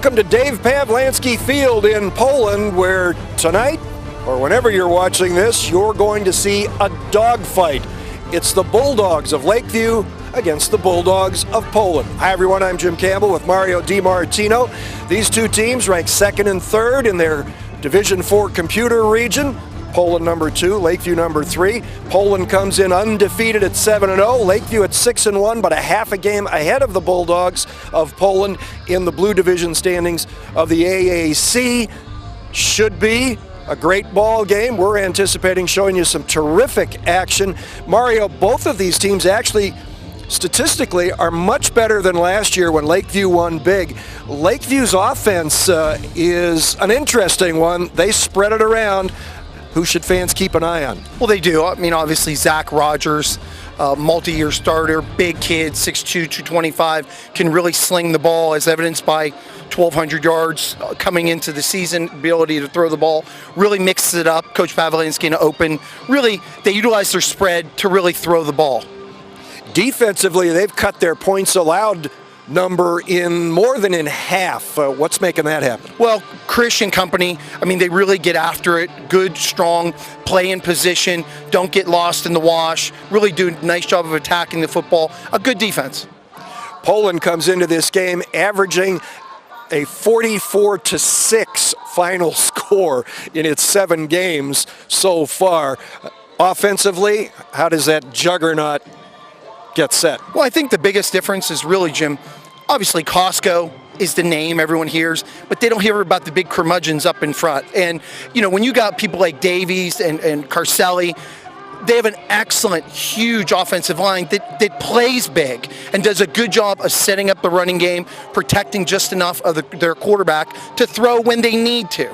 Welcome to Dave Pavlanski Field in Poland, where tonight, or whenever you're watching this, you're going to see a dogfight. It's the Bulldogs of Lakeview against the Bulldogs of Poland. Hi everyone, I'm Jim Campbell with Mario DiMartino. These two teams rank second and third in their Division IV computer region. Poland number 2, Lakeview number 3. Poland comes in undefeated at 7-0. Lakeview at 6-1, but a half a game ahead of the Bulldogs of Poland in the blue division standings of the AAC. Should be a great ball game. We're anticipating showing you some terrific action. Mario, both of these teams actually statistically are much better than last year when Lakeview won big. Lakeview's offense is an interesting one. They spread it around. Who should fans keep an eye on? Well, they do. I mean, obviously, Zach Rogers, multi-year starter, big kid, 6'2", 225, can really sling the ball, as evidenced by 1,200 yards coming into the season, ability to throw the ball, really mixes it up. Coach Pavlanski in open. Really, they utilize their spread to really throw the ball. Defensively, they've cut their points allowed number in more than in half. What's making that happen? Well, Chris and company, I mean, they really get after it. Good, strong, play in position, don't get lost in the wash, really do a nice job of attacking the football. A good defense. Poland comes into this game averaging a 44-6 final score in its 7 games so far. Offensively, how does that juggernaut get set? Well, I think the biggest difference is really, Jim, obviously Costco is the name everyone hears, but they don't hear about the big curmudgeons up in front. And, you know, when you got people like Davies and Carcelli, they have an excellent, huge offensive line that plays big and does a good job of setting up the running game, protecting just enough of their quarterback to throw when they need to.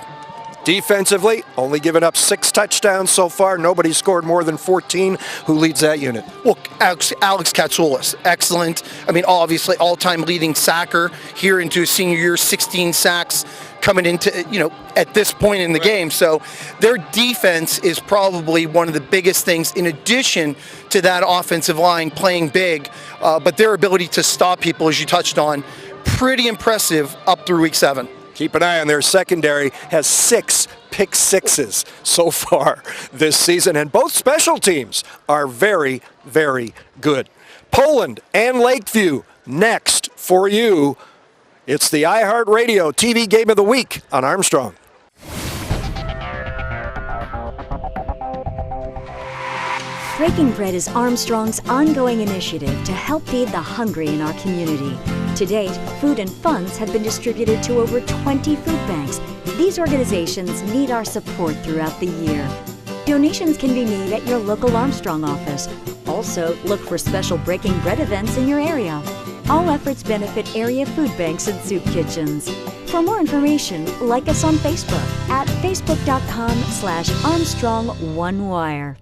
Defensively, only given up 6 touchdowns so far. Nobody scored more than 14. Who leads that unit? Well, Alex Katsoulis, excellent. I mean, obviously, all-time leading sacker here into his senior year, 16 sacks coming into, you know, at this point in the game. So their defense is probably one of the biggest things in addition to that offensive line playing big. But their ability to stop people, as you touched on, pretty impressive up through week 7. Keep an eye on their secondary, has 6 pick sixes so far this season, and both special teams are very, very good. Poland and Lakeview next for you. It's the iHeartRadio TV Game of the Week on Armstrong. Breaking Bread is Armstrong's ongoing initiative to help feed the hungry in our community. To date, food and funds have been distributed to over 20 food banks. These organizations need our support throughout the year. Donations can be made at your local Armstrong office. Also, look for special Breaking Bread events in your area. All efforts benefit area food banks and soup kitchens. For more information, like us on Facebook at facebook.com/ArmstrongOneWire.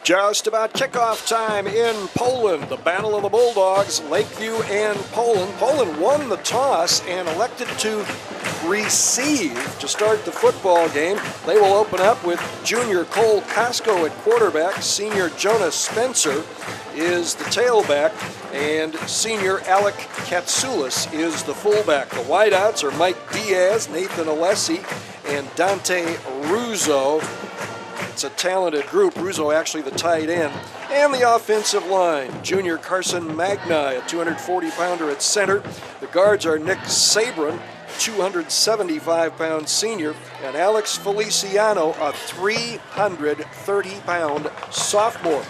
Just about kickoff time in Poland, the Battle of the Bulldogs, Lakeview and Poland. Poland won the toss and elected to receive to start the football game. They will open up with junior Cole Costco at quarterback. Senior Jonas Spencer is the tailback, and senior Alec Katsoulis is the fullback. The wideouts are Mike Diaz, Nathan Alessi, and Dante Russo. It's a talented group. Russo actually the tight end. And the offensive line, junior Carson Magni, a 240-pounder at center. The guards are Nick Sabrin, 275-pound senior, and Alex Feliciano, a 330-pound sophomore.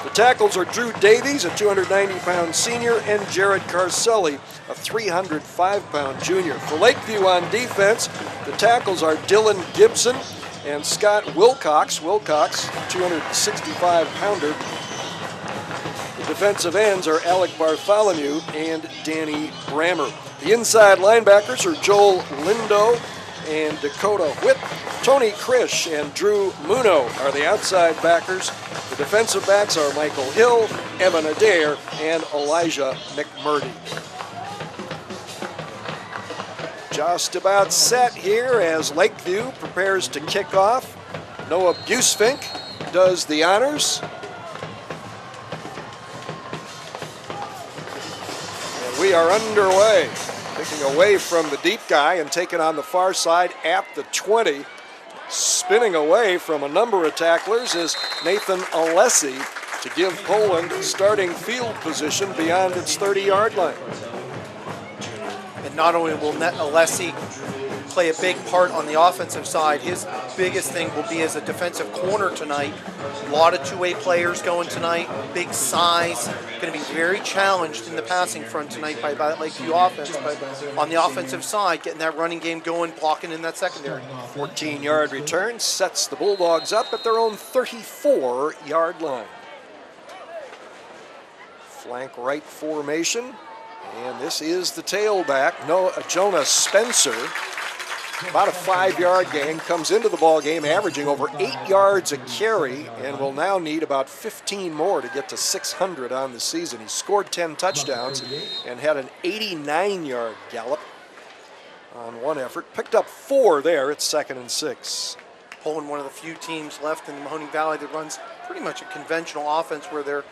The tackles are Drew Davies, a 290-pound senior, and Jared Carcelli, a 305-pound junior. For Lakeview on defense, the tackles are Dylan Gibson and Scott Wilcox, 265-pounder. The defensive ends are Alec Bartholomew and Danny Brammer. The inside linebackers are Joel Lindo and Dakota Whip. Tony Krish and Drew Muno are the outside backers. The defensive backs are Michael Hill, Evan Adair, and Elijah McMurdy. Just about set here as Lakeview prepares to kick off. Noah Busefink does the honors. And we are underway. Picking away from the deep guy and taken on the far side at the 20. Spinning away from a number of tacklers is Nathan Alessi to give Poland starting field position beyond its 30-yard line. And not only will Alessi play a big part on the offensive side, his biggest thing will be as a defensive corner tonight. A lot of two-way players going tonight, big size, going to be very challenged in the passing front tonight by that Lakeview offense, but on the offensive side, getting that running game going, blocking in that secondary. 14-yard return sets the Bulldogs up at their own 34-yard line. Flank right formation, and this is the tailback, Jonah Spencer. About a 5-yard gain, comes into the ball game averaging over 8 yards a carry, and will now need about 15 more to get to 600 on the season. He scored 10 touchdowns and had an 89-yard gallop on one effort. Picked up 4 there at 2nd and 6. Poland, one of the few teams left in the Mahoning Valley that runs pretty much a conventional offense where their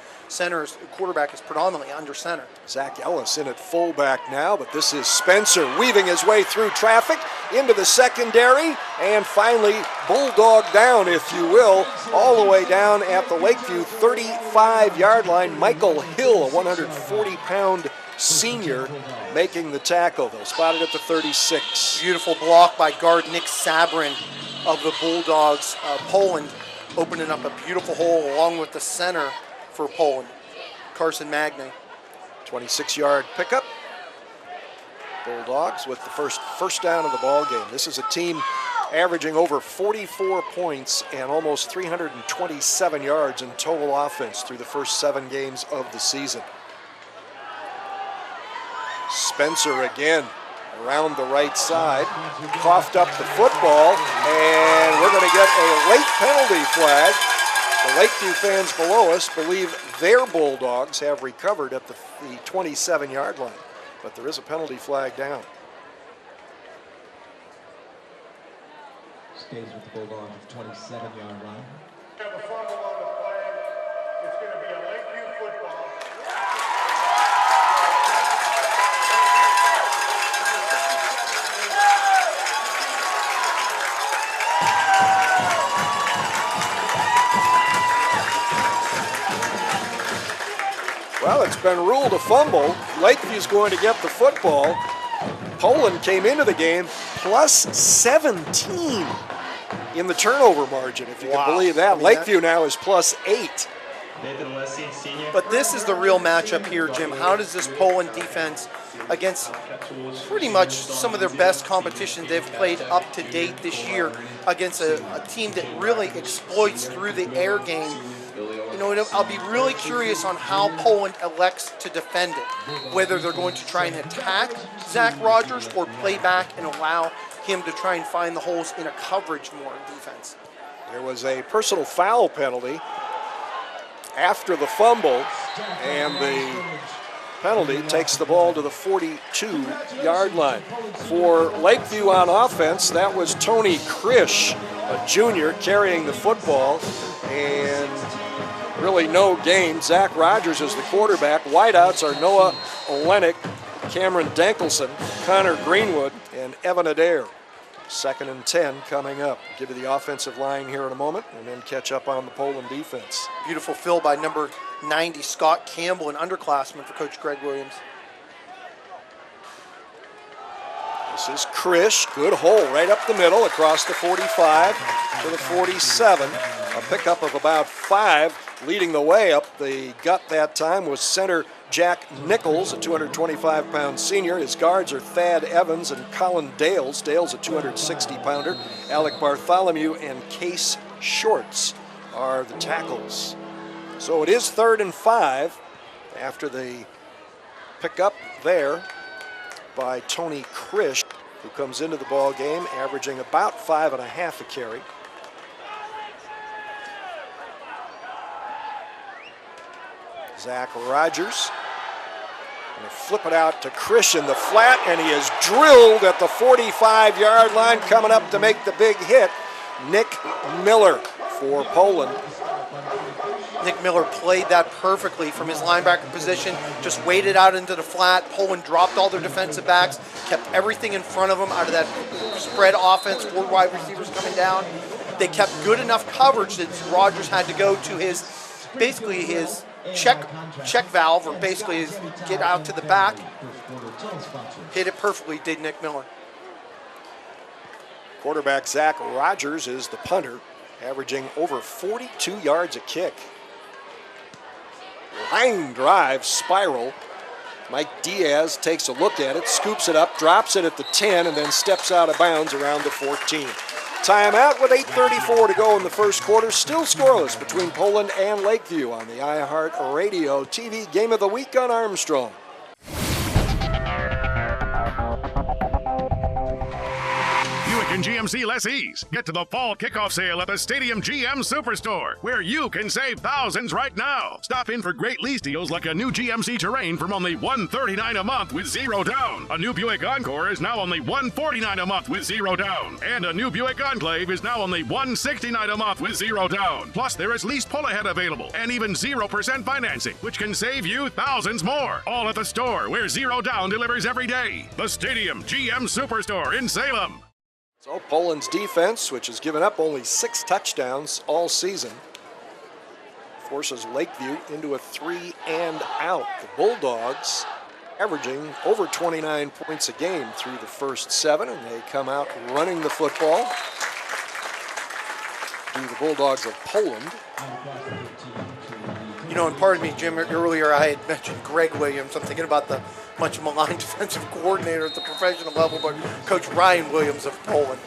quarterback is predominantly under center. Zach Ellis in at fullback now, but this is Spencer weaving his way through traffic into the secondary, and finally bulldog down, if you will, all the way down at the Lakeview 35-yard line. Michael Hill, a 140-pound senior, making the tackle. They'll spot it at the 36. Beautiful block by guard Nick Sabrin of the Bulldogs. Poland opening up a beautiful hole along with the center for Poland, Carson Magne. 26-yard pickup. Bulldogs with the first down of the ball game. This is a team averaging over 44 points and almost 327 yards in total offense through the first 7 games of the season. Spencer again around the right side, coughed up the football, and we're going to get a late penalty flag. The Lakeview fans below us believe their Bulldogs have recovered at the 27-yard line, but there is a penalty flag down. Stays with the Bulldogs at the 27-yard line. Have a fumble on the flag. It's going to be a Lakeview football. Well, it's been ruled a fumble. Lakeview's going to get the football. Poland came into the game plus 17 in the turnover margin, if you can believe that. I mean, Lakeview now is plus 8. But this is the real matchup here, Jim. How does this Poland defense, against pretty much some of their best competition they've played up to date this year, against a team that really exploits through the air game? You know, I'll be really curious on how Poland elects to defend it, whether they're going to try and attack Zach Rogers or play back and allow him to try and find the holes in a coverage more in defense. There was a personal foul penalty after the fumble, and the penalty takes the ball to the 42-yard line. For Lakeview on offense, that was Tony Krish, a junior, carrying the football, and really no gain. Zach Rogers is the quarterback. Wideouts are Noah Olenek, Cameron Dankelson, Connor Greenwood, and Evan Adair. 2nd and 10 coming up. Give you the offensive line here in a moment and then catch up on the Poland defense. Beautiful fill by number 90, Scott Campbell, an underclassman for Coach Greg Williams. This is Krish. Good hole right up the middle across the 45 to the 47. A pickup of about 5. Leading the way up the gut that time was center Jack Nichols, a 225-pound senior. His guards are Thad Evans and Colin Dales. Dales, a 260-pounder. Alec Bartholomew and Case Shorts are the tackles. So it is 3rd and 5 after the pickup there by Tony Krish, who comes into the ball game averaging about 5.5 a carry. Zach Rogers going to flip it out to Krish in the flat, and he is drilled at the 45-yard line. Coming up to make the big hit, Nick Miller for Poland. Nick Miller played that perfectly from his linebacker position, just waited out into the flat. Poland dropped all their defensive backs, kept everything in front of them out of that spread offense, 4 wide receivers coming down. They kept good enough coverage that Rodgers had to go to his check valve, or basically his get out to the back. Hit it perfectly, did Nick Miller. Quarterback Zach Rogers is the punter, averaging over 42 yards a kick. Line drive spiral. Mike Diaz takes a look at it, scoops it up, drops it at the 10, and then steps out of bounds around the 14. Timeout with 8:34 to go in the first quarter. Still scoreless between Poland and Lakeview on the iHeart Radio TV Game of the Week on Armstrong. And GMC lessees. Get to the fall kickoff sale at the Stadium GM Superstore, where you can save thousands right now. Stop in for great lease deals like a new GMC Terrain from only $139 a month with 0 down. A new Buick Encore is now only $149 a month with 0 down. And a new Buick Enclave is now only $169 a month with 0 down. Plus, there is lease pull-ahead available and even 0% financing, which can save you thousands more. All at the store, where 0 down delivers every day. The Stadium GM Superstore in Salem. So Poland's defense, which has given up only 6 touchdowns all season, forces Lakeview into a 3 and out. The Bulldogs averaging over 29 points a game through the first 7, and they come out running the football. The Bulldogs of Poland. You know, and pardon me, Jim, earlier I had mentioned Greg Williams. I'm thinking about the much maligned defensive coordinator at the professional level, but Coach Ryan Williams of Poland.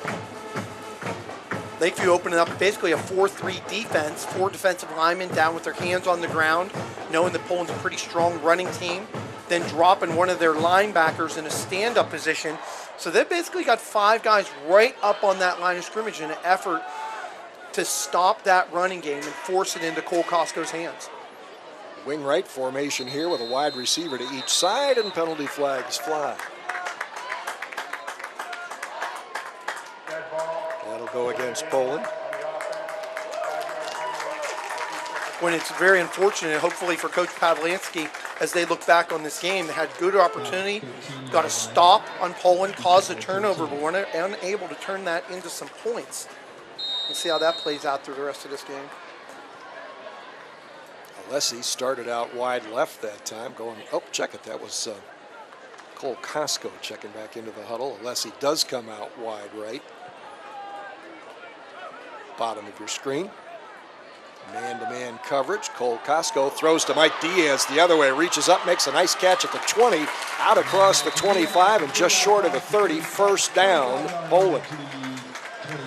Lakeview opening up basically a 4-3 defense, 4 defensive linemen down with their hands on the ground, knowing that Poland's a pretty strong running team, then dropping one of their linebackers in a stand-up position. So they basically got 5 guys right up on that line of scrimmage in an effort to stop that running game and force it into Cole Costco's hands. Wing right formation here with a wide receiver to each side, and penalty flags fly. That'll go against Poland. When it's very unfortunate, hopefully for Coach Pavlanski, as they look back on this game, they had good opportunity, got a stop on Poland, caused a turnover, but were unable to turn that into some points. We'll see how that plays out through the rest of this game. Alessi started out wide left that time, going, oh, check it, that was Cole Costco checking back into the huddle. Alessi does come out wide right. Bottom of your screen. Man-to-man coverage. Cole Costco throws to Mike Diaz the other way, reaches up, makes a nice catch at the 20, out across the 25, and just short of the 30, first down, Poland.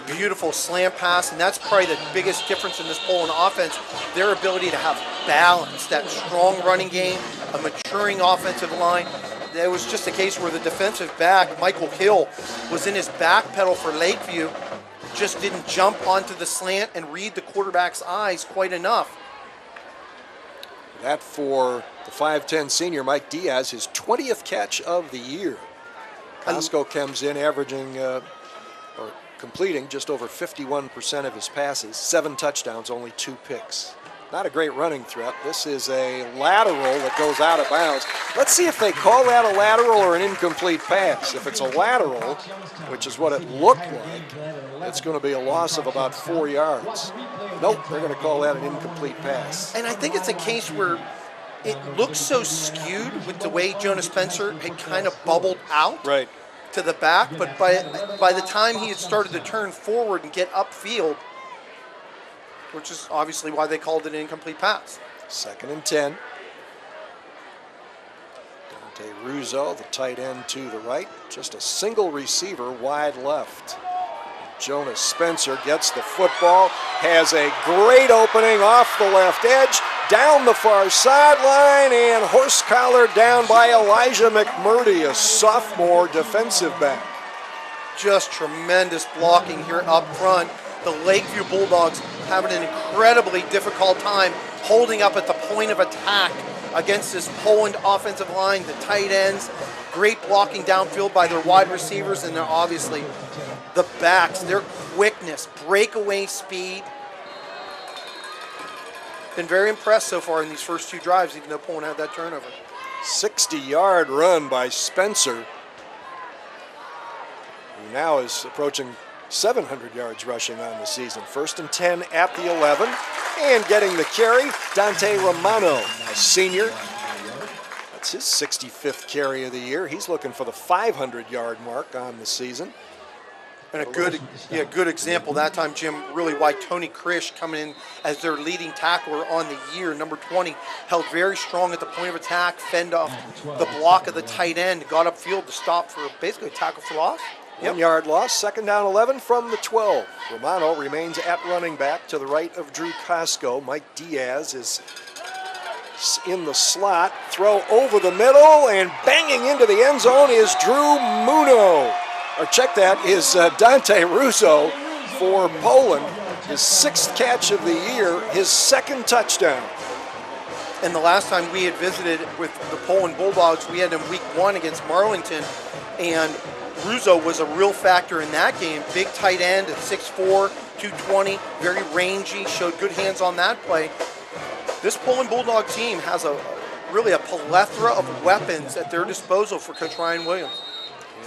Beautiful slant pass, and that's probably the biggest difference in this Poland offense, their ability to have balance, that strong running game, a maturing offensive line. There was just a case where the defensive back, Michael Hill, was in his back pedal for Lakeview, just didn't jump onto the slant and read the quarterback's eyes quite enough. That for the 5'10 senior Mike Diaz, his 20th catch of the year. Costco comes in averaging or completing just over 51% of his passes, 7 touchdowns, only 2 picks. Not a great running threat. This is a lateral that goes out of bounds. Let's see if they call that a lateral or an incomplete pass. If it's a lateral, which is what it looked like, it's going to be a loss of about 4 yards. Nope, they're going to call that an incomplete pass. And I think it's a case where it looks so skewed with the way Jonas Spencer had kind of bubbled out. Right. To the back, but by the time he had started to turn forward and get upfield, which is obviously why they called it an incomplete pass. 2nd and 10. Dante Ruzzo, the tight end to the right. Just a single receiver wide left. Jonas Spencer gets the football, has a great opening off the left edge, down the far sideline, and horse collar down by Elijah McMurdy, a sophomore defensive back. Just tremendous blocking here up front. The Lakeview Bulldogs having an incredibly difficult time holding up at the point of attack against this Poland offensive line, the tight ends. Great blocking downfield by their wide receivers, and they're obviously the backs, their quickness, breakaway speed. been very impressed so far in these first 2 drives, even though Poland had that turnover. 60-yard run by Spencer, who now is approaching 700 yards rushing on the season. 1st and 10 at the 11. And getting the carry, Dante Romano, a senior. That's his 65th carry of the year. He's looking for the 500-yard mark on the season. And a good example that time, Jim, really why Tony Krish coming in as their leading tackler on the year, number 20, held very strong at the point of attack, fend off the block of the tight end, got upfield to stop for basically a tackle for loss. 1 yard loss, 2nd down 11 from the 12. Romano remains at running back to the right of Drew Costco. Mike Diaz is in the slot. Throw over the middle and banging into the end zone is Drew Muno. Or check that, is Dante Russo for Poland. His 6th catch of the year, his 2nd touchdown. And the last time we had visited with the Poland Bulldogs, we had him week 1 against Marlington, and Russo was a real factor in that game. Big tight end at 6'4", 220, very rangy, showed good hands on that play. This Poland Bulldog team has really a plethora of weapons at their disposal for Coach Ryan Williams.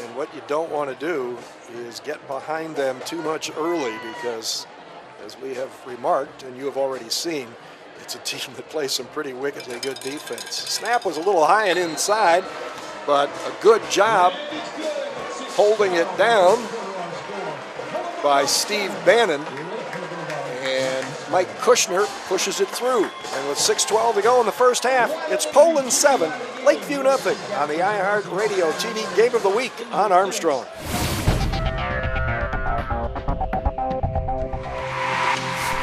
And what you don't want to do is get behind them too much early because, as we have remarked and you have already seen, it's a team that plays some pretty wickedly good defense. Snap was a little high and inside, but a good job holding it down by Steve Bannon. And Mike Kushner pushes it through. And with 6:12 to go in the first half, it's Poland 7, Lakeview nothing on the iHeartRadio TV Game of the Week on Armstrong.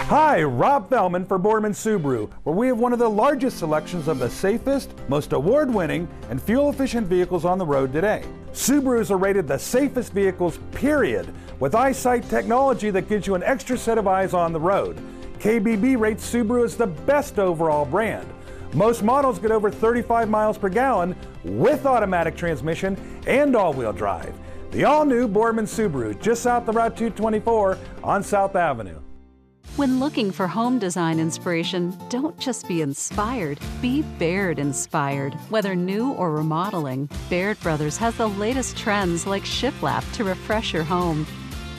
Hi, Rob Fellman for Boardman Subaru, where we have one of the largest selections of the safest, most award-winning, and fuel-efficient vehicles on the road today. Subarus are rated the safest vehicles, period, with EyeSight technology that gives you an extra set of eyes on the road. KBB rates Subaru as the best overall brand. Most models get over 35 miles per gallon with automatic transmission and all-wheel drive. The all-new Boardman Subaru, just south of Route 224 on South Avenue. When looking for home design inspiration, don't just be inspired, be Baird inspired. Whether new or remodeling, Baird Brothers has the latest trends like shiplap to refresh your home.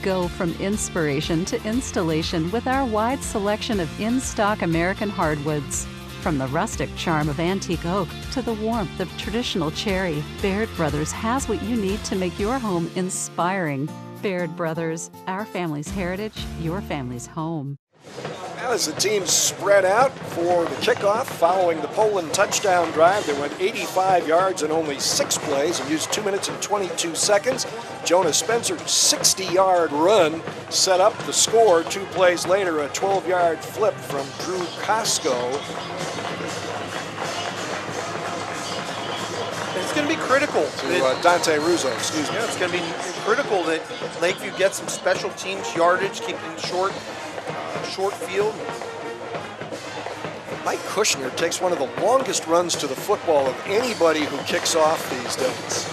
Go from inspiration to installation with our wide selection of in-stock American hardwoods. From the rustic charm of antique oak to the warmth of traditional cherry, Baird Brothers has what you need to make your home inspiring. Baird Brothers, our family's heritage, your family's home. Now as the teams spread out for the kickoff following the Poland touchdown drive that went 85 yards in only 6 plays and used 2 minutes and 22 seconds. Jonas Spencer's 60-yard run set up the score. 2 plays later, a 12-yard flip from Drew Costco. It's going to be critical. To Dante Russo, excuse me. Yeah, it's going to be critical that Lakeview gets some special teams yardage, keeping short field. Mike Kushner takes one of the longest runs to the football of anybody who kicks off these days.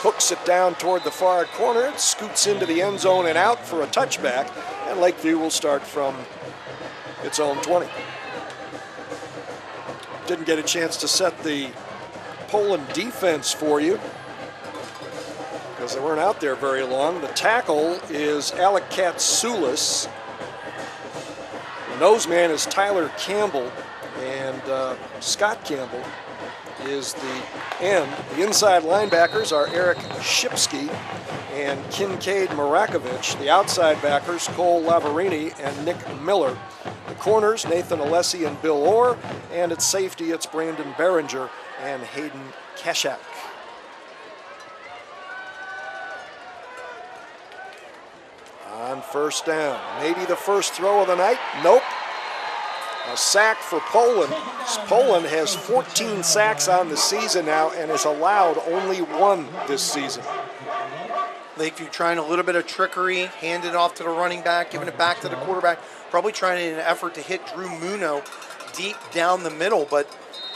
Hooks it down toward the far corner, scoots into the end zone and out for a touchback, and Lakeview will start from its own 20. Didn't get a chance to set the Poland defense for you because they weren't out there very long. The tackle is Alec Katsoulis. The nose man is Tyler Campbell, and Scott Campbell is the end. The inside linebackers are Eric Shipsky and Kincaid Marakovich. The outside backers, Cole Lavarini and Nick Miller. The corners, Nathan Alessi and Bill Orr. And at safety, it's Brandon Behringer and Hayden Kashak. On first down, maybe the first throw of the night. Nope. A sack for Poland. Poland has 14 sacks on the season now and has allowed only 1 this season. Lakeview trying a little bit of trickery, handing it off to the running back, giving it back to the quarterback, probably trying in an effort to hit Drew Muno deep down the middle, but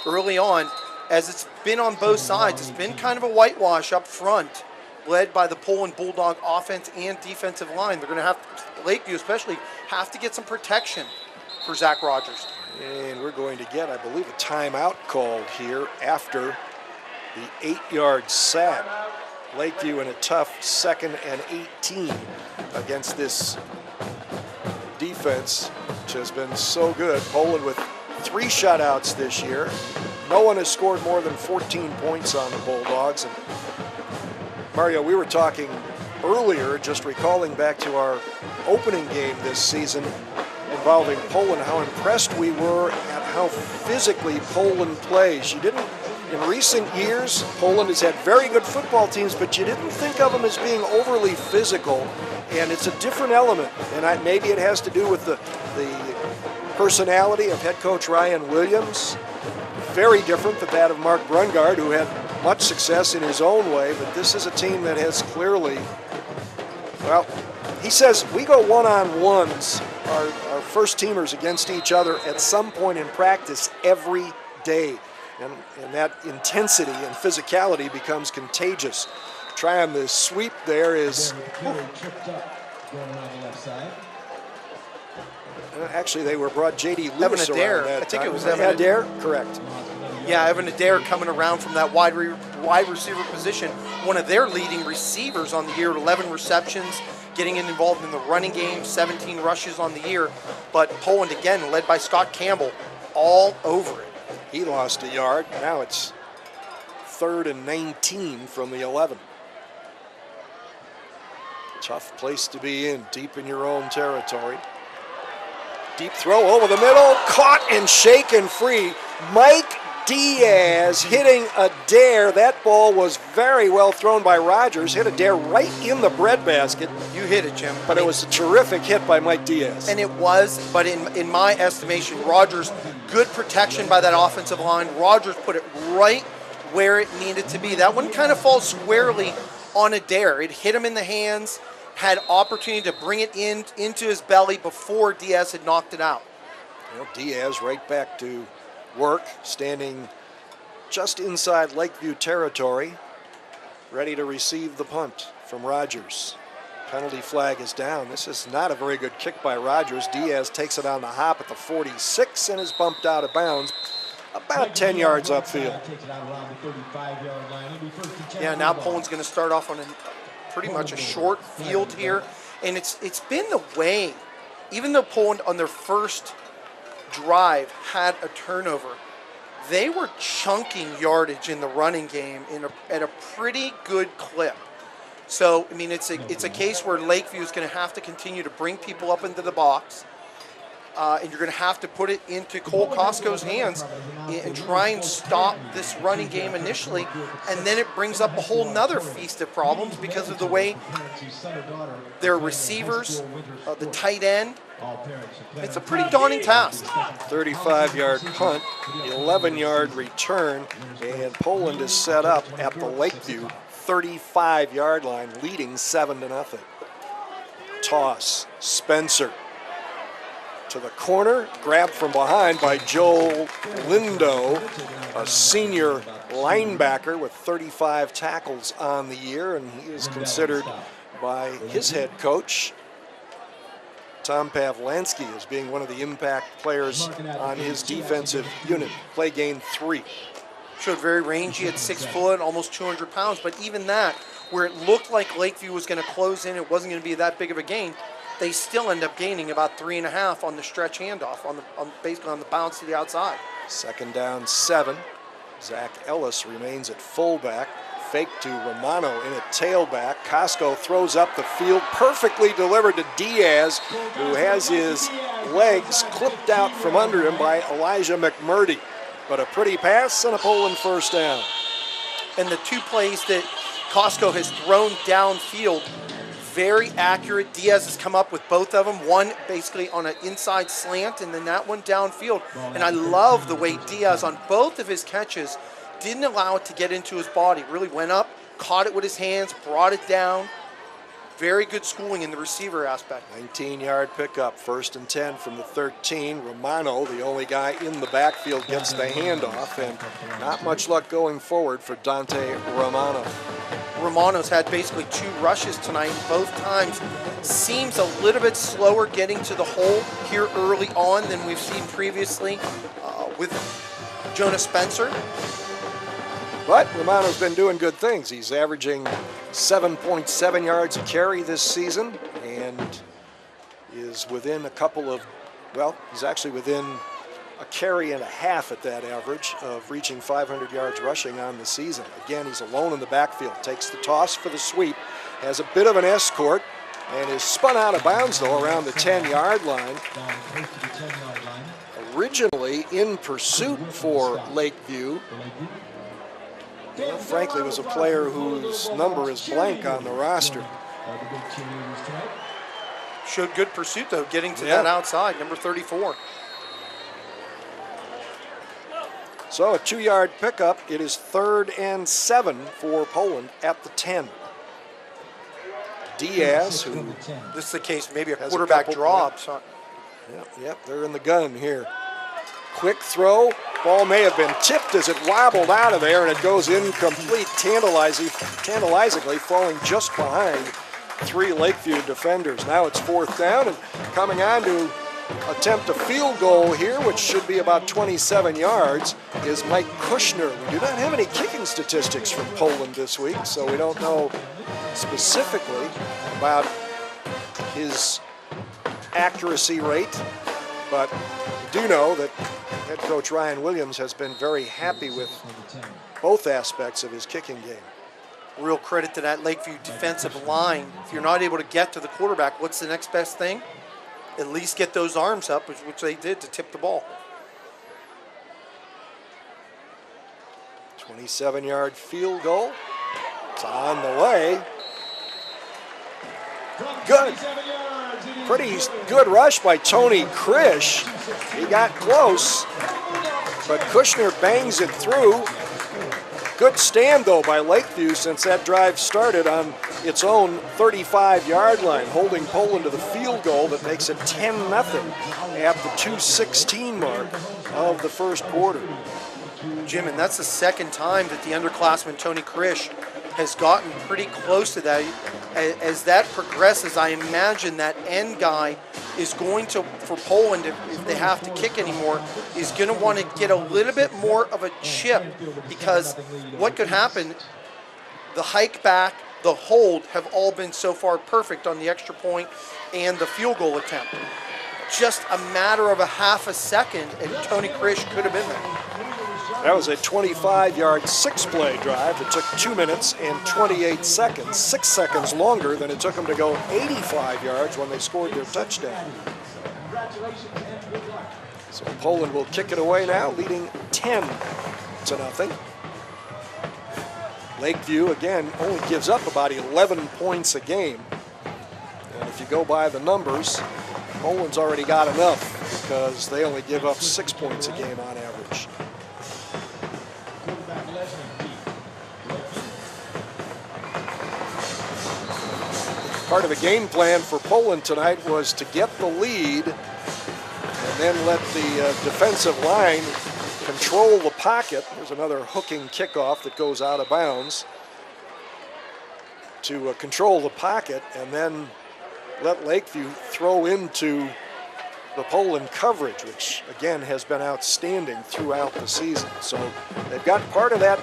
early on, as it's been on both sides, it's been kind of a whitewash up front, led by the Poland Bulldog offense and defensive line. They're going to have, Lakeview especially, have to get some protection for Zach Rogers. And we're going to get, I believe, a timeout called here after the 8-yard sack. Lakeview in a tough 2nd and 18 against this defense, which has been so good. Poland with 3 shutouts this year. No one has scored more than 14 points on the Bulldogs. And Mario, we were talking earlier, just recalling back to our opening game this season involving Poland, how impressed we were at how physically Poland plays. You didn't, in recent years, Poland has had very good football teams, but you didn't think of them as being overly physical, and it's a different element. And maybe it has to do with the personality of head coach Ryan Williams. Very different than that of Mark Brungard, who had much success in his own way, but this is a team that has clearly, well, he says we go one-on-ones, our first teamers against each other at some point in practice every day. And that intensity and physicality becomes contagious. Trying the sweep there is... Actually, they were brought J.D. Lewis around that I think time. it was Evan Adair? Correct. Yeah, Evan Adair coming around from that wide receiver position. One of their leading receivers on the year, 11 receptions, getting involved in the running game, 17 rushes on the year. But Poland, again, led by Scott Campbell, all over it. He lost a yard. Now it's 3rd and 19 from the 11. Tough place to be in, deep in your own territory. Deep throw over the middle, caught and shaken free. Mike Diaz hitting Adair. That ball was very well thrown by Rogers. Hit Adair right in the breadbasket. You hit it, Jim. But it was a terrific hit by Mike Diaz. And it was, but in my estimation, Rogers, good protection by that offensive line. Rogers put it right where it needed to be. That one kind of falls squarely on Adair. It hit him in the hands, had opportunity to bring it into his belly before Diaz had knocked it out. Well, Diaz right back to work, standing just inside Lakeview territory, ready to receive the punt from Rogers. Penalty flag is down. This is not a very good kick by Rogers. Diaz takes it on the hop at the 46 and is bumped out of bounds about 10 yards upfield. Yeah, now Poland's going to start off on pretty much a short field here. And it's been the way, even though Poland on their first drive had a turnover, they were chunking yardage in the running game at a pretty good clip. So, I mean, it's a case where Lakeview is going to have to continue to bring people up into the box, and you're going to have to put it into Cole Costco's hands and try and stop this running game initially, and then it brings up a whole nother feast of problems because of the way their receivers, the tight end. It's a pretty daunting task. 35-yard punt, 11-yard return, and Poland is set up at the Lakeview 35-yard line, leading 7-0. Toss, Spencer to the corner, grabbed from behind by Joel Lindo, a senior linebacker with 35 tackles on the year, and he is considered by his head coach, Tom Pavlanski, as being one of the impact players on his defensive unit. Play gain 3. Showed very rangy at 6 foot, almost 200 pounds, but even that, where it looked like Lakeview was going to close in, it wasn't going to be that big of a gain, they still end up gaining about 3.5 on the stretch handoff, basically on the bounce to the outside. 2nd down 7. Zach Ellis remains at fullback. Fake to Romano in at tailback. Costco throws up the field, perfectly delivered to Diaz, who has his legs clipped out from under him by Elijah McMurdy. But a pretty pass and a Poland first down. And the 2 plays that Costco has thrown downfield, very accurate. Diaz has come up with both of them, one basically on an inside slant and then that one downfield. And I love the way Diaz on both of his catches didn't allow it to get into his body. Really went up, caught it with his hands, brought it down. very good schooling in the receiver aspect. 19-yard pickup, 1st and 10 from the 13. Romano, the only guy in the backfield, gets the handoff, and not much luck going forward for Dante Romano. Romano's had basically 2 rushes tonight. Both times seems a little bit slower getting to the hole here early on than we've seen previously with Jonas Spencer. But Romano's been doing good things. He's averaging 7.7 yards a carry this season and is within a couple of, well, he's actually within a carry and a half at that average of reaching 500 yards rushing on the season. Again, he's alone in the backfield. Takes the toss for the sweep, has a bit of an escort, and is spun out of bounds, though, around the 10-yard line. Originally in pursuit for Lakeview, frankly, was a player whose number is blank on the roster. Showed good pursuit, though, getting to that outside, number 34. So a 2-yard pickup. It is 3rd and 7 for Poland at the 10. Diaz, who this is the case, maybe a quarterback draw. Yep, they're in the gun here. Quick throw. Ball may have been tipped as it wobbled out of there, and it goes incomplete, tantalizingly falling just behind 3 Lakeview defenders. Now it's 4th down, and coming on to attempt a field goal here, which should be about 27 yards, is Mike Kushner. We do not have any kicking statistics from Poland this week, so we don't know specifically about his accuracy rate, but we do know that head coach Ryan Williams has been very happy with both aspects of his kicking game. Real credit to that Lakeview defensive line. If you're not able to get to the quarterback, what's the next best thing? At least get those arms up, which they did to tip the ball. 27-yard field goal. It's on the way. Good. Pretty good rush by Tony Krish. He got close, but Kushner bangs it through. Good stand, though, by Lakeview since that drive started on its own 35-yard line, holding Poland to the field goal that makes it 10-0 at the 2:16 mark of the first quarter. Jim, and that's the second time that the underclassman Tony Krish has gotten pretty close to that. As that progresses, I imagine that end guy is going to, for Poland, if they have to kick anymore, is going to want to get a little bit more of a chip, because what could happen, the hike back, the hold have all been so far perfect on the extra point and the field goal attempt. Just a matter of a half a second, and Tony Krish could have been there. That was a 25-yard 6-play drive that took 2 minutes and 28 seconds, 6 seconds longer than it took them to go 85 yards when they scored their touchdown. So Poland will kick it away now, leading 10-0. Lakeview, again, only gives up about 11 points a game. And if you go by the numbers, Poland's already got enough because they only give up 6 points a game on average. Part of the game plan for Poland tonight was to get the lead and then let the defensive line control the pocket. There's another hooking kickoff that goes out of bounds to control the pocket and then let Lakeview throw into the Poland coverage, which again has been outstanding throughout the season. So they've got part of that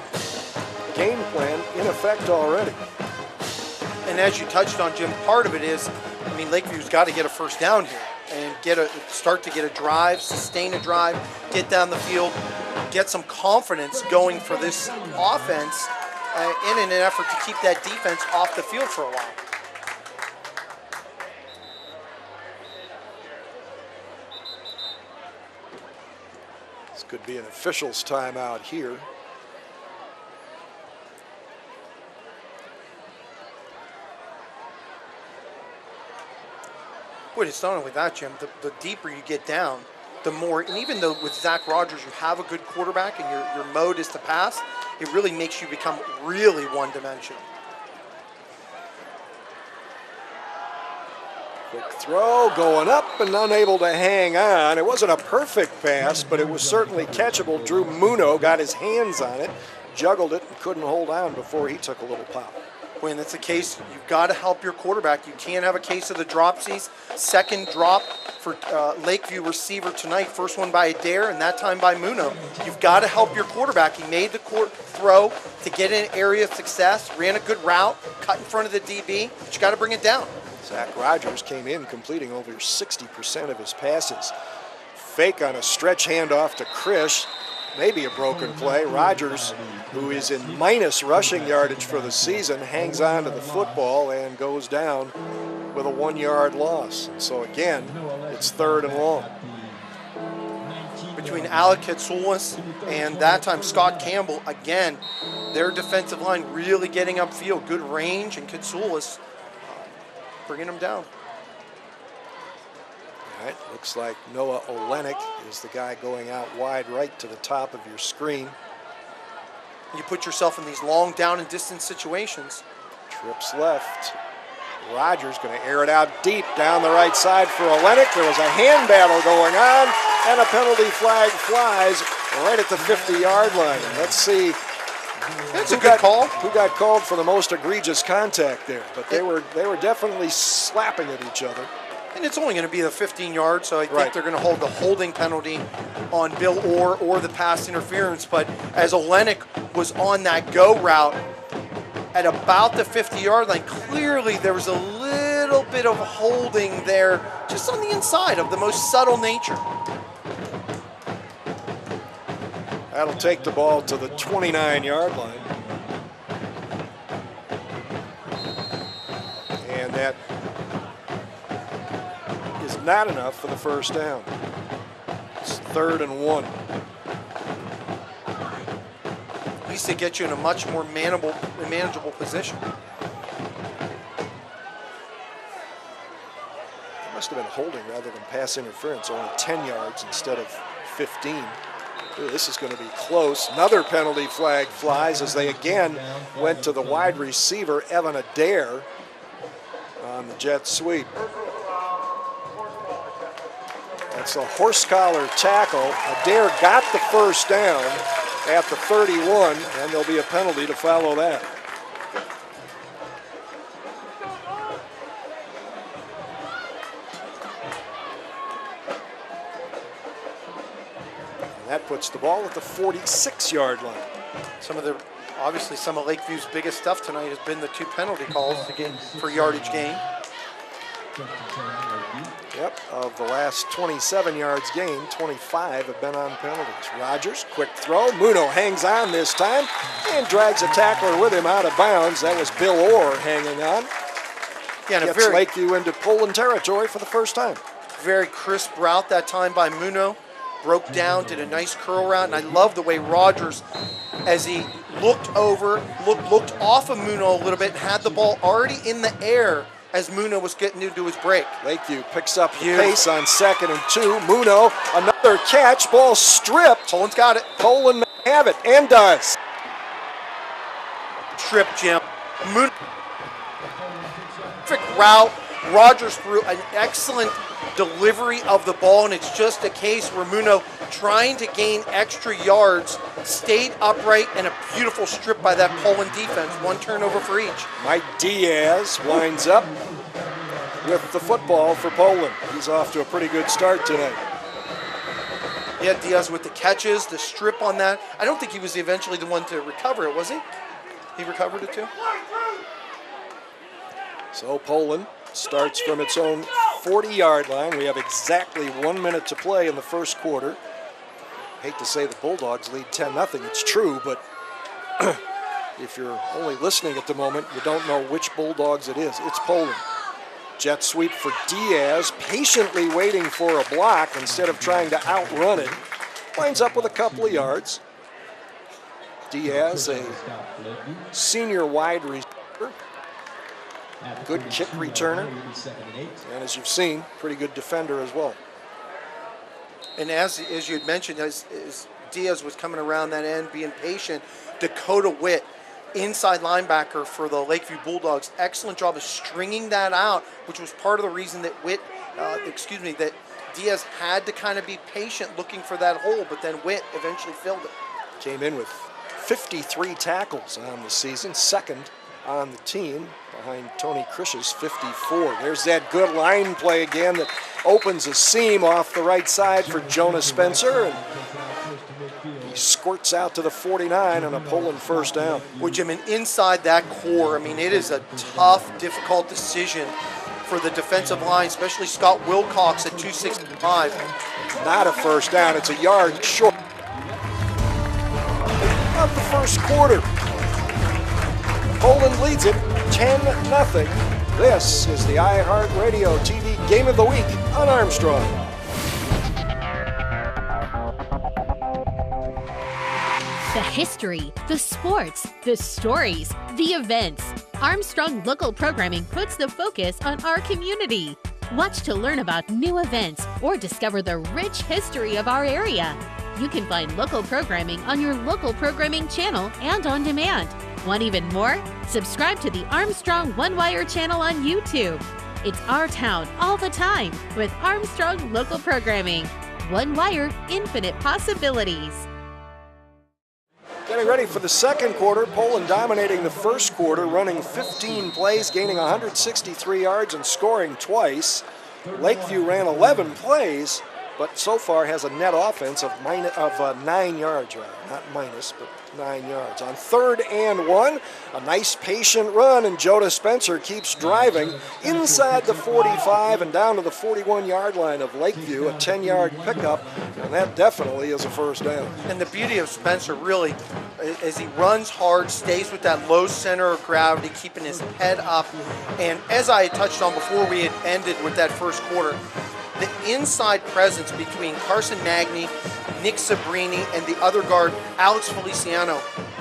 game plan in effect already. And as you touched on, Jim, part of it is, I mean, Lakeview's got to get a first down here and start to get a drive, sustain a drive, get down the field, get some confidence going for this offense in an effort to keep that defense off the field for a while. This could be an official's timeout here. But it's not only that, Jim. The deeper you get down, the more, and even though with Zach Rogers you have a good quarterback and your mode is to pass, it really makes you become really one-dimensional. Quick throw, going up and unable to hang on. It wasn't a perfect pass, but it was certainly catchable. Drew Muno got his hands on it, juggled it, and couldn't hold on before he took a little pop. When that's the case, you've got to help your quarterback. You can't have a case of the dropsies. Second drop for Lakeview receiver tonight. First one by Adair, and that time by Muno. You've got to help your quarterback. He made the throw to get in an area of success, ran a good route, cut in front of the DB, but you got to bring it down. Zach Rogers came in completing over 60% of his passes. Fake on a stretch handoff to Krish. Maybe a broken play. Rogers, who is in minus rushing yardage for the season, hangs on to the football and goes down with a 1-yard loss. And so again, it's 3rd and long. Between Alec Katsoulis and that time Scott Campbell, again, their defensive line really getting upfield. Good range, and Katsoulis bringing them down. All right, looks like Noah Olenek is the guy going out wide right to the top of your screen. You put yourself in these long down and distance situations. Trips left. Rogers going to air it out deep down the right side for Olenek. There was a hand battle going on, and a penalty flag flies right at the 50-yard line. Let's see That's a good call. Who got called for the most egregious contact there? But they were definitely slapping at each other. And it's only going to be the 15-yard, so I think they're going to hold the holding penalty on Bill Orr or the pass interference. But as Olenek was on that go route at about the 50-yard line, clearly there was a little bit of holding there just on the inside of the most subtle nature. That'll take the ball to the 29-yard line. And that is not enough for the first down. It's 3rd and 1. At least they get you in a much more manageable position. It must have been holding rather than pass interference, only 10 yards instead of 15. Ooh, this is going to be close. Another penalty flag flies as they again went to the wide receiver, Evan Adair, on the jet sweep. That's a horse collar tackle. Adair got the first down at the 31, and there'll be a penalty to follow that. That puts the ball at the 46-yard line. Obviously some of Lakeview's biggest stuff tonight has been the 2 penalty calls for yardage gain. Yep, of the last 27 yards gained, 25 have been on penalties. Rogers, quick throw. Muno hangs on this time and drags a tackler with him out of bounds. That was Bill Orr hanging on. Yeah, and gets Lakeview into Poland territory for the first time. Very crisp route that time by Muno. Broke down, did a nice curl route, and I love the way Rogers, as he looked off of Muno a little bit and had the ball already in the air as Muno was getting into his break. Lakeview picks up the pace on 2nd and 2. Muno, another catch, ball stripped. Poland's got it. Poland may have it, and does. Trip, Jim. Muno, perfect route. Rogers threw an excellent delivery of the ball, and it's just a case where Muno, trying to gain extra yards, stayed upright, and a beautiful strip by that Poland defense. 1 turnover for each. Mike Diaz winds up with the football for Poland. He's off to a pretty good start tonight. Yeah, Diaz with the catches, the strip on that. I don't think he was eventually the one to recover it, was he? He recovered it too? So Poland starts from its own 40-yard line. We have exactly 1 minute to play in the first quarter. Hate to say the Bulldogs lead 10-0. It's true, but if you're only listening at the moment, you don't know which Bulldogs it is. It's Poland. Jet sweep for Diaz, patiently waiting for a block instead of trying to outrun it. Winds up with a couple of yards. Diaz, a senior wide receiver. Good kick returner, and as you've seen, pretty good defender as well. And as you had mentioned, as Diaz was coming around that end, being patient, Dakota Witt inside linebacker for the Lakeview Bulldogs. Excellent job of stringing that out, which was part of the reason that that Diaz had to kind of be patient looking for that hole, but then Witt eventually filled it. Came in with 53 tackles on the season, second on the team behind Tony Krish's 54. There's that good line play again that opens a seam off the right side for Jonah Spencer, and he squirts out to the 49 on a Poland first down. Well, Jim, and inside that core, I mean, it is a tough, difficult decision for the defensive line, especially Scott Wilcox at 265. Not a first down, it's a yard short of the first quarter. Poland leads it 10-0. This is the iHeartRadio TV Game of the Week on Armstrong. The history, the sports, the stories, the events. Armstrong Local Programming puts the focus on our community. Watch to learn about new events or discover the rich history of our area. You can find local programming on your local programming channel and on demand. Want even more? Subscribe to the Armstrong One Wire channel on YouTube. It's our town all the time with Armstrong Local Programming. One Wire, infinite possibilities. Getting ready for the second quarter. Poland dominating the first quarter, running 15 plays, gaining 163 yards and scoring twice. Lakeview ran 11 plays, but so far has a net offense of 9 yards, not minus, but 9 yards. On 3rd and 1, a nice patient run, and Jonah Spencer keeps driving inside the 45 and down to the 41-yard line of Lakeview, a 10-yard pickup, and that definitely is a first down. And the beauty of Spencer really, as he runs hard, stays with that low center of gravity, keeping his head up, and as I had touched on before we had ended with that first quarter, the inside presence between Carson Magny, Nick Sabrini, and the other guard, Alex Feliciano,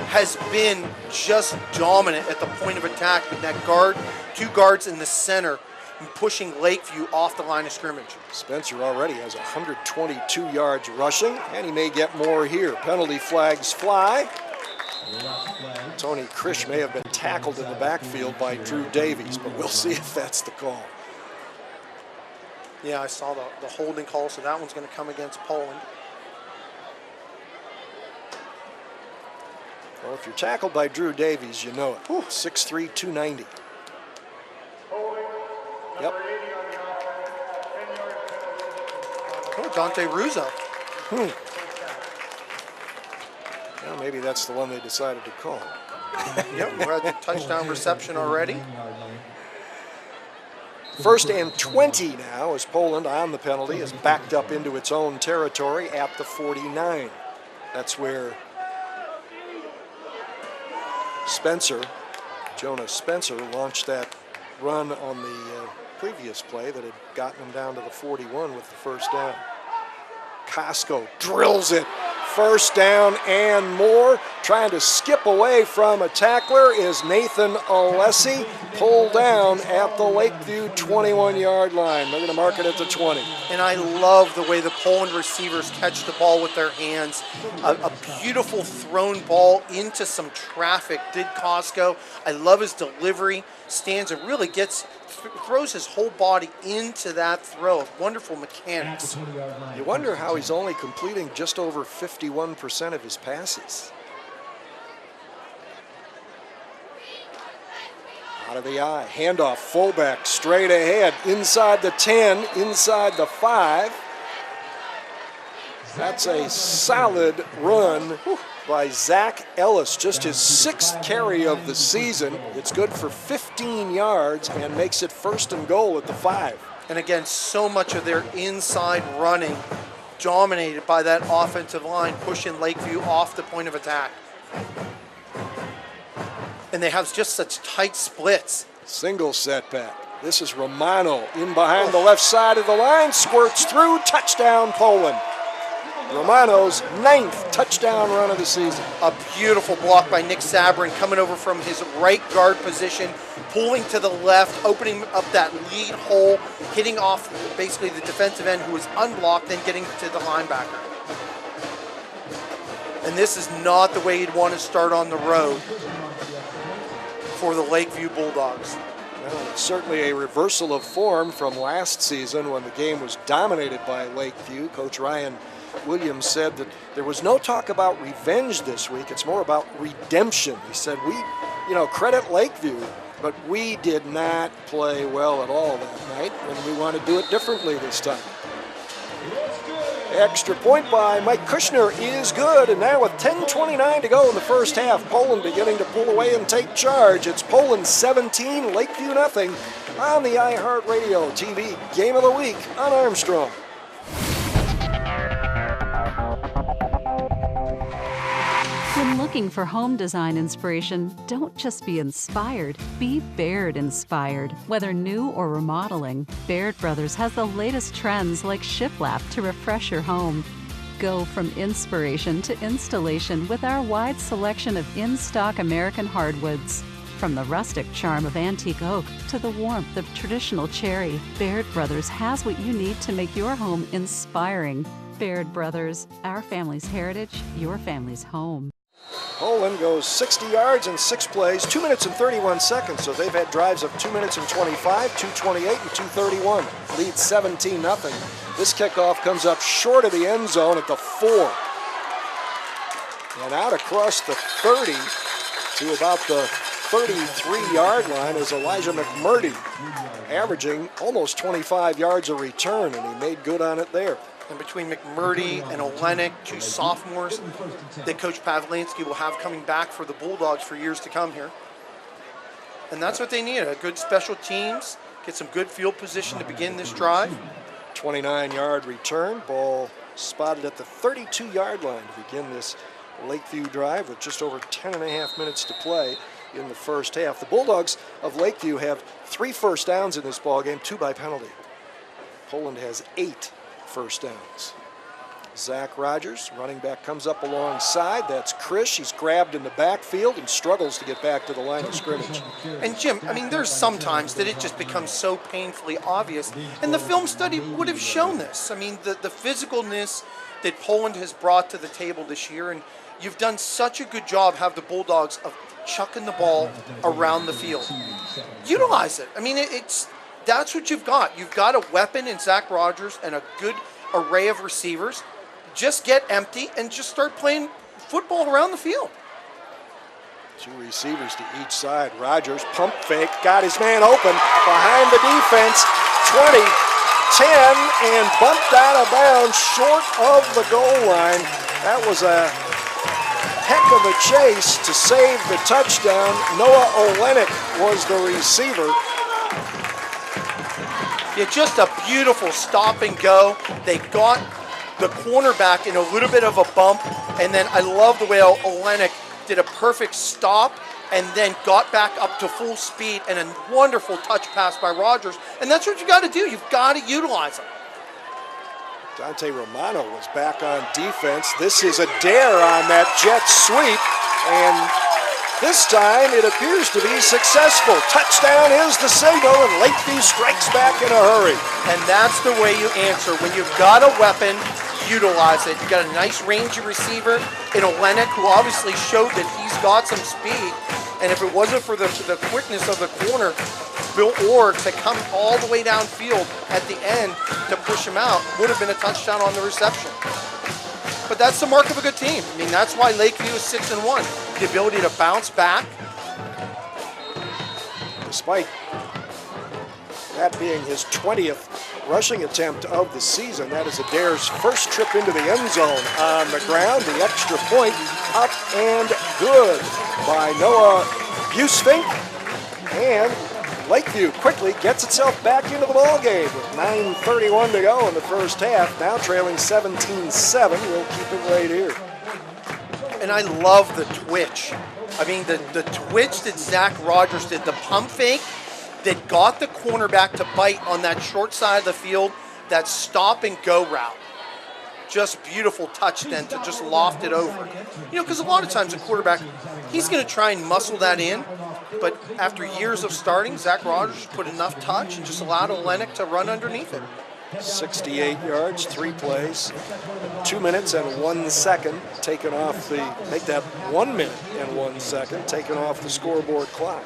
has been just dominant at the point of attack with that guard, 2 guards in the center, and pushing Lakeview off the line of scrimmage. Spencer already has 122 yards rushing, and he may get more here. Penalty flags fly. Tony Krish may have been tackled in the backfield by Drew Davies, but we'll see if that's the call. Yeah, I saw the holding call, so that one's going to come against Poland. Well, if you're tackled by Drew Davies, you know it. 6'3", 290. Yep. Oh, Dante Russo. Well, maybe that's the one they decided to call. Yep, we're at the touchdown reception already. 1st and 20 now, as Poland on the penalty is backed up into its own territory at the 49. That's where Jonah Spencer launched that run on the previous play that had gotten him down to the 41 with the first down. Costco drills it. First down and more. Trying to skip away from a tackler is Nathan Alessi, pulled down at the Lakeview 21-yard line. They're going to mark it at the 20. And I love the way the Poland receivers catch the ball with their hands. A beautiful thrown ball into some traffic did Costco. I love his delivery. Stands and really throws his whole body into that throw. Wonderful mechanics. You wonder how he's only completing just over 51% of his passes. Out of the eye, handoff, fullback, straight ahead, inside the 10, inside the 5. That's a solid run by Zach Ellis, just his 6th carry of the season. It's good for 15 yards and makes it 1st and goal at the 5. And again, so much of their inside running dominated by that offensive line, pushing Lakeview off the point of attack. And they have just such tight splits. Single setback. This is Romano in behind the left side of the line, squirts through, touchdown Poland. Romano's 9th touchdown run of the season. A beautiful block by Nick Sabrin coming over from his right guard position, pulling to the left, opening up that lead hole, hitting off basically the defensive end who was unblocked, then getting to the linebacker. And this is not the way you'd want to start on the road. for the Lakeview Bulldogs. Well, it's certainly a reversal of form from last season when the game was dominated by Lakeview. Coach Ryan Williams said that there was no talk about revenge this week. It's more about redemption. He said, we, credit Lakeview, but we did not play well at all that night, and we want to do it differently this time. Extra point by Mike Kushner is good, and now with 10:29 to go in the first half, Poland beginning to pull away and take charge. It's Poland 17, Lakeview nothing on the iHeartRadio TV Game of the Week on Armstrong. When looking for home design inspiration, don't just be inspired, be Baird inspired. Whether new or remodeling, Baird Brothers has the latest trends like shiplap to refresh your home. Go from inspiration to installation with our wide selection of in-stock American hardwoods. From the rustic charm of antique oak to the warmth of traditional cherry, Baird Brothers has what you need to make your home inspiring. Baird Brothers, our family's heritage, your family's home. Poland goes 60 yards in 6 plays, 2 minutes and 31 seconds. So they've had drives of 2 minutes and 25, 2:28, and 2:31. Lead 17-0. This kickoff comes up short of the end zone at the 4. And out across the 30 to about the 33-yard line is Elijah McMurdy, averaging almost 25 yards a return, and he made good on it there. And between McMurdy and Olenek, 2 sophomores that Coach Pavlanski will have coming back for the Bulldogs for years to come here. And that's what they need, a good special teams, get some good field position to begin this drive. 29-yard return, ball spotted at the 32-yard line to begin this Lakeview drive with just over 10.5 minutes to play in the first half. The Bulldogs of Lakeview have 3 first downs in this ballgame, 2 by penalty. Poland has 8 first downs. Zach Rogers, running back, comes up alongside. That's Krish. He's grabbed in the backfield and struggles to get back to the line of scrimmage. And Jim, there's sometimes that it just becomes so painfully obvious, and the film study would have shown this. The physicalness that Poland has brought to the table this year, and you've done such a good job, have the Bulldogs, of chucking the ball around the field. Utilize it. That's what you've got. You've got a weapon in Zach Rogers and a good array of receivers. Just get empty and just start playing football around the field. 2 receivers to each side. Rogers, pump fake, got his man open behind the defense. 20, 10, and bumped out of bounds short of the goal line. That was a heck of a chase to save the touchdown. Noah Olenek was the receiver. Yeah, just a beautiful stop and go. They got the cornerback in a little bit of a bump, and then I love the way Olenek did a perfect stop and then got back up to full speed, and a wonderful touch pass by Rogers. And that's what you got to do. You've got to utilize them. Dante Romano was back on defense. This is a dare on that jet sweep, and this time it appears to be successful. Touchdown is the signal, and Lakeview strikes back in a hurry. And that's the way you answer. When you've got a weapon, utilize it. You've got a nice rangy receiver in Olenek, who obviously showed that he's got some speed. And if it wasn't for the quickness of the corner, Bill Orr, to come all the way downfield at the end to push him out, would have been a touchdown on the reception. But that's the mark of a good team. That's why Lakeview is 6-1. The ability to bounce back. Despite that being his 20th rushing attempt of the season, that is Adair's first trip into the end zone on the ground. The extra point up and good by Noah Busfink. And Lakeview quickly gets itself back into the ballgame with 9:31 to go in the first half. Now trailing 17-7. We'll keep it right here. And I love the twitch. The twitch that Zach Rogers did, the pump fake that got the cornerback to bite on that short side of the field, that stop and go route. Just beautiful touch then to just loft it over. Because a lot of times a quarterback, he's going to try and muscle that in. But after years of starting, Zach Rogers put enough touch and just allowed Olenek to run underneath it. 68 yards, 3 plays, 2 minutes and 1 second taken off the, make that 1 minute and 1 second taken off the scoreboard clock.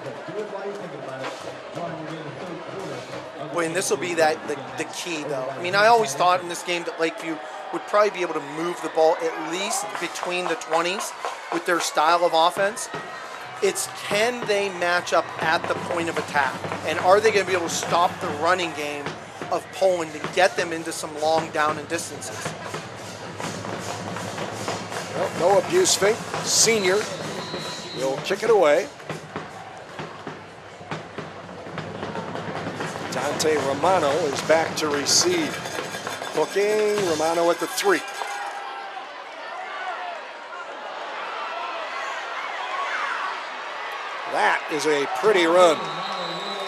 Boy, and this will be the key, though. I mean, I always thought in this game that Lakeview would probably be able to move the ball at least between the 20s with their style of offense. It's can they match up at the point of attack? And are they going to be able to stop the running game of Poland and get them into some long down and distances? Well, no abuse fake. Senior will kick it away. Dante Romano is back to receive. Hooking, Romano at the 3. That is a pretty run.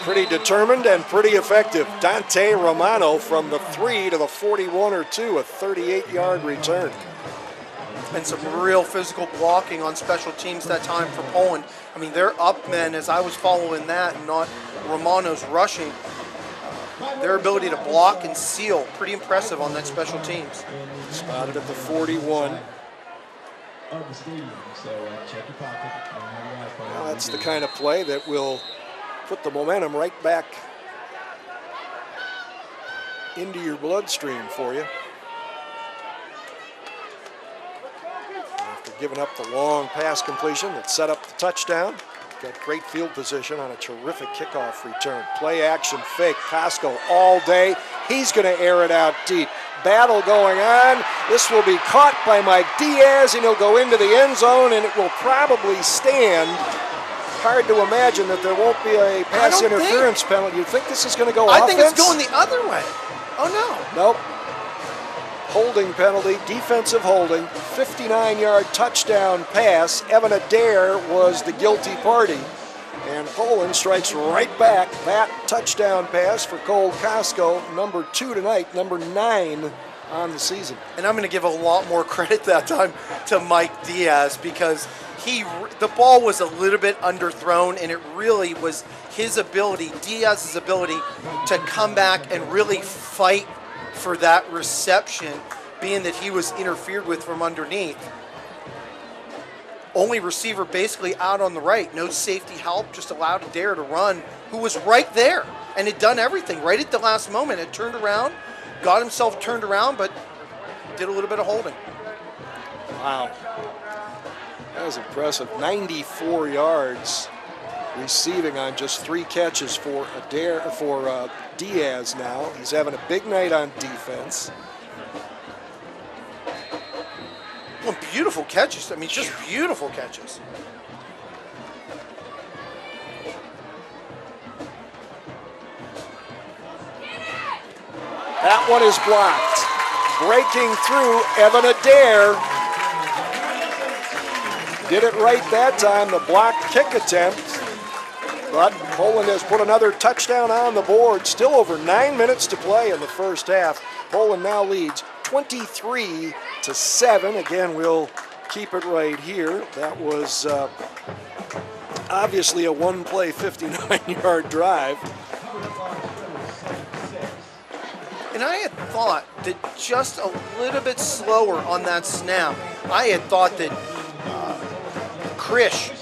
Pretty determined and pretty effective. Dante Romano from the 3 to the 41 or 2, a 38-yard return. And some real physical blocking on special teams that time for Poland. I mean, their up men, as I was following that, and not Romano's rushing, their ability to block and seal, pretty impressive on that special teams. Spotted at the 41. Of the stadium, so check your pocket. Well, that's the kind of play that will put the momentum right back into your bloodstream for you. After giving up the long pass completion that set up the touchdown, got great field position on a terrific kickoff return. Play action fake, Costco all day. He's going to air it out deep. Battle going on. This will be caught by Mike Diaz, and he'll go into the end zone, and it will probably stand. Hard to imagine that there won't be a pass interference penalty. You think this is going to go offense? I think it's going the other way. Oh, no. Nope. Holding penalty, defensive holding, 59-yard touchdown pass. Evan Adair was the guilty party. And Poland strikes right back. That touchdown pass for Cole Costco, number 2 tonight, number 9 on the season. And I'm going to give a lot more credit that time to Mike Diaz, because the ball was a little bit underthrown, and it really was his ability, Diaz's ability, to come back and really fight for that reception, being that he was interfered with from underneath. Only receiver basically out on the right. No safety help, just allowed Adair to run, who was right there and had done everything right at the last moment. Had turned around, got himself turned around, but did a little bit of holding. Wow. That was impressive. 94 yards receiving on just 3 catches for Diaz now. He's having a big night on defense. Well, beautiful catches. I mean, just beautiful catches. That one is blocked. Breaking through, Evan Adair. Did it right that time, the blocked kick attempt. But Poland has put another touchdown on the board. Still over 9 minutes to play in the first half. Poland now leads 23-7. Again, we'll keep it right here. That was obviously a one-play 59-yard drive. And I had thought that just a little bit slower on that snap, I had thought that Krish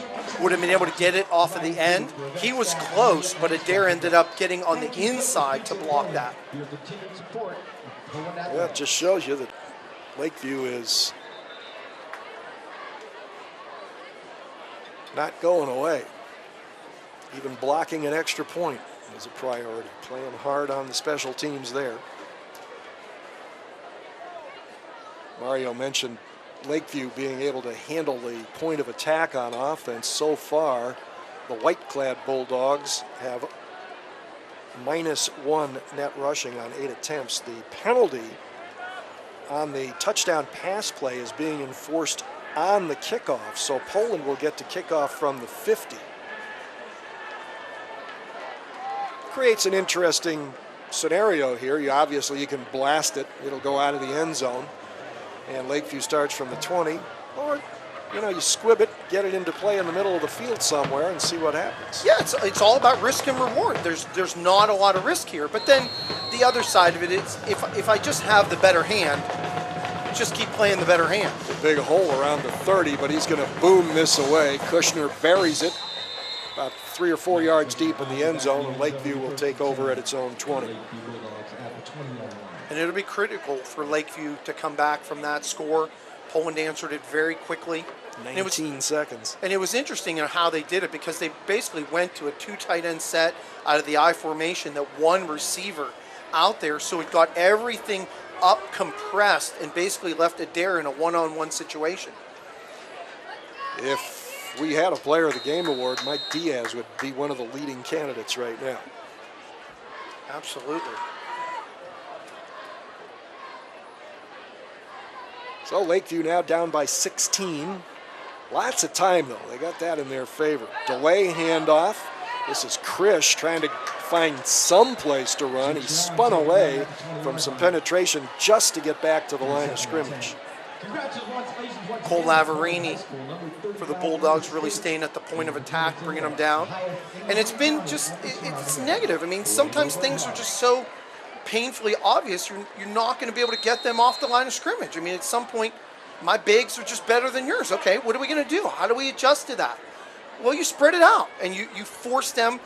would have been able to get it off of the end. He was close, but Adair ended up getting on the inside to block that. Yeah, it just shows you that Lakeview is not going away. Even blocking an extra point is a priority. Playing hard on the special teams there. Mario mentioned Lakeview being able to handle the point of attack on offense. So far, the white-clad Bulldogs have -1 net rushing on 8 attempts. The penalty on the touchdown pass play is being enforced on the kickoff, so Poland will get to kickoff from the 50. Creates an interesting scenario here. You can blast it. It'll go out of the end zone. And Lakeview starts from the 20, or you know, you squib it, get it into play in the middle of the field somewhere and see what happens. Yeah, it's all about risk and reward. There's not a lot of risk here. But then the other side of it is if I just have the better hand, just keep playing the better hand. A big hole around the 30, but he's going to boom this away. Kushner buries it about 3 or 4 yards deep in the end zone, and Lakeview will take over at its own 20. And it'll be critical for Lakeview to come back from that score. Poland answered it very quickly. 19 seconds. And it was interesting in how they did it because they basically went to a 2 tight end set out of the I formation, that one receiver out there, so it got everything up compressed and basically left Adair in a one-on-one situation. If we had a Player of the Game award, Mike Diaz would be one of the leading candidates right now. Absolutely. So Lakeview now down by 16. Lots of time, though. They got that in their favor. Delay handoff. This is Krish trying to find some place to run. He spun away from some penetration just to get back to the line of scrimmage. Cole Lavarini for the Bulldogs really staying at the point of attack, bringing them down. And it's been just, it's negative. I mean, sometimes things are just so painfully obvious, you're not going to be able to get them off the line of scrimmage. I mean, at some point, my bigs are just better than yours. Okay, what are we going to do? How do we adjust to that? Well, you spread it out, and you force them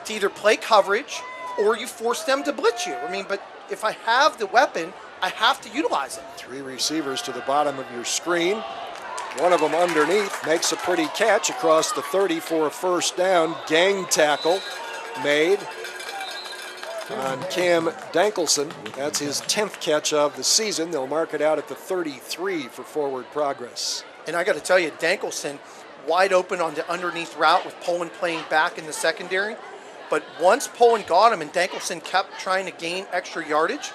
to either play coverage or you force them to blitz you. I mean, but if I have the weapon, I have to utilize it. 3 receivers to the bottom of your screen. One of them underneath makes a pretty catch across the 30 for a first down. Gang tackle made on Cam Dankelson. That's his 10th catch of the season. They'll mark it out at the 33 for forward progress. And I got to tell you, Dankelson wide open on the underneath route with Poland playing back in the secondary. But once Poland got him and Dankelson kept trying to gain extra yardage,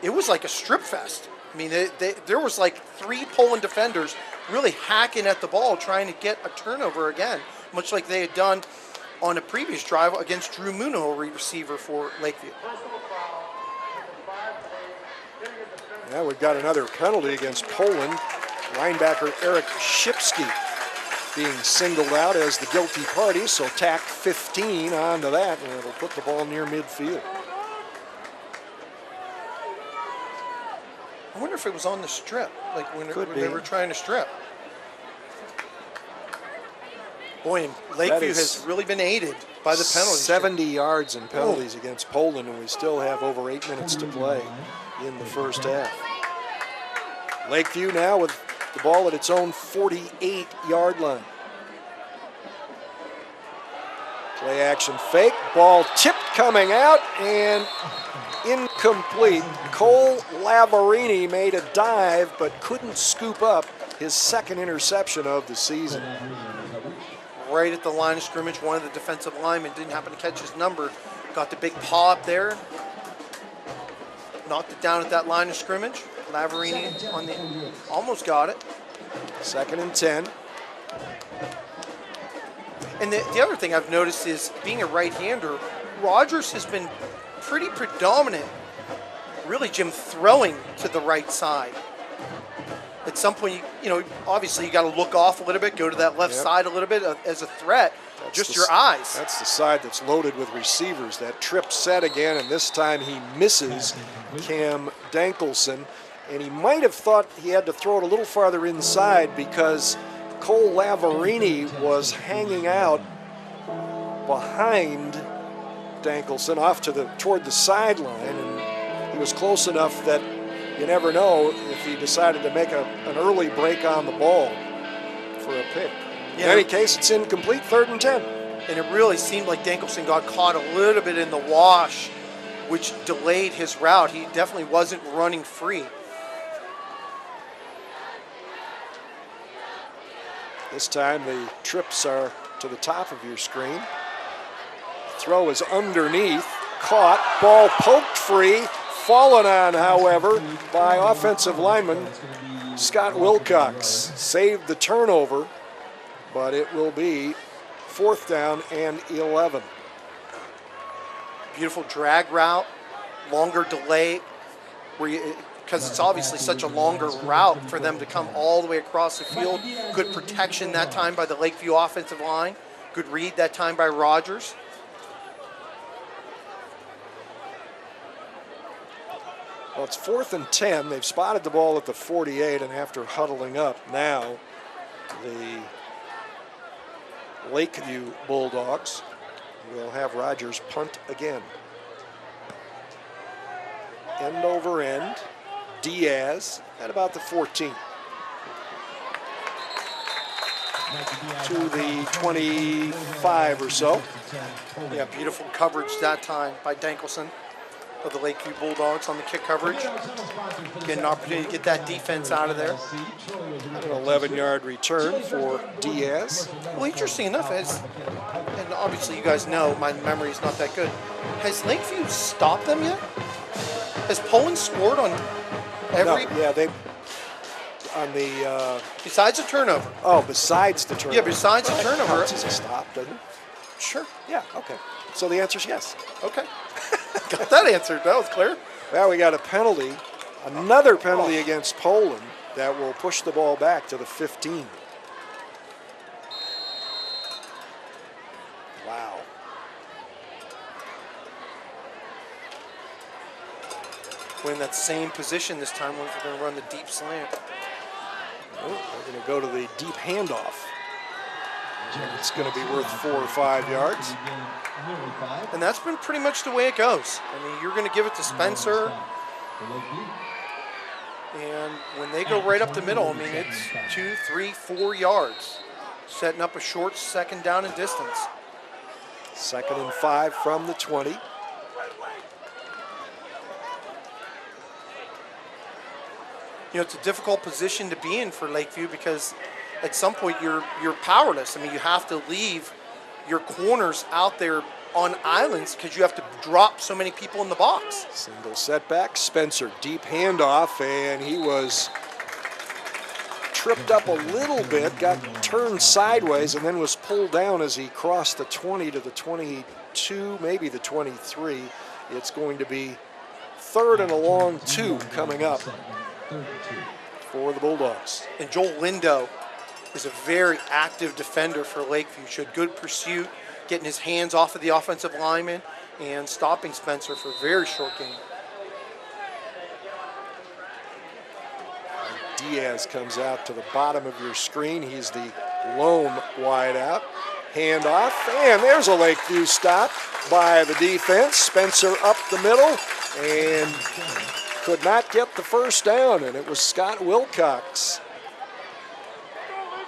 it was like a strip fest. I mean, there was like 3 Poland defenders really hacking at the ball trying to get a turnover again, much like they had done on a previous drive against Drew Muno, a receiver for Lakeview. Yeah, we've got another penalty against Poland. Linebacker Eric Shipsky being singled out as the guilty party, so tack 15 onto that, and it'll put the ball near midfield. I wonder if it was on the strip, like when they were trying to strip. Boy, and Lakeview has really been aided by the penalties. 70 yards in penalties against Poland, and we still have over 8 minutes to play in the first half. Lakeview now with the ball at its own 48-yard line. Play action fake, ball tipped coming out, and incomplete. Cole Lavarini made a dive but couldn't scoop up his second interception of the season. Right at the line of scrimmage, one of the defensive linemen didn't happen to catch his number. Got the big paw up there. Knocked it down at that line of scrimmage. Lavarini almost got it. 2nd and 10. And the other thing I've noticed is, being a right-hander, Rogers has been pretty predominant, really, Jim, throwing to the right side. At some point, obviously you got to look off a little bit, go to that left side a little bit as a threat. That's just your eyes. That's the side that's loaded with receivers. That trip set again, and this time he misses Cam Dankelson. And he might have thought he had to throw it a little farther inside because Cole Lavarini was hanging out behind Dankelson off toward the sideline, and he was close enough that you never know if he decided to make an early break on the ball for a pick. In any case, it's incomplete, 3rd and 10. And it really seemed like Dankelson got caught a little bit in the wash, which delayed his route. He definitely wasn't running free. This time the trips are to the top of your screen. Throw is underneath, caught, ball poked free, fallen on, however, by offensive lineman Scott Wilcox. Saved the turnover, but it will be 4th down and 11. Beautiful drag route, longer delay, where because it's obviously such a longer route for them to come all the way across the field. Good protection that time by the Lakeview offensive line. Good read that time by Rogers. Well, it's 4th and 10. They've spotted the ball at the 48, and after huddling up now, the Lakeview Bulldogs will have Rogers punt again. End over end. Diaz at about the 14. To the 25 or so. Yeah, beautiful coverage that time by Dankelson of the Lakeview Bulldogs on the kick coverage. Get an opportunity to get that defense out of there. An 11-yard return for Diaz. Well, interesting enough, and obviously you guys know my memory is not that good. Has Lakeview stopped them yet? Has Poland scored on every? No, yeah, they on the. Besides the turnover. Oh, besides the turnover. Yeah, besides the turnover. Counts as a stop, doesn't it? Sure. Yeah. Okay. So the answer is yes. Okay. Got that answered. That was clear. Well, we got a penalty, another penalty against Poland that will push the ball back to the 15. Wow. We're in that same position this time. We're going to run the deep slant. Oh, we're going to go to the deep handoff. It's going to be worth 4 or 5 yards. And that's been pretty much the way it goes. I mean, you're going to give it to Spencer. And when they go right up the middle, I mean, it's 2, 3, 4 yards. Setting up a short second down and distance. 2nd and 5 from the 20. You know, it's a difficult position to be in for Lakeview because at some point you're powerless. I mean, you have to leave your corners out there on islands because you have to drop so many people in the box. Single setback. Spencer, deep handoff, and he was tripped up a little bit, got turned sideways, and then was pulled down as he crossed the 20 to the 22, maybe the 23. It's going to be 3rd and a long 2 coming up for the Bulldogs. And Joel Lindo is a very active defender for Lakeview. Showed good pursuit, getting his hands off of the offensive lineman and stopping Spencer for a very short gain. Diaz comes out to the bottom of your screen. He's the lone wideout. Handoff, and there's a Lakeview stop by the defense. Spencer up the middle and could not get the first down, and it was Scott Wilcox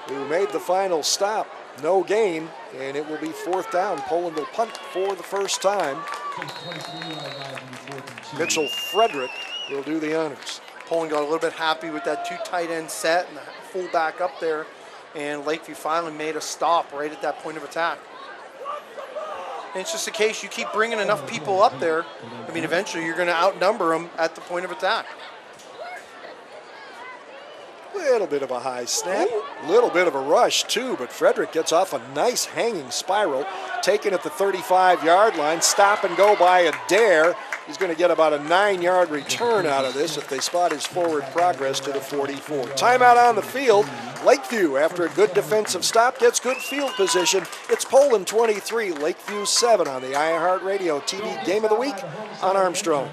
who made the final stop. No gain, and it will be 4th down. Poland will punt for the first time. Mitchell Frederick will do the honors. Poland got a little bit happy with that 2 tight end set and the fullback up there, and Lakeview finally made a stop right at that point of attack. And it's just a case you keep bringing enough people up there. I mean, eventually you're going to outnumber them at the point of attack. Little bit of a high snap, little bit of a rush too, but Frederick gets off a nice hanging spiral, taken at the 35-yard line, stop and go by Adair. He's going to get about a 9-yard return out of this if they spot his forward progress to the 44. Timeout on the field. Lakeview, after a good defensive stop, gets good field position. It's Poland 23, Lakeview 7 on the iHeartRadio TV Game of the Week on Armstrong.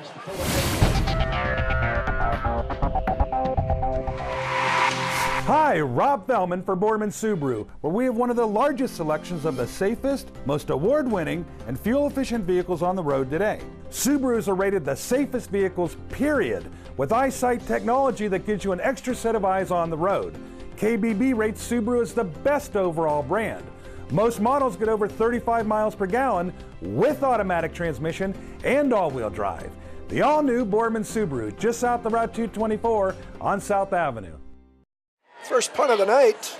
Hi, Rob Fellman for Boardman Subaru, where we have one of the largest selections of the safest, most award-winning, and fuel-efficient vehicles on the road today. Subarus are rated the safest vehicles, period, with EyeSight technology that gives you an extra set of eyes on the road. KBB rates Subaru as the best overall brand. Most models get over 35 miles per gallon with automatic transmission and all-wheel drive. The all-new Boardman Subaru, just south of Route 224 on South Avenue. First punt of the night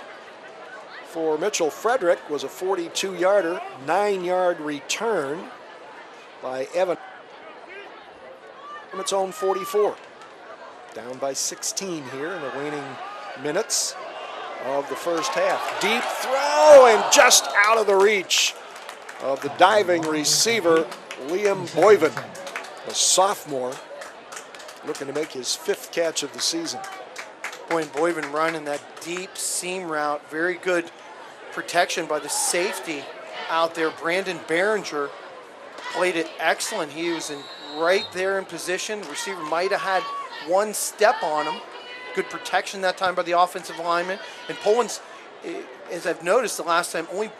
for Mitchell Frederick was a 42-yarder, 9-yard return by Evan from its own 44. Down by 16 here in the waning minutes of the first half. Deep throw and just out of the reach of the diving receiver, Liam Boyven, a sophomore looking to make his 5th catch of the season. Boy, and Boyven running that deep seam route. Very good protection by the safety out there. Brandon Behringer played it excellent. He was right there in position. The receiver might have had one step on him. Good protection that time by the offensive lineman. And Poland's, as I've noticed the last time, only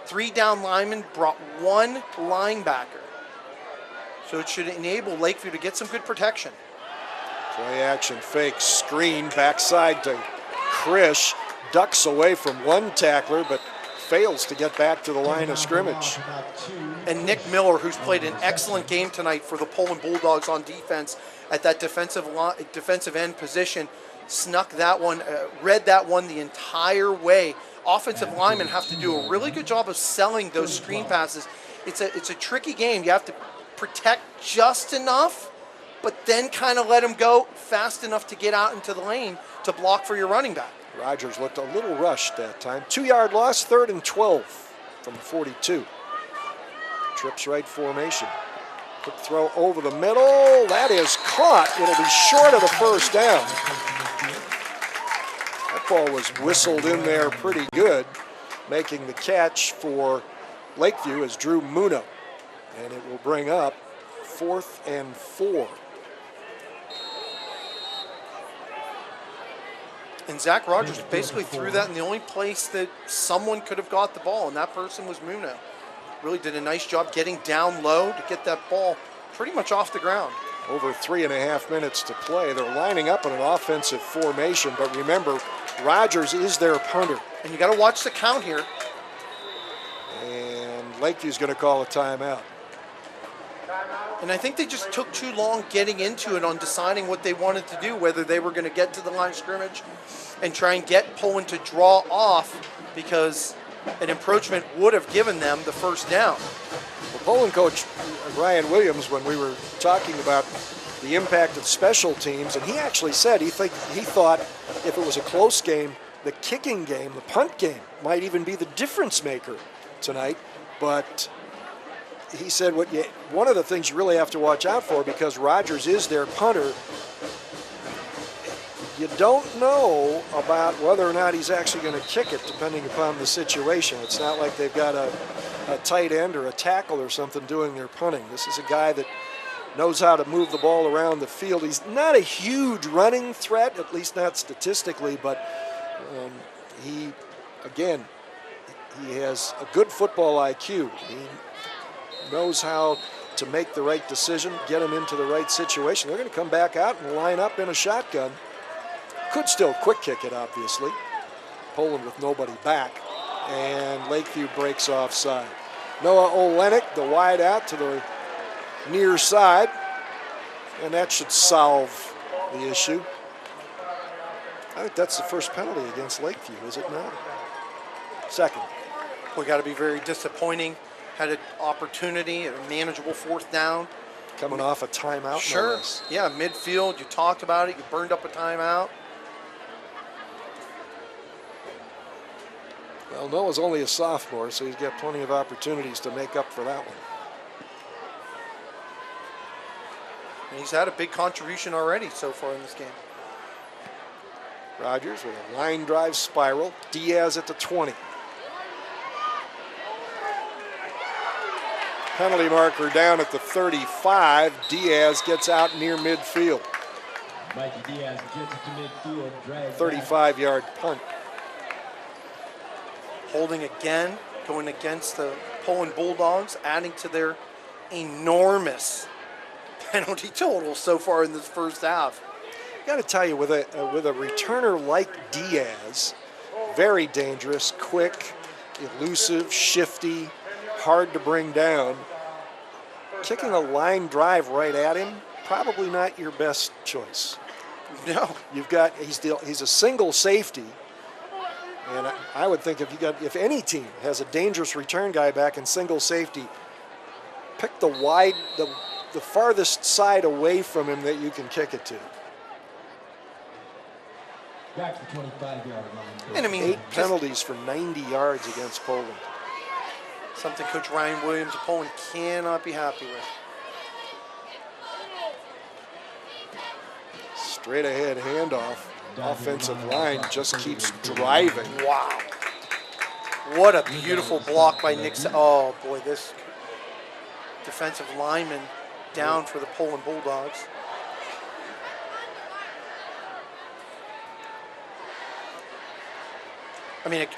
3 down linemen brought 1 linebacker. So it should enable Lakeview to get some good protection. Play action fake, screen, backside to Krish. Ducks away from one tackler, but fails to get back to the line of scrimmage. And Nick Miller, who's played an excellent game tonight for the Poland Bulldogs on defense at that defensive end position, snuck that one, read that one the entire way. Offensive linemen have to do a really good job of selling those screen passes. It's a tricky game. You have to protect just enough, but then kind of let them go fast enough to get out into the lane to block for your running back. Rogers looked a little rushed that time. 2-yard loss, 3rd and 12 from the 42. Trips right formation. Quick throw over the middle. That is caught. It'll be short of the first down. That ball was whistled in there pretty good. Making the catch for Lakeview is Drew Muno. And it will bring up 4th and 4. And Zach Rogers basically threw that in the only place that someone could have got the ball, and that person was Muno. Really did a nice job getting down low to get that ball pretty much off the ground. Over 3.5 minutes to play. They're lining up in an offensive formation, but remember, Rogers is their punter. And you got to watch the count here. And Lakeview's going to call a timeout. And I think they just took too long getting into it on deciding what they wanted to do, whether they were going to get to the line of scrimmage and try and get Poland to draw off, because an encroachment would have given them the first down. Well, Poland coach Ryan Williams, when we were talking about the impact of special teams, and he actually said he thought if it was a close game, the kicking game, the punt game, might even be the difference maker tonight. But he said one of the things you really have to watch out for, because Rogers is their punter, you don't know about whether or not he's actually going to kick it depending upon the situation. It's not like they've got a tight end or a tackle or something doing their punting. This is a guy that knows how to move the ball around the field. He's not a huge running threat, at least not statistically, but he has a good football IQ. He knows how to make the right decision, get him into the right situation. They're going to come back out and line up in a shotgun. Could still quick kick it, obviously. Poland with nobody back. And Lakeview breaks offside. Noah Olenek, the wide out to the near side. And that should solve the issue. I think that's the first penalty against Lakeview, is it not? Second. We got to be very disappointing. Had an opportunity at a manageable 4th down. Coming off a timeout. Sure. No, yeah, midfield. You talked about it. You burned up a timeout. Well, Noah's only a sophomore, so he's got plenty of opportunities to make up for that one. And he's had a big contribution already so far in this game. Rogers with a line drive spiral. Diaz at the 20. Penalty marker down at the 35. Diaz gets out near midfield. Mikey Diaz gets it to midfield, drags 35-yard punt. Holding again, going against the Poland Bulldogs, adding to their enormous penalty total so far in this first half. Got to tell you, with a returner like Diaz, very dangerous, quick, elusive, shifty, hard to bring down. Kicking a line drive right at him, probably not your best choice. No. He's a single safety, and I would think if any team has a dangerous return guy back in single safety, pick the farthest side away from him that you can kick it to. back to the 25-yard line. And I mean, 8 penalties for 90 yards against Poland. Something Coach Ryan Williams of Poland cannot be happy with. Straight ahead handoff. Offensive line just keeps driving. Wow. What a beautiful block by Nick. Oh, boy, this defensive lineman down for the Poland Bulldogs. I mean,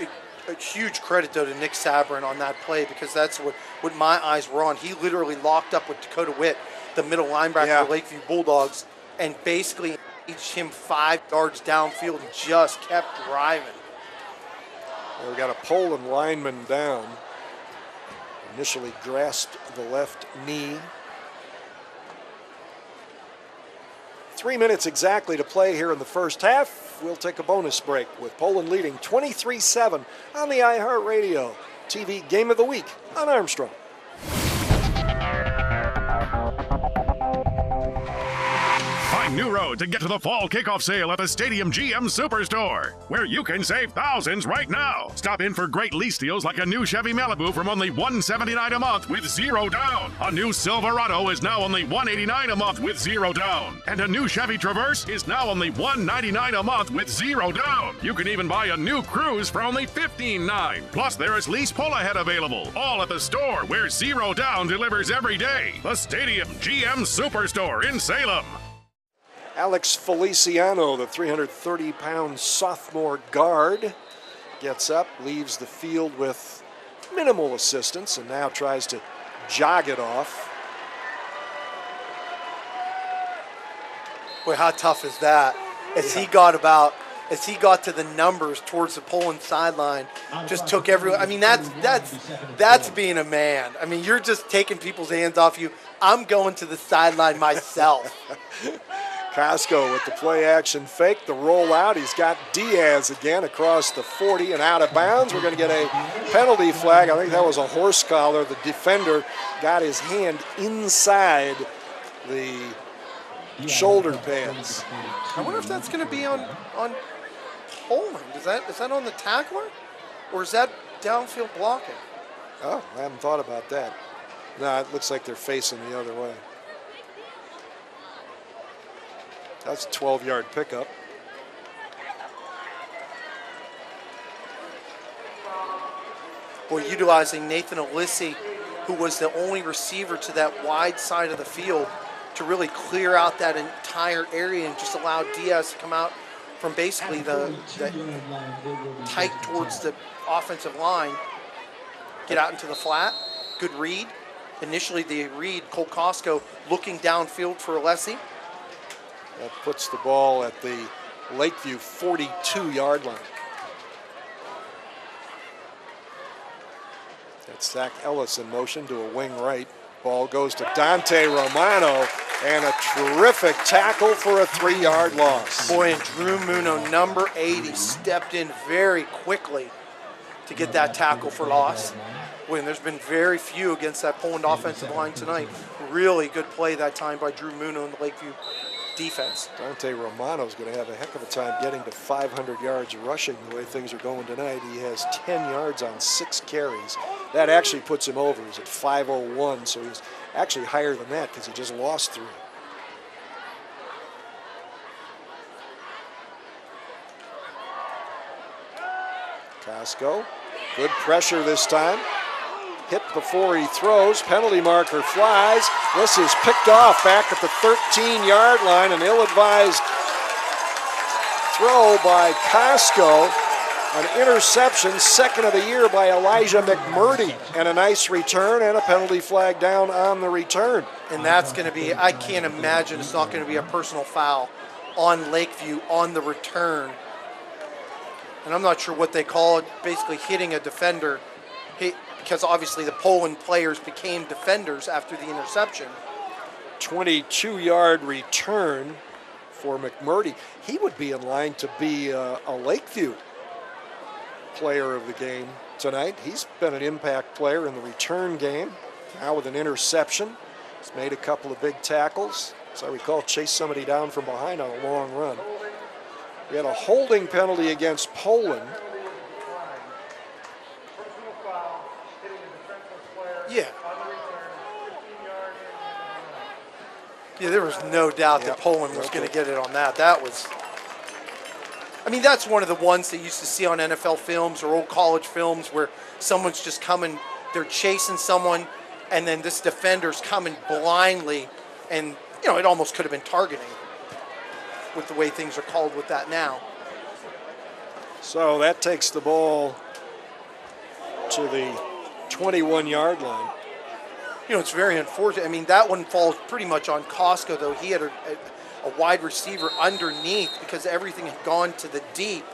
a huge credit, though, to Nick Sabrin on that play, because that's what my eyes were on. He literally locked up with Dakota Witt, the middle linebacker of the Lakeview Bulldogs, and basically reached him 5 yards downfield and just kept driving. Well, we got a Poland lineman down. Initially grasped the left knee. 3 minutes exactly to play here in the first half. We'll take a bonus break with Poland leading 23-7 on the iHeartRadio TV Game of the Week on Armstrong. Find new road to get to the fall kickoff sale at the Stadium GM Superstore, where you can save thousands right now. Stop in for great lease deals like a new Chevy Malibu from only $179 a month with 0 down. A new Silverado is now only $189 a month with 0 down. And a new Chevy Traverse is now only $199 a month with 0 down. You can even buy a new Cruze for only $15.9. Plus, there is lease pull-ahead available, all at the store where 0 down delivers every day. The Stadium GM Superstore in Salem. Alex Feliciano, the 330-pound sophomore guard, gets up, leaves the field with minimal assistance, and now tries to jog it off. Boy, how tough is that? As he got to the numbers towards the Poland sideline, just took everyone. I mean, that's being a man. I mean, you're just taking people's hands off you. I'm going to the sideline myself. Costco with the play action fake, the rollout. He's got Diaz again across the 40 and out of bounds. We're going to get a penalty flag. I think that was a horse collar. The defender got his hand inside the shoulder pads. I wonder if that's going to be on Poland. Is that on the tackler, or is that downfield blocking? Oh, I haven't thought about that. No, it looks like they're facing the other way. That's a 12-yard pickup. Boy, utilizing Nathan Alissi, who was the only receiver to that wide side of the field, to really clear out that entire area and just allow Diaz to come out from basically the tight towards the offensive line, get out into the flat. Good read. Initially, the read, Cole Costco looking downfield for Alessi. That puts the ball at the Lakeview 42-yard line. That's Zach Ellis in motion to a wing right. Ball goes to Dante Romano, and a terrific tackle for a 3-yard loss. Boy, and Drew Muno, number 80, stepped in very quickly to get that tackle for loss. Boy, and there's been very few against that Poland offensive line tonight. Really good play that time by Drew Muno in the Lakeview defense. Dante Romano's going to have a heck of a time getting to 500 yards rushing the way things are going tonight. He has 10 yards on 6 carries. That actually puts him over. He's at 501, so he's actually higher than that because he just lost 3. Costco, good pressure this time. Hit before he throws. Penalty marker flies. This is picked off back at the 13-yard line. An ill-advised throw by Costco. An interception, second of the year by Elijah McMurdy. And a nice return and a penalty flag down on the return. And that's going to be, I can't imagine it's not going to be a personal foul on Lakeview on the return. And I'm not sure what they call it, basically hitting a defender. Because obviously the Poland players became defenders after the interception. 22-yard return for McMurdy. He would be in line to be a Lakeview player of the game tonight. He's been an impact player in the return game, now with an interception. He's made a couple of big tackles. As I recall, chased somebody down from behind on a long run. We had a holding penalty against Poland. Yeah. Yeah, there was no doubt that Poland was going to get it on that. That was, I mean, that's one of the ones that you used to see on NFL films or old college films where someone's just coming, they're chasing someone, and then this defender's coming blindly, and, you know, it almost could have been targeting with the way things are called with that now. So that takes the ball to the 21-yard line. You know, it's very unfortunate. I mean, that one falls pretty much on Costco, though. He had a wide receiver underneath because everything had gone to the deep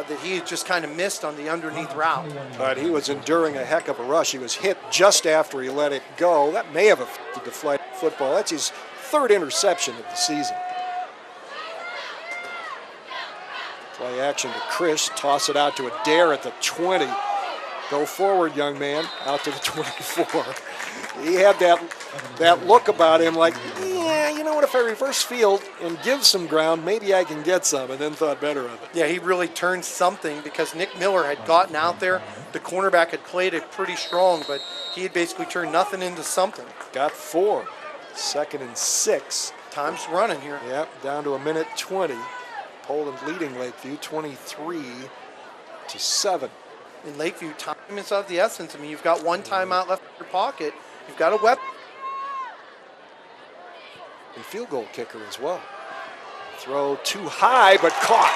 that he had just kind of missed on the underneath route. But he was enduring a heck of a rush. He was hit just after he let it go. That may have affected the flight of football. That's his third interception of the season. Play action to Chris, toss it out to Adair at the 20. Go forward, young man, out to the 24. He had that look about him like, yeah, you know what, if I reverse field and give some ground, maybe I can get some, and then thought better of it. Yeah, he really turned something because Nick Miller had gotten out there. The cornerback had played it pretty strong, but he had basically turned nothing into something. Got 4. 2nd and 6. Time's running here. Yep, down to 1:20. Poland leading Lakeview 23-7. In Lakeview, time is of the essence. I mean, you've got one timeout left in your pocket. You've got a weapon. And field goal kicker as well. Throw too high, but caught.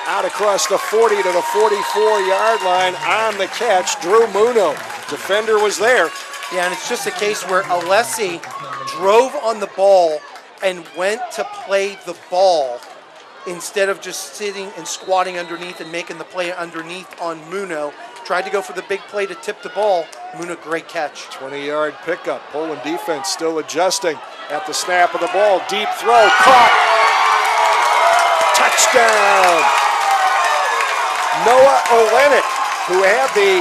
Out across the 40 to the 44-yard line on the catch. Drew Muno. Defender was there. Yeah, and it's just a case where Alessi drove on the ball and went to play the ball instead of just sitting and squatting underneath and making the play underneath on Muno. Tried to go for the big play to tip the ball. Muno, great catch. 20-yard pickup. Poland defense still adjusting at the snap of the ball. Deep throw, caught. Touchdown. Noah Olenek, who had the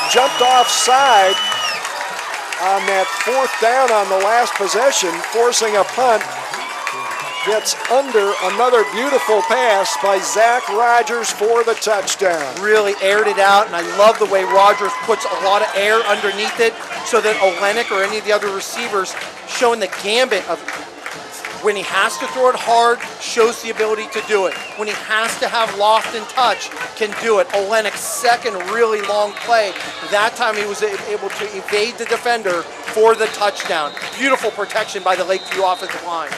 jumped off side on that 4th down on the last possession, forcing a punt, gets under another beautiful pass by Zach Rogers for the touchdown. Really aired it out, and I love the way Rogers puts a lot of air underneath it so that Olenek or any of the other receivers showing the gambit of when he has to throw it hard, shows the ability to do it. When he has to have loft and touch, can do it. Olenek's second really long play, that time he was able to evade the defender for the touchdown. Beautiful protection by the Lakeview offensive line.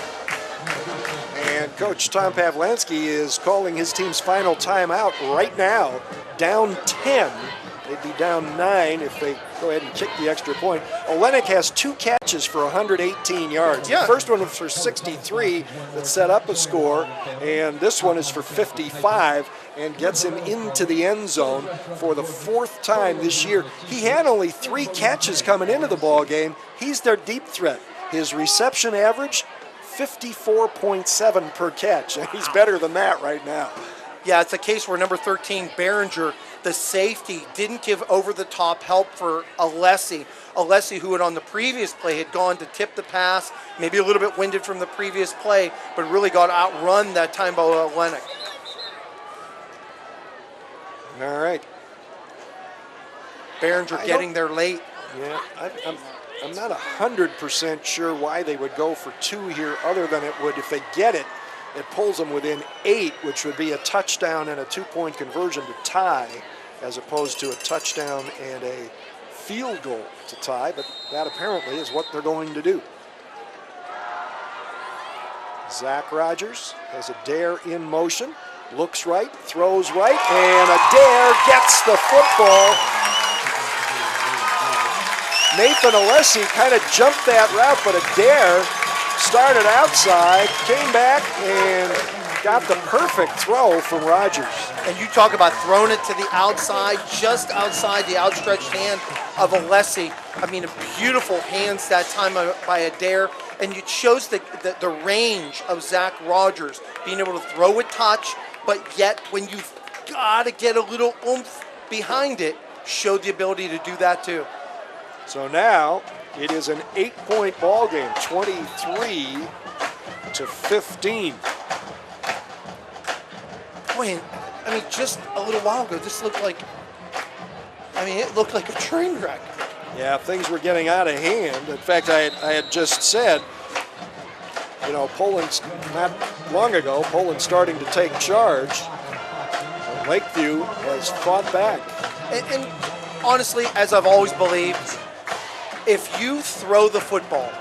And Coach Tom Pavlanski is calling his team's final timeout right now. Down 10. They'd be down 9 if they go ahead and kick the extra point. Olenek has 2 catches for 118 yards. Yeah. The first one was for 63 that set up a score, and this one is for 55 and gets him into the end zone for the 4th time this year. He had only 3 catches coming into the ball game. He's their deep threat. His reception average, 54.7 per catch, and he's better than that right now. Yeah, it's a case where number 13, Behringer, the safety, didn't give over-the-top help for Alessi. Alessi, who had on the previous play had gone to tip the pass, maybe a little bit winded from the previous play, but really got outrun that time by Olenek. All right. Behringer getting there late. Yeah, I'm not 100% sure why they would go for 2 here, other than it would, if they get it, it pulls them within 8, which would be a touchdown and a 2-point conversion to tie, as opposed to a touchdown and a field goal to tie, but that apparently is what they're going to do. Zach Rogers has Adair in motion, looks right, throws right, and Adair gets the football. Nathan Alessi kind of jumped that route, but Adair started outside, came back, and got the perfect throw from Rogers. And you talk about throwing it to the outside, just outside the outstretched hand of Alessi. I mean, beautiful hands that time by Adair. And it shows the range of Zach Rogers, being able to throw with touch, but yet when you've got to get a little oomph behind it, showed the ability to do that too. So now it is an 8-point ball game, 23-15. Boy, I mean, just a little while ago, this looked like, it looked like a train wreck. Yeah, things were getting out of hand. In fact, I had just said you know, Poland's not long ago, Poland starting to take charge. Lakeview has fought back. And honestly, as I've always believed, if you throw the football,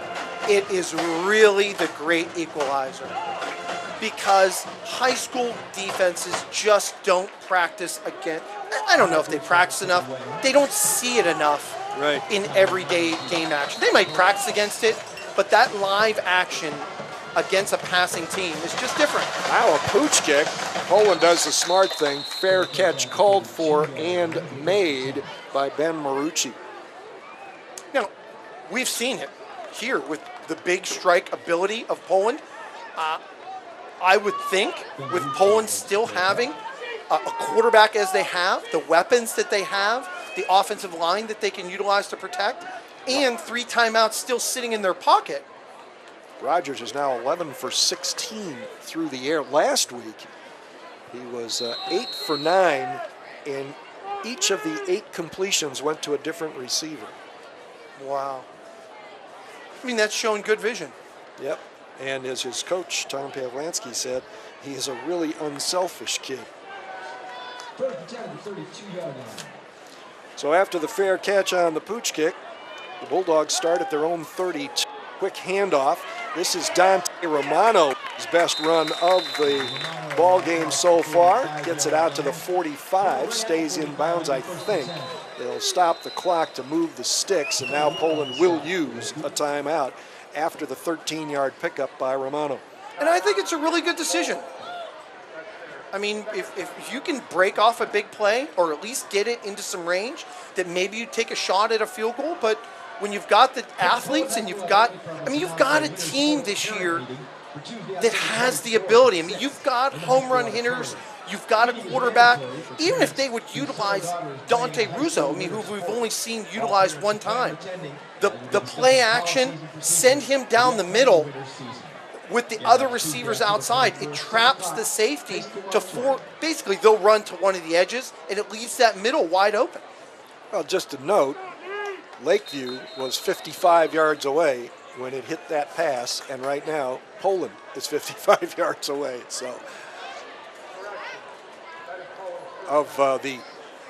it is really the great equalizer. Because high school defenses just don't practice again. I don't know if they practice enough. They don't see it enough in everyday game action. They might practice against it, but that live action against a passing team is just different. Now a pooch kick. Poland does the smart thing. Fair catch called for and made by Ben Marucci. Now, we've seen it here with the big strike ability of Poland. I would think with Poland still having a quarterback as they have, the weapons that they have, the offensive line that they can utilize to protect, and 3 timeouts still sitting in their pocket. Rogers is now 11 for 16 through the air. Last week, he was 8 for 9, and each of the 8 completions went to a different receiver. Wow. I mean, that's showing good vision. Yep. And as his coach, Tom Pavlanski, said, he is a really unselfish kid. So after the fair catch on the pooch kick, the Bulldogs start at their own 32. Quick handoff. This is Dante Romano's best run of the ball game so far. Gets it out to the 45, stays in bounds, I think. They'll stop the clock to move the sticks, and now Poland will use a timeout after the 13-yard pickup by Romano. And I think it's a really good decision. I mean, if you can break off a big play or at least get it into some range, that maybe you take a shot at a field goal. But when you've got the athletes and you've got a team this year that has the ability. I mean, you've got home run hitters. You've got a quarterback. Even if they would utilize Dante Russo, I mean, who we've only seen utilized one time, the play action, send him down the middle with the other receivers outside. It traps the safety to basically they'll run to one of the edges, and it leaves that middle wide open. Well, just a note, Lakeview was 55 yards away when it hit that pass, and right now Poland is 55 yards away. So of the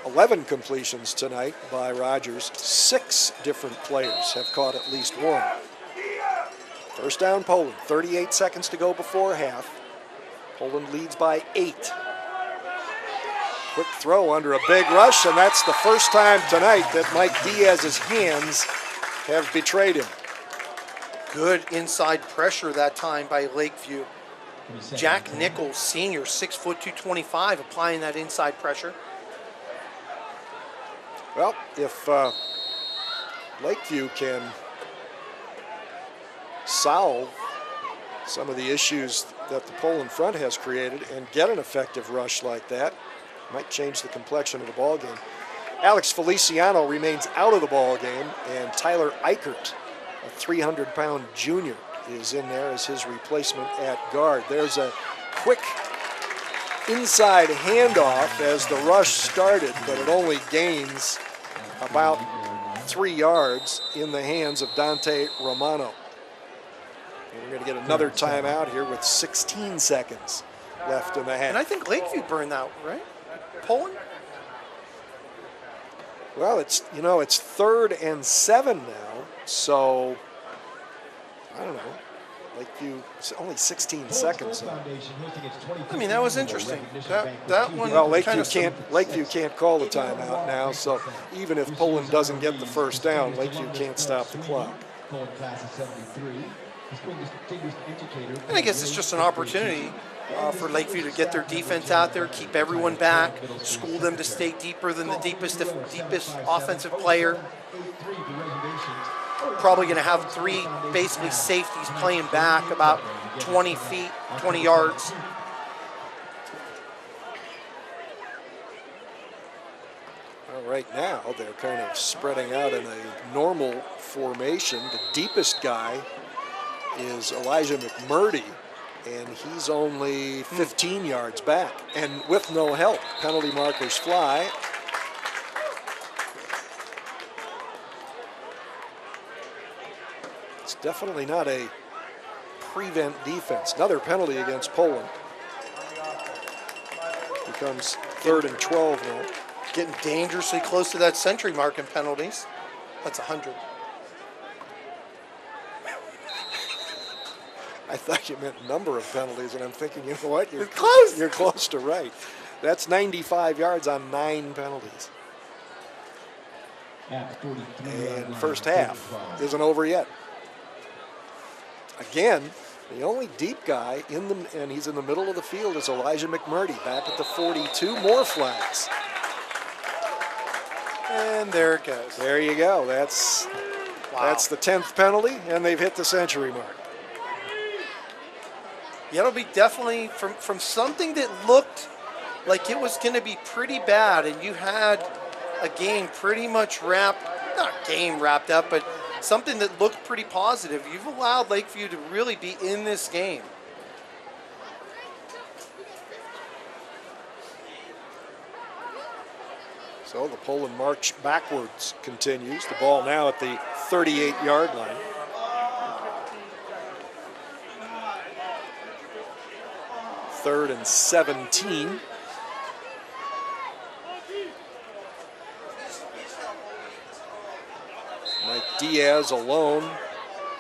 11 completions tonight by Rogers, 6 different players have caught at least one. First down, Poland. 38 seconds to go before half. Poland leads by 8. Quick throw under a big rush, and that's the first time tonight that Mike Diaz's hands have betrayed him. Good inside pressure that time by Lakeview. Jack Nichols, senior, 6 foot 225, applying that inside pressure. Well, if Lakeview can solve some of the issues that the Poland front has created and get an effective rush like that, might change the complexion of the ball game. Alex Feliciano remains out of the ball game, and Tyler Eichert, a 300-pound junior, is in there as his replacement at guard. There's a quick inside handoff as the rush started, but it only gains about 3 yards in the hands of Dante Romano. And we're going to get another timeout here with 16 seconds left in the half. And I think Lakeview burned out, right? Poland? Well, it's 3rd and 7 now, so I don't know. Lakeview, it's only 16 seconds. I mean, that was interesting. That one. Well, Lakeview can't call the timeout now, so even if Poland doesn't get the first down, Lakeview can't stop the clock. And I guess it's just an opportunity for Lakeview to get their defense out there, keep everyone back, school them to stay deeper than the deepest offensive player. Probably going to have 3 basically safeties playing back about 20 feet, 20 yards. Well, right now they're kind of spreading out in a normal formation. The deepest guy is Elijah McMurdy, and he's only 15 yards back, and with no help. Penalty markers fly. It's definitely not a prevent defense. Another penalty against Poland. Becomes 3rd and 12 now. Getting dangerously close to that century mark in penalties. That's 100. I thought you meant number of penalties, and I'm thinking, you know what? You're close. You're close to right. That's 95 yards on 9 penalties. And first half isn't over yet. Again, the only deep guy and he's in the middle of the field, is Elijah McMurdy back at the 42. More flags. And there it goes. There you go. That's the 10th penalty, and they've hit the century mark. Yeah, it'll be definitely from something that looked like it was going to be pretty bad, and you had a game pretty much not game wrapped up, but something that looked pretty positive. You've allowed Lakeview to really be in this game. So the Poland march backwards continues. The ball now at the 38-yard line. Third and 17. Mike Diaz alone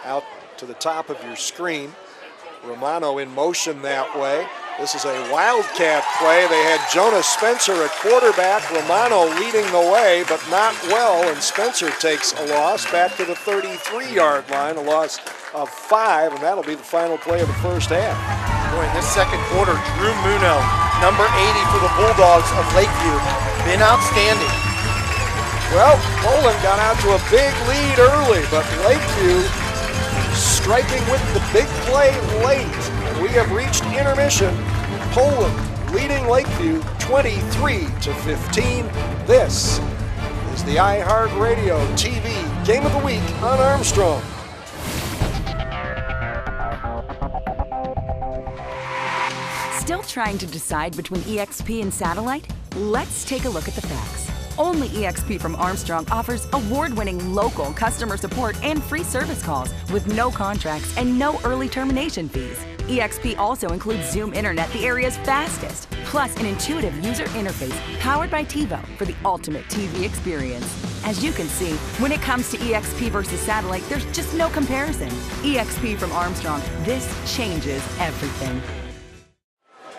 out to the top of your screen. Romano in motion that way. This is a wildcat play. They had Jonas Spencer at quarterback. Romano leading the way, but not well, and Spencer takes a loss back to the 33-yard line, a loss of 5, and that'll be the final play of the first half. Boy, in this second quarter, Drew Muno, number 80 for the Bulldogs of Lakeview, been outstanding. Well, Poland got out to a big lead early, but Lakeview striking with the big play late. And we have reached intermission. Poland leading Lakeview 23-15. This is the iHeartRadio TV Game of the Week on Armstrong. Still trying to decide between EXP and satellite? Let's take a look at the facts. Only EXP from Armstrong offers award-winning local customer support and free service calls with no contracts and no early termination fees. EXP also includes Zoom Internet, the area's fastest, plus an intuitive user interface powered by TiVo for the ultimate TV experience. As you can see, when it comes to EXP versus satellite, there's just no comparison. EXP from Armstrong, this changes everything.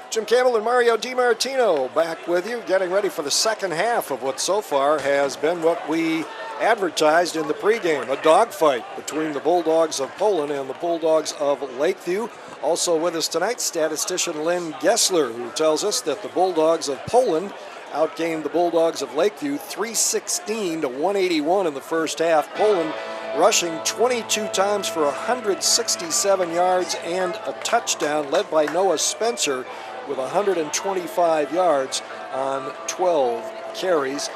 Jim Campbell and Mario DiMartino back with you, getting ready for the second half of what so far has been what we advertised in the pregame, a dogfight between the Bulldogs of Poland and the Bulldogs of Lakeview. Also with us tonight, statistician Lynn Gessler, who tells us that the Bulldogs of Poland outgained the Bulldogs of Lakeview 316-181 in the first half. Poland rushing 22 times for 167 yards and a touchdown, led by Noah Spencer with 125 yards on 12 carries.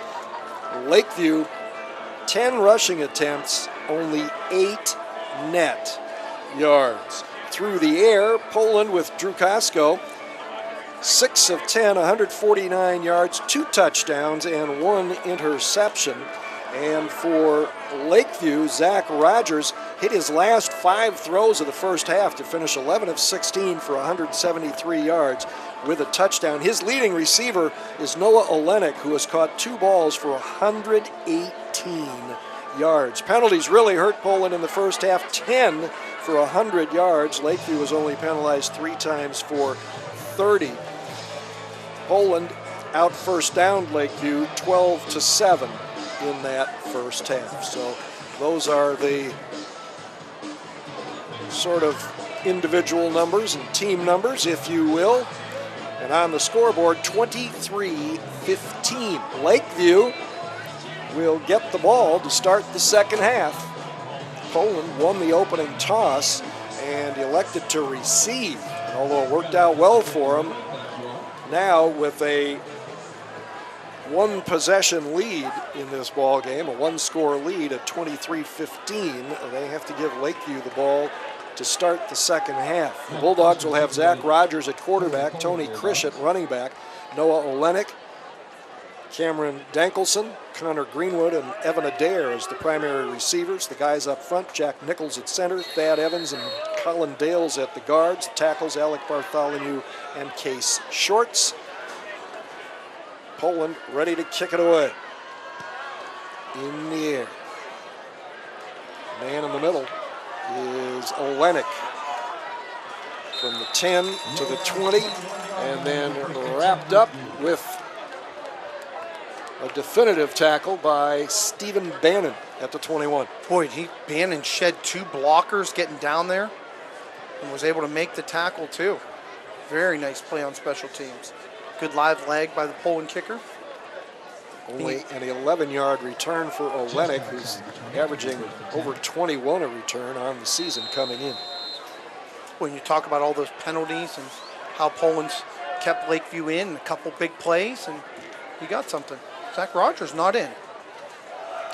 Lakeview, 10 rushing attempts, only 8 net yards. Through the air, Poland with Drew Kosko, 6 of 10, 149 yards, 2 touchdowns, and 1 interception. And for Lakeview, Zach Rogers hit his last 5 throws of the first half to finish 11 of 16 for 173 yards with a touchdown. His leading receiver is Noah Olenek, who has caught 2 balls for 118 yards. Penalties really hurt Poland in the first half, 10 for 100 yards. Lakeview was only penalized 3 times for 30. Poland out first down Lakeview 12-7 in that first half. So those are the sort of individual numbers and team numbers, if you will. And on the scoreboard, 23-15. Lakeview will get the ball to start the second half. Poland won the opening toss and elected to receive. And although it worked out well for them, now with a 1-possession lead in this ball game, a 1-score lead at 23-15, they have to give Lakeview the ball to start the second half. The Bulldogs will have Zach Rogers at quarterback, Tony Krish at running back, Noah Olenek, Cameron Dankelson, Connor Greenwood, and Evan Adair as the primary receivers. The guys up front, Jack Nichols at center, Thad Evans and Colin Dales at the guards. Tackles, Alec Bartholomew and Case Shorts. Poland ready to kick it away. In the air. Man in the middle is Olenek. From the 10 to the 20, and then wrapped up with a definitive tackle by Stephen Bannon at the 21. Boy, Bannon shed 2 blockers getting down there and was able to make the tackle too. Very nice play on special teams. Good live leg by the Poland kicker. Only an 11-yard return for Olenek, who's averaging over 21 a return on the season coming in. When you talk about all those penalties and how Poland's kept Lakeview in, a couple big plays, and you got something. Zach Rogers not in.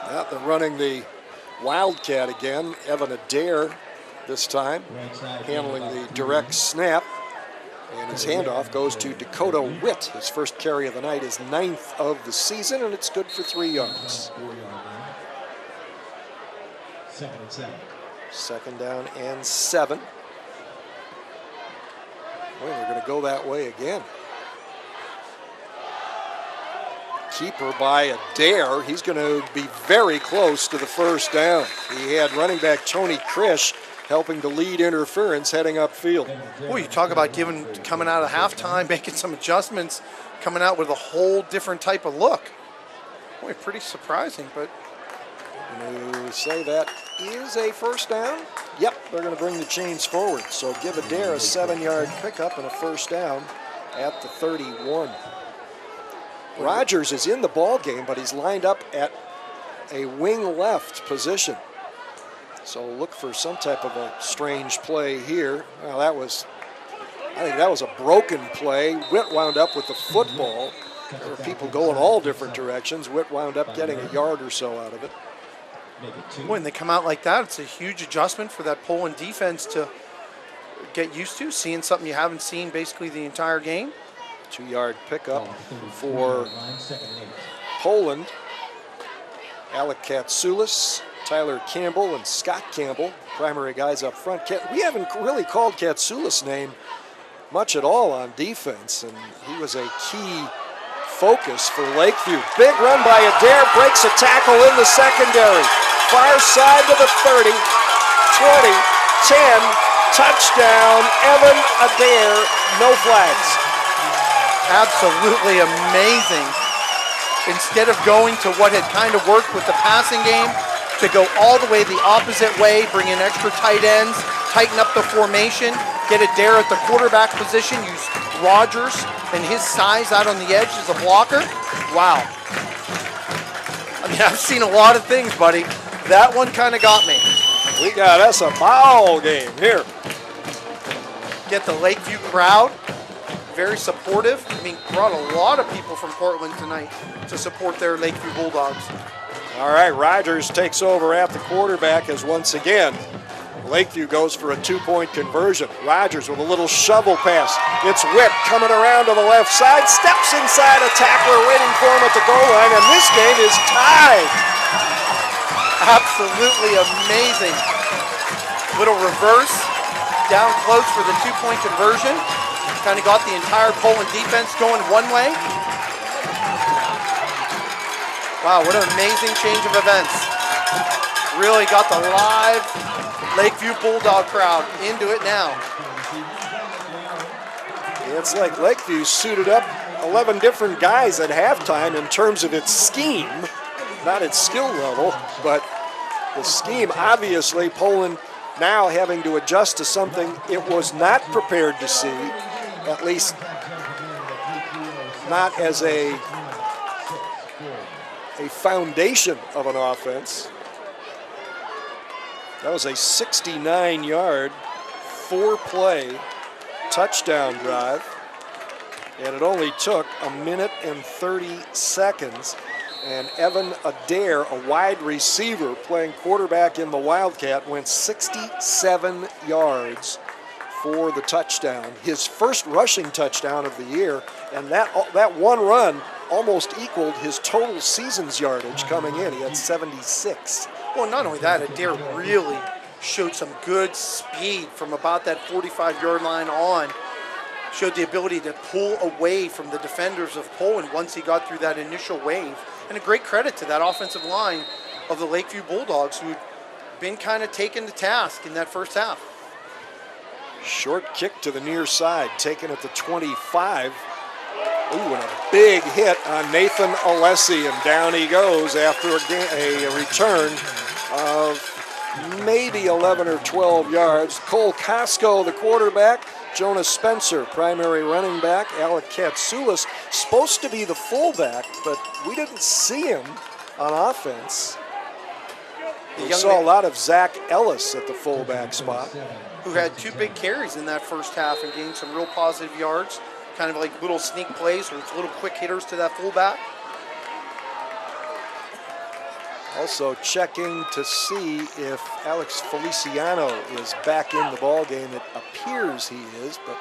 Yeah, they're running the Wildcat again. Evan Adair this time, handling the direct snap. And his handoff goes to Dakota Witt. His first carry of the night is 9th of the season, and it's good for 3 yards. 2nd and 7. 2nd down and 7. Well, they're going to go that way again. Keeper by Adair. He's going to be very close to the first down. He had running back Tony Krish helping to lead interference heading upfield. Boy, you talk about coming out of halftime, making some adjustments, coming out with a whole different type of look. Boy, pretty surprising, but... You say that is a first down? Yep, they're going to bring the chains forward. So give Adair a 7-yard pickup and a first down at the 31. Rogers is in the ball game, but he's lined up at a wing left position. So look for some type of a strange play here. Well, I think that was a broken play. Witt wound up with the football. There were people going all different directions. Witt wound up getting a yard or so out of it. When they come out like that, it's a huge adjustment for that Poland defense to get used to, seeing something you haven't seen basically the entire game. 2-yard pickup for Poland. Alec Katsoulis, Tyler Campbell, and Scott Campbell, primary guys up front. We haven't really called Katsoulis' name much at all on defense, and he was a key focus for Lakeview. Big run by Adair, breaks a tackle in the secondary. Far side to the 30, 20, 10, touchdown, Evan Adair, no flags. Absolutely amazing. Instead of going to what had kind of worked with the passing game, to go all the way the opposite way, bring in extra tight ends, tighten up the formation, get Adair at the quarterback position, use Rogers and his size out on the edge as a blocker. Wow. I mean, I've seen a lot of things, buddy. That one kind of got me. We got us a ball game here. Get the Lakeview crowd, very supportive. I mean, brought a lot of people from Portland tonight to support their Lakeview Bulldogs. All right, Rogers takes over at the quarterback as once again Lakeview goes for a 2-point conversion. Rogers with a little shovel pass. It's Witt coming around to the left side, steps inside a tackler waiting for him at the goal line, and this game is tied. Absolutely amazing. Little reverse, down close for the 2-point conversion. Kind of got the entire Poland defense going one way. Wow, what an amazing change of events. Really got the live Lakeview Bulldog crowd into it now. It's like Lakeview suited up 11 different guys at halftime in terms of its scheme, not its skill level, but the scheme. Obviously, Poland now having to adjust to something it was not prepared to see, at least not as a foundation of an offense. That was a 69-yard, 4-play touchdown drive, and it only took 1 minute and 30 seconds. And Evan Adair, a wide receiver playing quarterback in the Wildcat, went 67 yards for the touchdown. His first rushing touchdown of the year, and that one run almost equaled his total season's yardage coming in. He had 76. Well, not only that, Adair really showed some good speed from about that 45-yard line on. Showed the ability to pull away from the defenders of Poland once he got through that initial wave. And a great credit to that offensive line of the Lakeview Bulldogs, who'd been kind of taken to task in that first half. Short kick to the near side, taken at the 25. Ooh, and a big hit on Nathan Alessi, and down he goes after a return of maybe 11 or 12 yards. Cole Costco, the quarterback. Jonas Spencer, primary running back. Alec Katsoulis, supposed to be the fullback, but we didn't see him on offense. We saw a lot of Zach Ellis at the fullback spot, who had 2 big carries in that first half and gained some real positive yards, kind of like little sneak plays or little quick hitters to that fullback. Also checking to see if Alex Feliciano is back in the ball game. It appears he is, but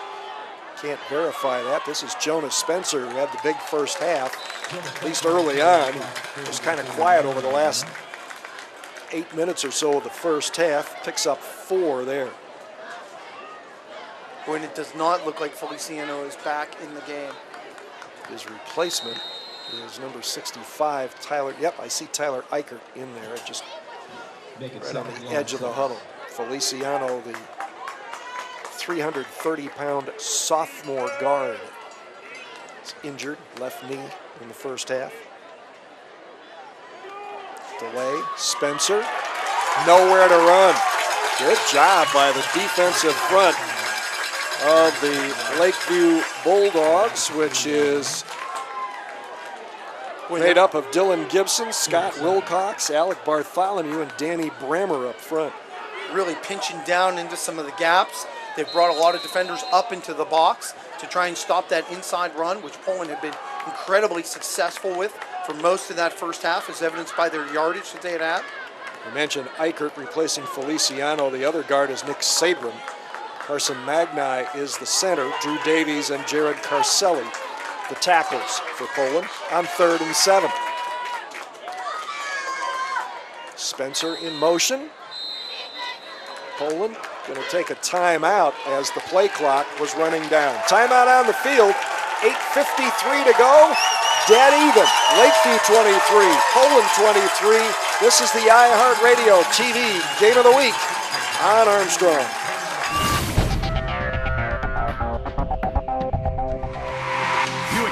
can't verify that. This is Jonas Spencer, who had the big first half, at least early on. He was kind of quiet over the last 8 minutes or so of the first half. Picks up 4 there. When it does not look like Feliciano is back in the game. His replacement is number 65, Tyler. Yep, I see Tyler Eichert in there, just right on the edge of the huddle. Feliciano, the 330-pound sophomore guard, is injured, left knee in the first half. Delay, Spencer, nowhere to run. Good job by the defensive front of the Lakeview Bulldogs, which is made up of Dylan Gibson, Scott Wilcox, Alec Bartholomew, and Danny Brammer up front. Really pinching down into some of the gaps. They've brought a lot of defenders up into the box to try and stop that inside run, which Poland had been incredibly successful with for most of that first half, as evidenced by their yardage that they had had. We mentioned Eichert replacing Feliciano. The other guard is Nick Sabrum. Carson Magni is the center. Drew Davies and Jared Carcelli, the tackles for Poland on 3rd and 7. Spencer in motion. Poland going to take a timeout as the play clock was running down. Timeout on the field, 8:53 to go. Dead even. Lakeview 23, Poland 23. This is the iHeartRadio TV Game of the Week on Armstrong.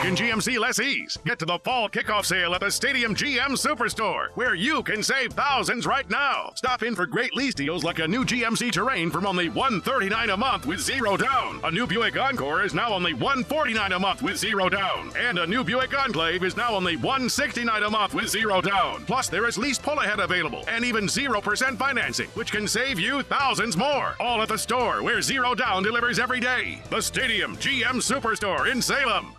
And GMC lessees, get to the fall kickoff sale at the Stadium GM Superstore, where you can save thousands right now. Stop in for great lease deals like a new GMC Terrain from only $139 a month with 0 down. A new Buick Encore is now only $149 a month with 0 down. And a new Buick Enclave is now only $169 a month with 0 down. Plus, there is lease pull-ahead available and even 0% financing, which can save you thousands more. All at the store, where 0 down delivers every day. The Stadium GM Superstore in Salem.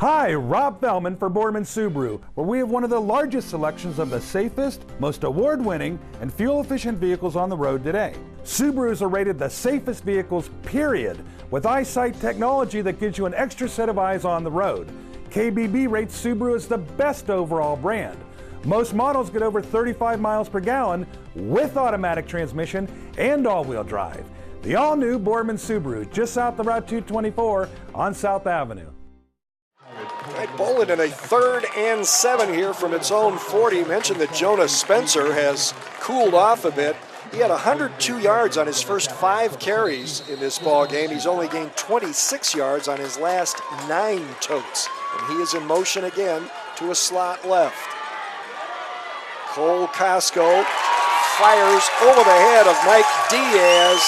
Hi, Rob Fellman for Boardman Subaru, where we have one of the largest selections of the safest, most award-winning, and fuel-efficient vehicles on the road today. Subarus are rated the safest vehicles, period, with eyesight technology that gives you an extra set of eyes on the road. KBB rates Subaru as the best overall brand. Most models get over 35 miles per gallon with automatic transmission and all-wheel drive. The all-new Boardman Subaru, just south of Route 224 on South Avenue. Right, Poland in a 3rd and 7 here from its own 40. Mentioned that Jonas Spencer has cooled off a bit. He had 102 yards on his first 5 carries in this ball game. He's only gained 26 yards on his last 9 totes. And he is in motion again to a slot left. Cole Costco fires over the head of Mike Diaz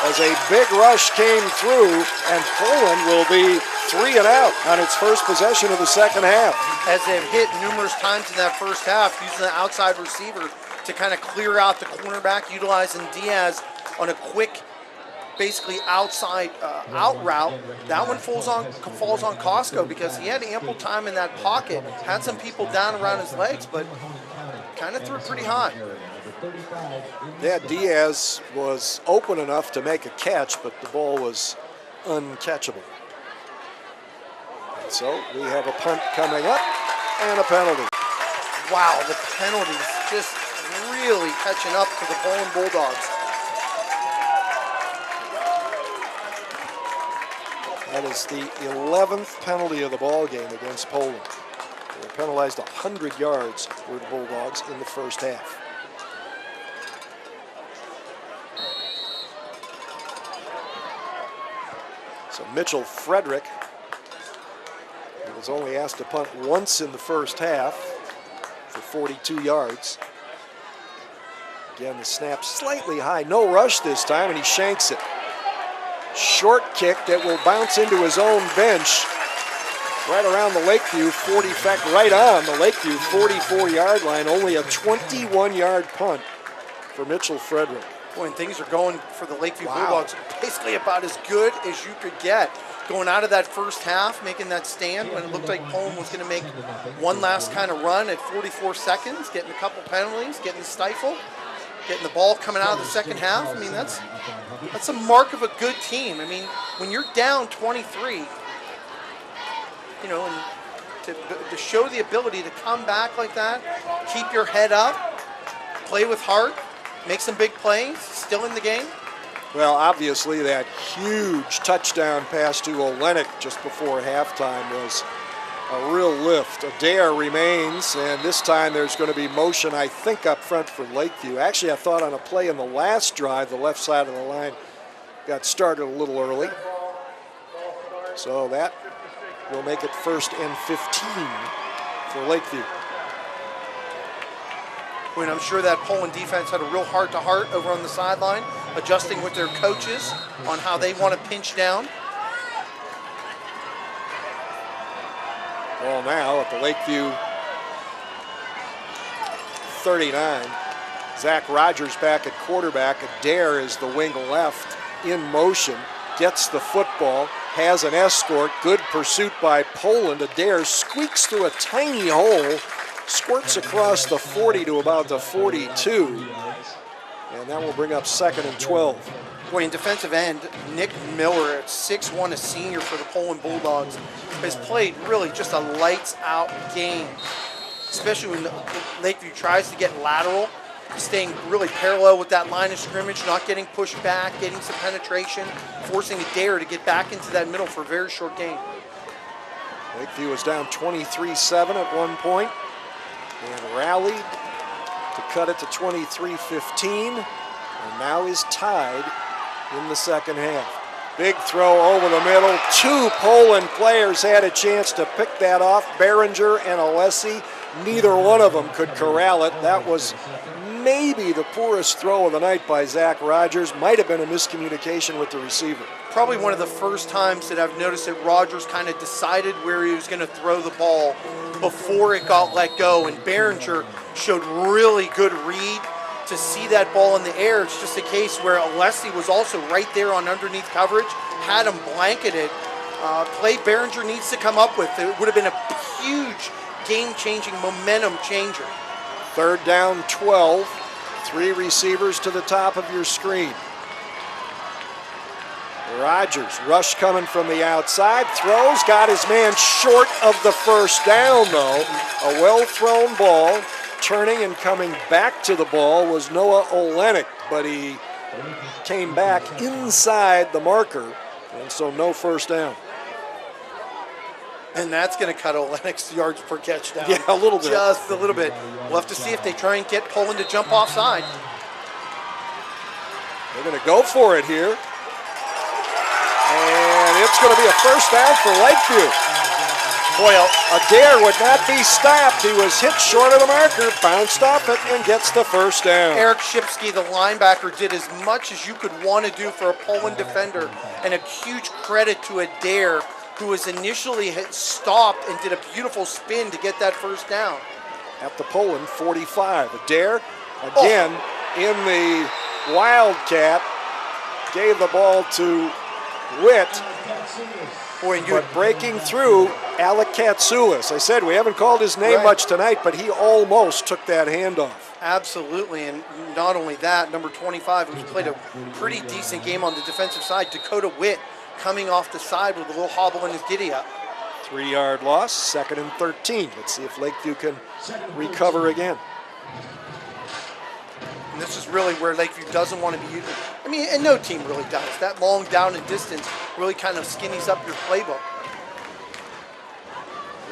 as a big rush came through, and Poland will be 3 and out on its first possession of the second half. As they've hit numerous times in that first half, using the outside receiver to kind of clear out the cornerback, utilizing Diaz on a quick, basically outside out route. That one falls on Costco because he had ample time in that pocket, had some people down around his legs, but kind of threw pretty high. Yeah, Diaz was open enough to make a catch, but the ball was uncatchable. And so we have a punt coming up. And a penalty. Wow, the penalties just really catching up to the Poland Bulldogs. That is the 11th penalty of the ball game against Poland. They were penalized 100 yards for the Bulldogs in the first half. So Mitchell Frederick, he was only asked to punt once in the first half for 42 yards. Again, the snap slightly high, no rush this time, and he shanks it. Short kick that will bounce into his own bench right around the Lakeview 40, in fact, right on the Lakeview 44-yard line. Only a 21-yard punt for Mitchell Frederick. Boy, and things are going for the Lakeview Bulldogs basically about as good as you could get. Going out of that first half, making that stand when it looked like Poland was going to make one last kind of run at 44 seconds, getting a couple penalties, getting stifled, getting the ball coming out of the second half. I mean, that's a mark of a good team. I mean, when you're down 23, you know, and to show the ability to come back like that, keep your head up, play with heart, make some big plays, still in the game. Well, obviously that huge touchdown pass to Olenek just before halftime was a real lift. Adair remains, and this time there's going to be motion, I think, up front for Lakeview. Actually, I thought on a play in the last drive, the left side of the line got started a little early. So that will make it 1st and 15 for Lakeview. When I'm sure that Poland defense had a real heart-to-heart over on the sideline, adjusting with their coaches on how they want to pinch down. Ball now at the Lakeview 39. Zach Rogers back at quarterback. Adair is the wing left in motion. Gets the football, has an escort. Good pursuit by Poland. Adair squeaks through a tiny hole, squirts across the 40 to about the 42. And that will bring up 2nd and 12. Boy, in defensive end, Nick Miller at 6'1", a senior for the Poland Bulldogs, has played really just a lights-out game, especially when Lakeview tries to get lateral, staying really parallel with that line of scrimmage, not getting pushed back, getting some penetration, forcing Adair to get back into that middle for a very short gain. Lakeview was down 23-7 at one point and rallied to cut it to 23-15, and now is tied in the second half. Big throw over the middle. 2 Poland players had a chance to pick that off, Behringer and Alessi. Neither one of them could corral it. That was maybe the poorest throw of the night by Zach Rogers. Might have been a miscommunication with the receiver. Probably one of the first times that I've noticed that Rogers kind of decided where he was going to throw the ball before it got let go, and Behringer showed really good read to see that ball in the air. It's just a case where Alessi was also right there on underneath coverage, had him blanketed. Play Behringer needs to come up with. It would have been a huge game-changing momentum changer. 3rd down 12. 3 receivers to the top of your screen. Rogers, rush coming from the outside, throws, got his man short of the first down though. A well-thrown ball. Turning and coming back to the ball was Noah Olenek, but he came back inside the marker, and so no first down. And that's going to cut Olenek's yards per catch down. Yeah, a little bit. Just a little bit. We'll have to see if they try and get Poland to jump offside. They're going to go for it here. And it's going to be a first down for Lakeview. Boy, Adair would not be stopped. He was hit short of the marker, bounced off it, and gets the first down. Eric Shipsky, the linebacker, did as much as you could want to do for a Poland defender, and a huge credit to Adair, who was initially stopped and did a beautiful spin to get that first down. At the Poland 45. Adair, again, in the Wildcat, gave the ball to Witt. Boy, but breaking through Alec Katsoulis. I said we haven't called his name much tonight, but he almost took that handoff. Absolutely, and not only that, number 25, who's played a pretty decent game on the defensive side, Dakota Witt, coming off the side with a little hobble in his giddy up. 3-yard loss, 2nd and 13. Let's see if Lakeview can recover again. And this is really where Lakeview doesn't want to be using. I mean, and no team really does. That long down and distance really kind of skinnies up your playbook.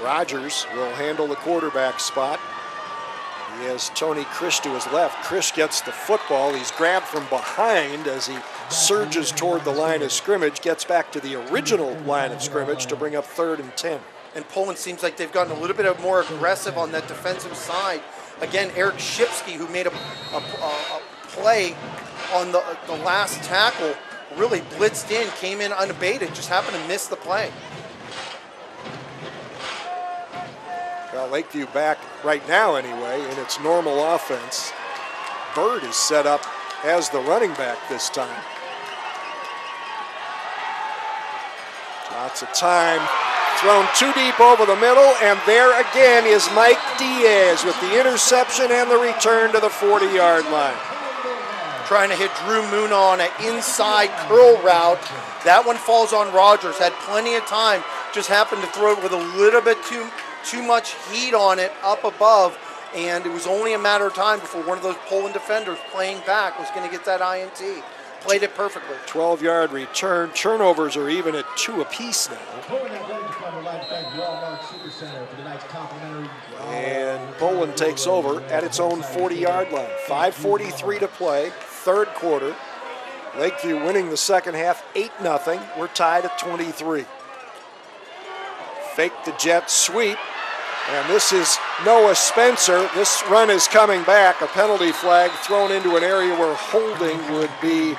Rogers will handle the quarterback spot. He has Tony Krish to his left. Krish gets the football. He's grabbed from behind as he surges toward the line of scrimmage, gets back to the original line of scrimmage to bring up 3rd and 10. And Poland seems like they've gotten a little bit more aggressive on that defensive side. Again, Eric Shipsky, who made a play on the last tackle, really blitzed in, came in unabated, just happened to miss the play. Well, Lakeview back right now anyway in its normal offense. Bird is set up as the running back this time. Lots of time. Thrown too deep over the middle, and there again is Mike Diaz with the interception and the return to the 40-yard line. Trying to hit Drew Moon on an inside curl route. That one falls on Rogers. Had plenty of time, just happened to throw it with a little bit too much heat on it up above, and it was only a matter of time before one of those Poland defenders playing back was going to get that INT. Played it perfectly. 12-yard return. Turnovers are even at 2 apiece now. And Poland takes over at its own 40-yard line. 5:43 to play, 3rd quarter. Lakeview winning the second half, 8-0. We're tied at 23. Fake the jet sweep. And this is Noah Spencer. This run is coming back. A penalty flag thrown into an area where holding would be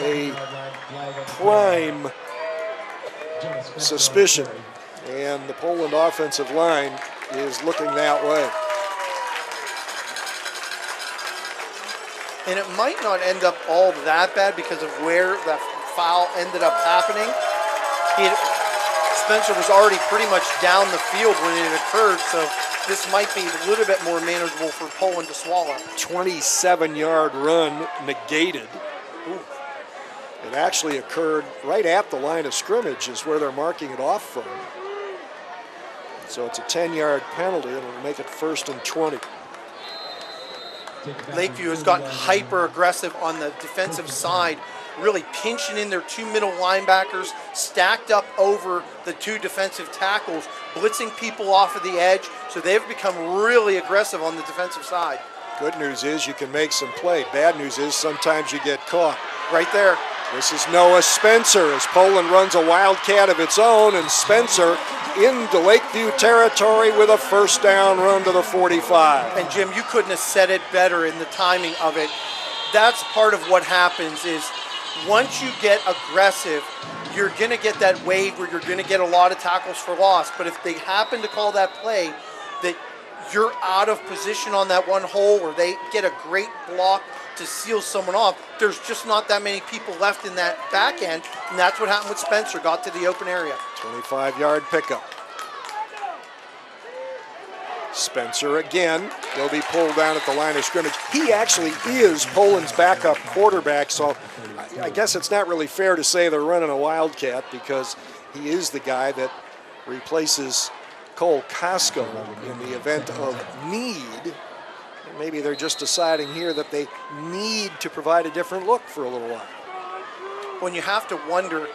a prime suspicion. And the Poland offensive line is looking that way. And it might not end up all that bad because of where that foul ended up happening. Spencer was already pretty much down the field when it occurred, so this might be a little bit more manageable for Poland to swallow. 27-yard run negated. Ooh. It actually occurred right at the line of scrimmage is where they're marking it off from. So it's a 10-yard penalty, and it'll make it 1st and 20. Lakeview has gotten hyper aggressive on the defensive side, really pinching in their 2 middle linebackers, stacked up over the 2 defensive tackles, blitzing people off of the edge, so they've become really aggressive on the defensive side. Good news is you can make some play. Bad news is sometimes you get caught. Right there. This is Noah Spencer as Poland runs a wildcat of its own, and Spencer into Lakeview territory with a 1st down run to the 45. And Jim, you couldn't have said it better in the timing of it. That's part of what happens is once you get aggressive, you're going to get that wave where you're going to get a lot of tackles for loss. But if they happen to call that play that you're out of position on that one hole or they get a great block to seal someone off, there's just not that many people left in that back end. And that's what happened with Spencer, got to the open area. 25-yard pickup. Spencer again. He'll be pulled down at the line of scrimmage. He actually is Poland's backup quarterback, so I guess it's not really fair to say they're running a wildcat because he is the guy that replaces Cole Costco in the event of need. Maybe they're just deciding here that they need to provide a different look for a little while. When you have to wonder,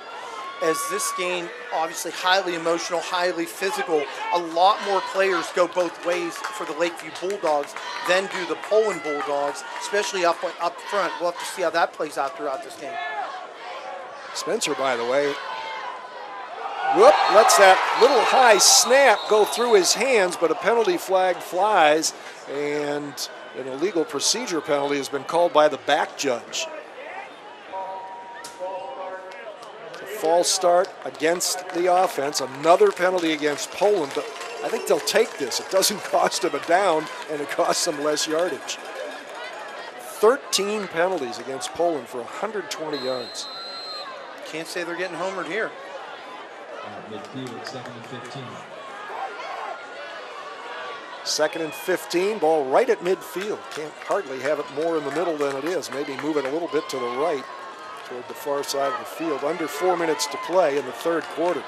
as this game, obviously highly emotional, highly physical, a lot more players go both ways for the Lakeview Bulldogs than do the Poland Bulldogs, especially up front. We'll have to see how that plays out throughout this game. Spencer, by the way, lets that little high snap go through his hands, but a penalty flag flies, and an illegal procedure penalty has been called by the back judge. False start against the offense, another penalty against Poland. I think they'll take this. It doesn't cost them a down, and it costs them less yardage. 13 penalties against Poland for 120 yards. Can't say they're getting homered here. Midfield at 2nd and 15. 2nd and 15, ball right at midfield. Can't hardly have it more in the middle than it is. Maybe move it a little bit to the right toward the far side of the field. Under 4 minutes to play in the 3rd quarter.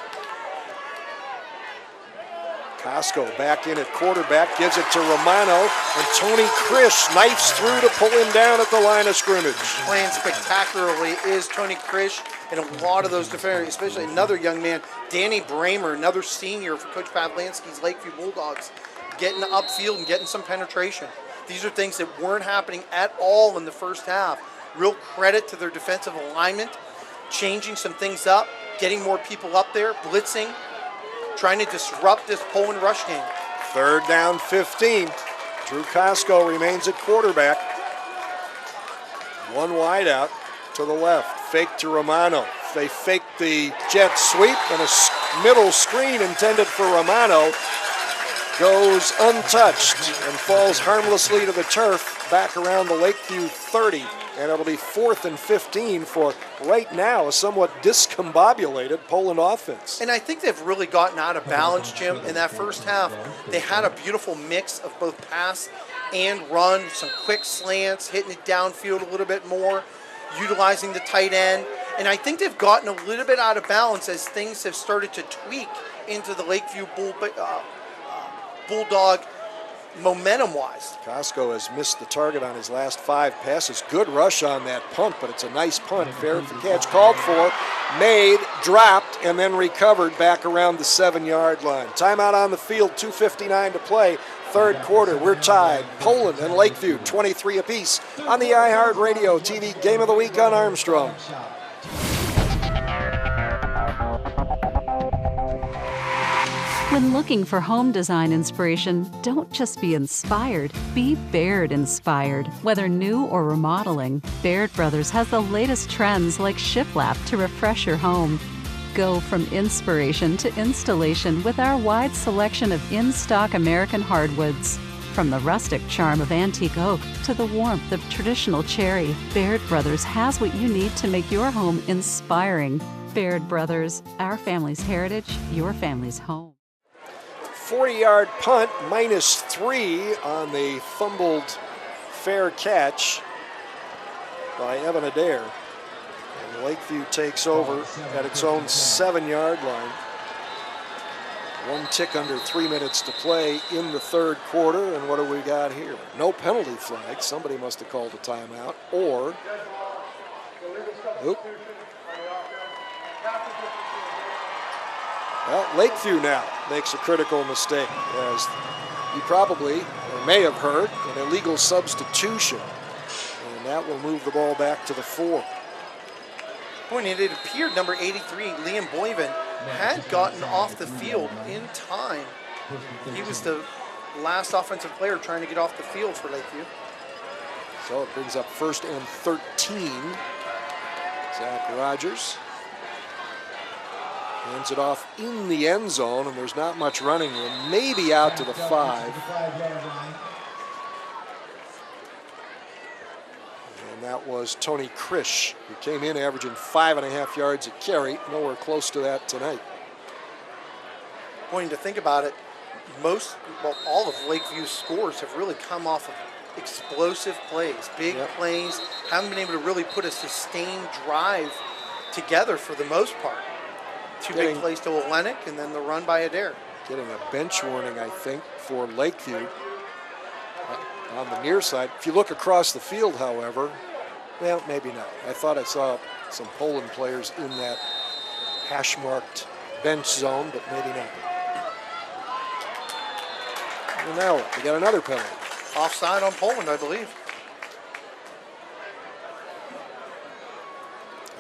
Costco back in at quarterback, gives it to Romano, and Tony Krish knifes through to pull him down at the line of scrimmage. Playing spectacularly is Tony Krish, and a lot of those defenders, especially another young man, Danny Bramer, another senior for Coach Pavlanski's Lakeview Bulldogs, getting upfield and getting some penetration. These are things that weren't happening at all in the first half. Real credit to their defensive alignment, changing some things up, getting more people up there, blitzing, trying to disrupt this Poland rush game. 3rd down 15. Drew Costco remains at quarterback. One wide out to the left. Fake to Romano. They fake the jet sweep, and a middle screen intended for Romano goes untouched and falls harmlessly to the turf back around the Lakeview 30. And it'll be 4th and 15 for right now a somewhat discombobulated Poland offense. And I think they've really gotten out of balance, Jim. In that first half, they had a beautiful mix of both pass and run, some quick slants, hitting it downfield a little bit more, utilizing the tight end. And I think they've gotten a little bit out of balance as things have started to tweak into the Lakeview Bulldog momentum-wise. Costco has missed the target on his last 5 passes. Good rush on that punt, but it's a nice punt. Fair for catch called for, made, dropped, and then recovered back around the 7-yard line. Timeout on the field, 2:59 to play. 3rd quarter, we're tied. Poland and Lakeview, 23 apiece on the iHeartRadio TV Game of the Week on Armstrong. When looking for home design inspiration, don't just be inspired, be Baird inspired. Whether new or remodeling, Baird Brothers has the latest trends like shiplap to refresh your home. Go from inspiration to installation with our wide selection of in-stock American hardwoods. From the rustic charm of antique oak to the warmth of traditional cherry, Baird Brothers has what you need to make your home inspiring. Baird Brothers, our family's heritage, your family's home. 40-yard punt, -3 on the fumbled fair catch by Evan Adair. And Lakeview takes over at its own 7-yard line. 1 tick under 3 minutes to play in the 3rd quarter. And what do we got here? No penalty flag. Somebody must have called a timeout. Or, well, Lakeview now makes a critical mistake, as you probably or may have heard, an illegal substitution. And that will move the ball back to the 4. When it appeared number 83, Liam Boyven, had gotten off the field in time. He was the last offensive player trying to get off the field for Lakeview. So it brings up 1st and 13. Zach Rogers hands it off in the end zone, and there's not much running room. Maybe out to the 5. And that was Tony Krish, who came in averaging 5.5 yards a carry. Nowhere close to that tonight. Pointing to think about it, all of Lakeview's scores have really come off of explosive plays, big plays. Haven't been able to really put a sustained drive together for the most part. 2 big plays to Olenek and then the run by Adair. Getting a bench warning, I think, for Lakeview on the near side. If you look across the field, however, well, maybe not. I thought I saw some Poland players in that hash-marked bench zone, but maybe not. Well, now we got another penalty. Offside on Poland, I believe.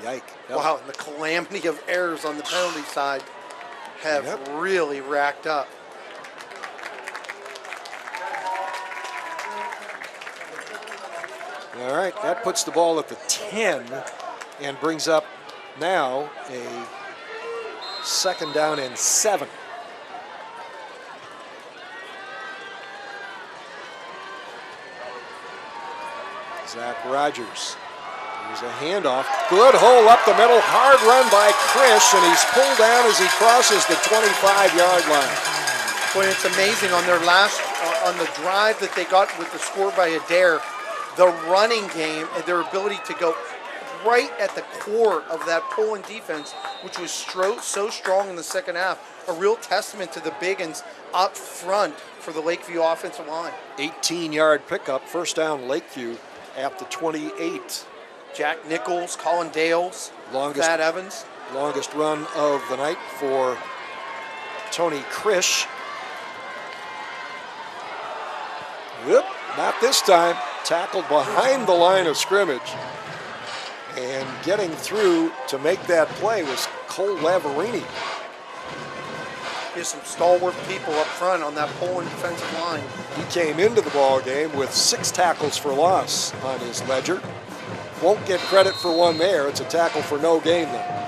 Yike. Wow, and the calamity of errors on the penalty side have really racked up. All right, that puts the ball at the 10 and brings up now a 2nd down and 7. Zach Rogers. There's a handoff. Good hole up the middle. Hard run by Krish, and he's pulled down as he crosses the 25-yard line. Boy, it's amazing on their last, on the drive that they got with the score by Adair, the running game and their ability to go right at the core of that Poland defense, which was so strong in the second half. A real testament to the big uns up front for the Lakeview offensive line. 18-yard pickup, first down Lakeview at the 28. Jack Nichols, Colin Dales, Thad Evans. Longest run of the night for Tony Krish. Whoop, not this time. Tackled behind the line of scrimmage. And getting through to make that play was Cole Lavarini. There's some stalwart people up front on that Poland defensive line. He came into the ball game with 6 tackles for loss on his ledger. Won't get credit for one there. It's a tackle for no gain though.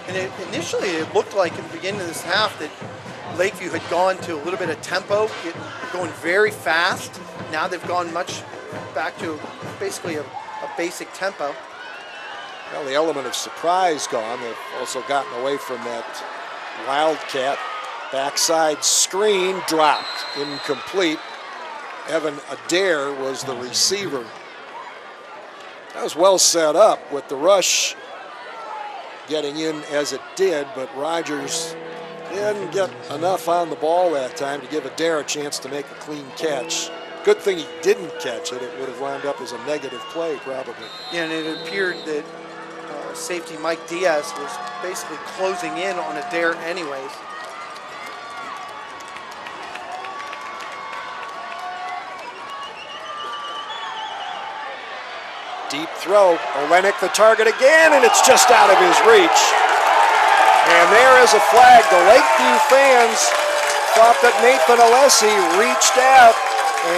And initially it looked like in the beginning of this half that Lakeview had gone to a little bit of tempo, going very fast. Now they've gone much back to basically a basic tempo. Well, the element of surprise gone. They've also gotten away from that wildcat. Backside screen dropped, incomplete. Evan Adair was the receiver. That was well set up with the rush getting in as it did, but Rogers didn't get enough on the ball that time to give Adair a chance to make a clean catch. Good thing he didn't catch it. It would have wound up as a negative play probably. Yeah, and it appeared that safety Mike Diaz was basically closing in on Adair anyways. Deep throw, Olenek the target again, and it's just out of his reach. And there is a flag. The Lakeview fans thought that Nathan Alessi reached out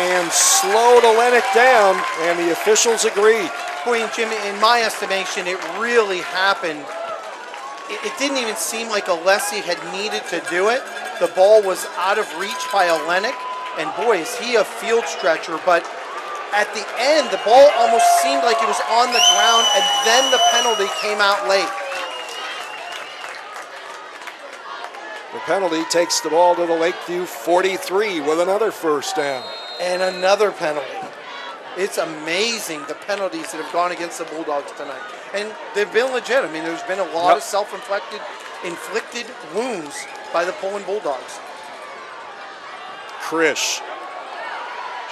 and slowed Olenek down, and the officials agreed. Boy, and Jim, in my estimation, it really happened. It didn't even seem like Alessi had needed to do it. The ball was out of reach by Olenek, and boy, is he a field stretcher, but at the end, the ball almost seemed like it was on the ground, and then the penalty came out late. The penalty takes the ball to the Lakeview 43 with another first down. And another penalty. It's amazing the penalties that have gone against the Bulldogs tonight. And they've been legit. I mean, there's been a lot of self-inflicted wounds by the Poland Bulldogs. Krish.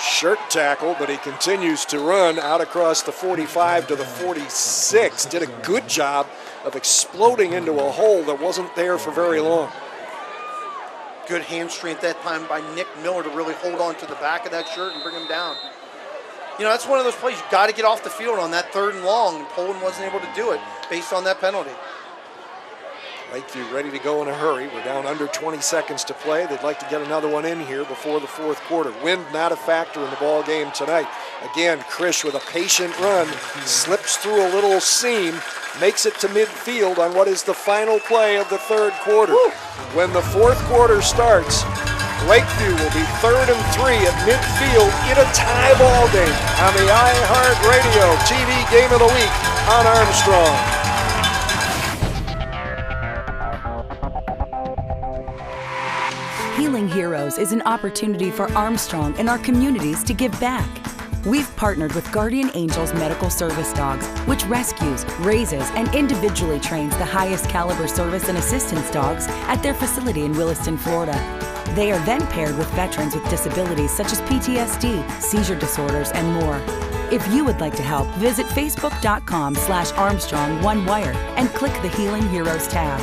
Shirt tackle, but he continues to run out across the 45 to the 46. Did a good job of exploding into a hole that wasn't there for very long. Good hamstring at that time by Nick Miller to really hold on to the back of that shirt and bring him down. You know, that's one of those plays. You've got to get off the field on that 3rd and long, and Poland wasn't able to do it based on that penalty. Lakeview ready to go in a hurry. We're down under 20 seconds to play. They'd like to get another one in here before the 4th quarter. Wind not a factor in the ball game tonight. Again, Krish with a patient run, slips through a little seam, makes it to midfield on what is the final play of the 3rd quarter. Woo. When the 4th quarter starts, Lakeview will be 3rd and 3 at midfield in a tie ball game on the iHeartRadio TV Game of the Week on Armstrong. Healing Heroes is an opportunity for Armstrong and our communities to give back. We've partnered with Guardian Angels Medical Service Dogs, which rescues, raises, and individually trains the highest caliber service and assistance dogs at their facility in Williston, Florida. They are then paired with veterans with disabilities such as PTSD, seizure disorders, and more. If you would like to help, visit facebook.com/ArmstrongOneWire and click the Healing Heroes tab.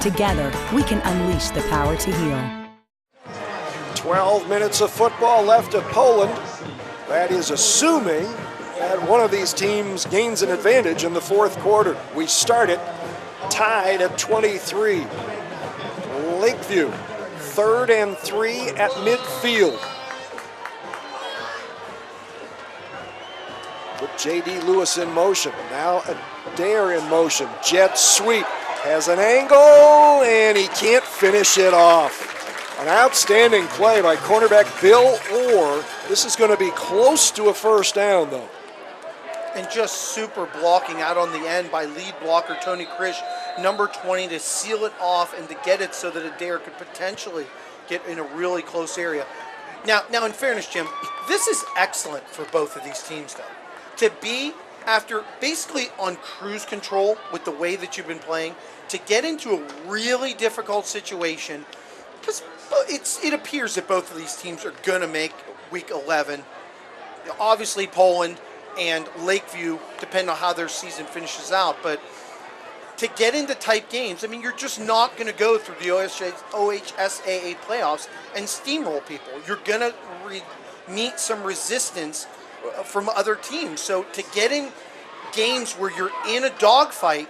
Together, we can unleash the power to heal. 12 minutes of football left at Poland. That is assuming that one of these teams gains an advantage in the 4th quarter. We start it tied at 23. Lakeview, 3rd and 3 at midfield. Put J.D. Lewis in motion. Now Adair in motion. Jet sweep. Has an angle, and he can't finish it off. An outstanding play by cornerback Bill Orr. This is going to be close to a first down, though. And just super blocking out on the end by lead blocker Tony Krish, number 20, to seal it off and to get it so that Adair could potentially get in a really close area. Now, in fairness, Jim, this is excellent for both of these teams, though. To be after basically on cruise control with the way that you've been playing, to get into a really difficult situation, because it appears that both of these teams are going to make Week 11. Obviously, Poland and Lakeview, depending on how their season finishes out, but to get into tight games, I mean, you're just not going to go through the OHSAA playoffs and steamroll people. You're going to meet some resistance from other teams. So to get in games where you're in a dogfight,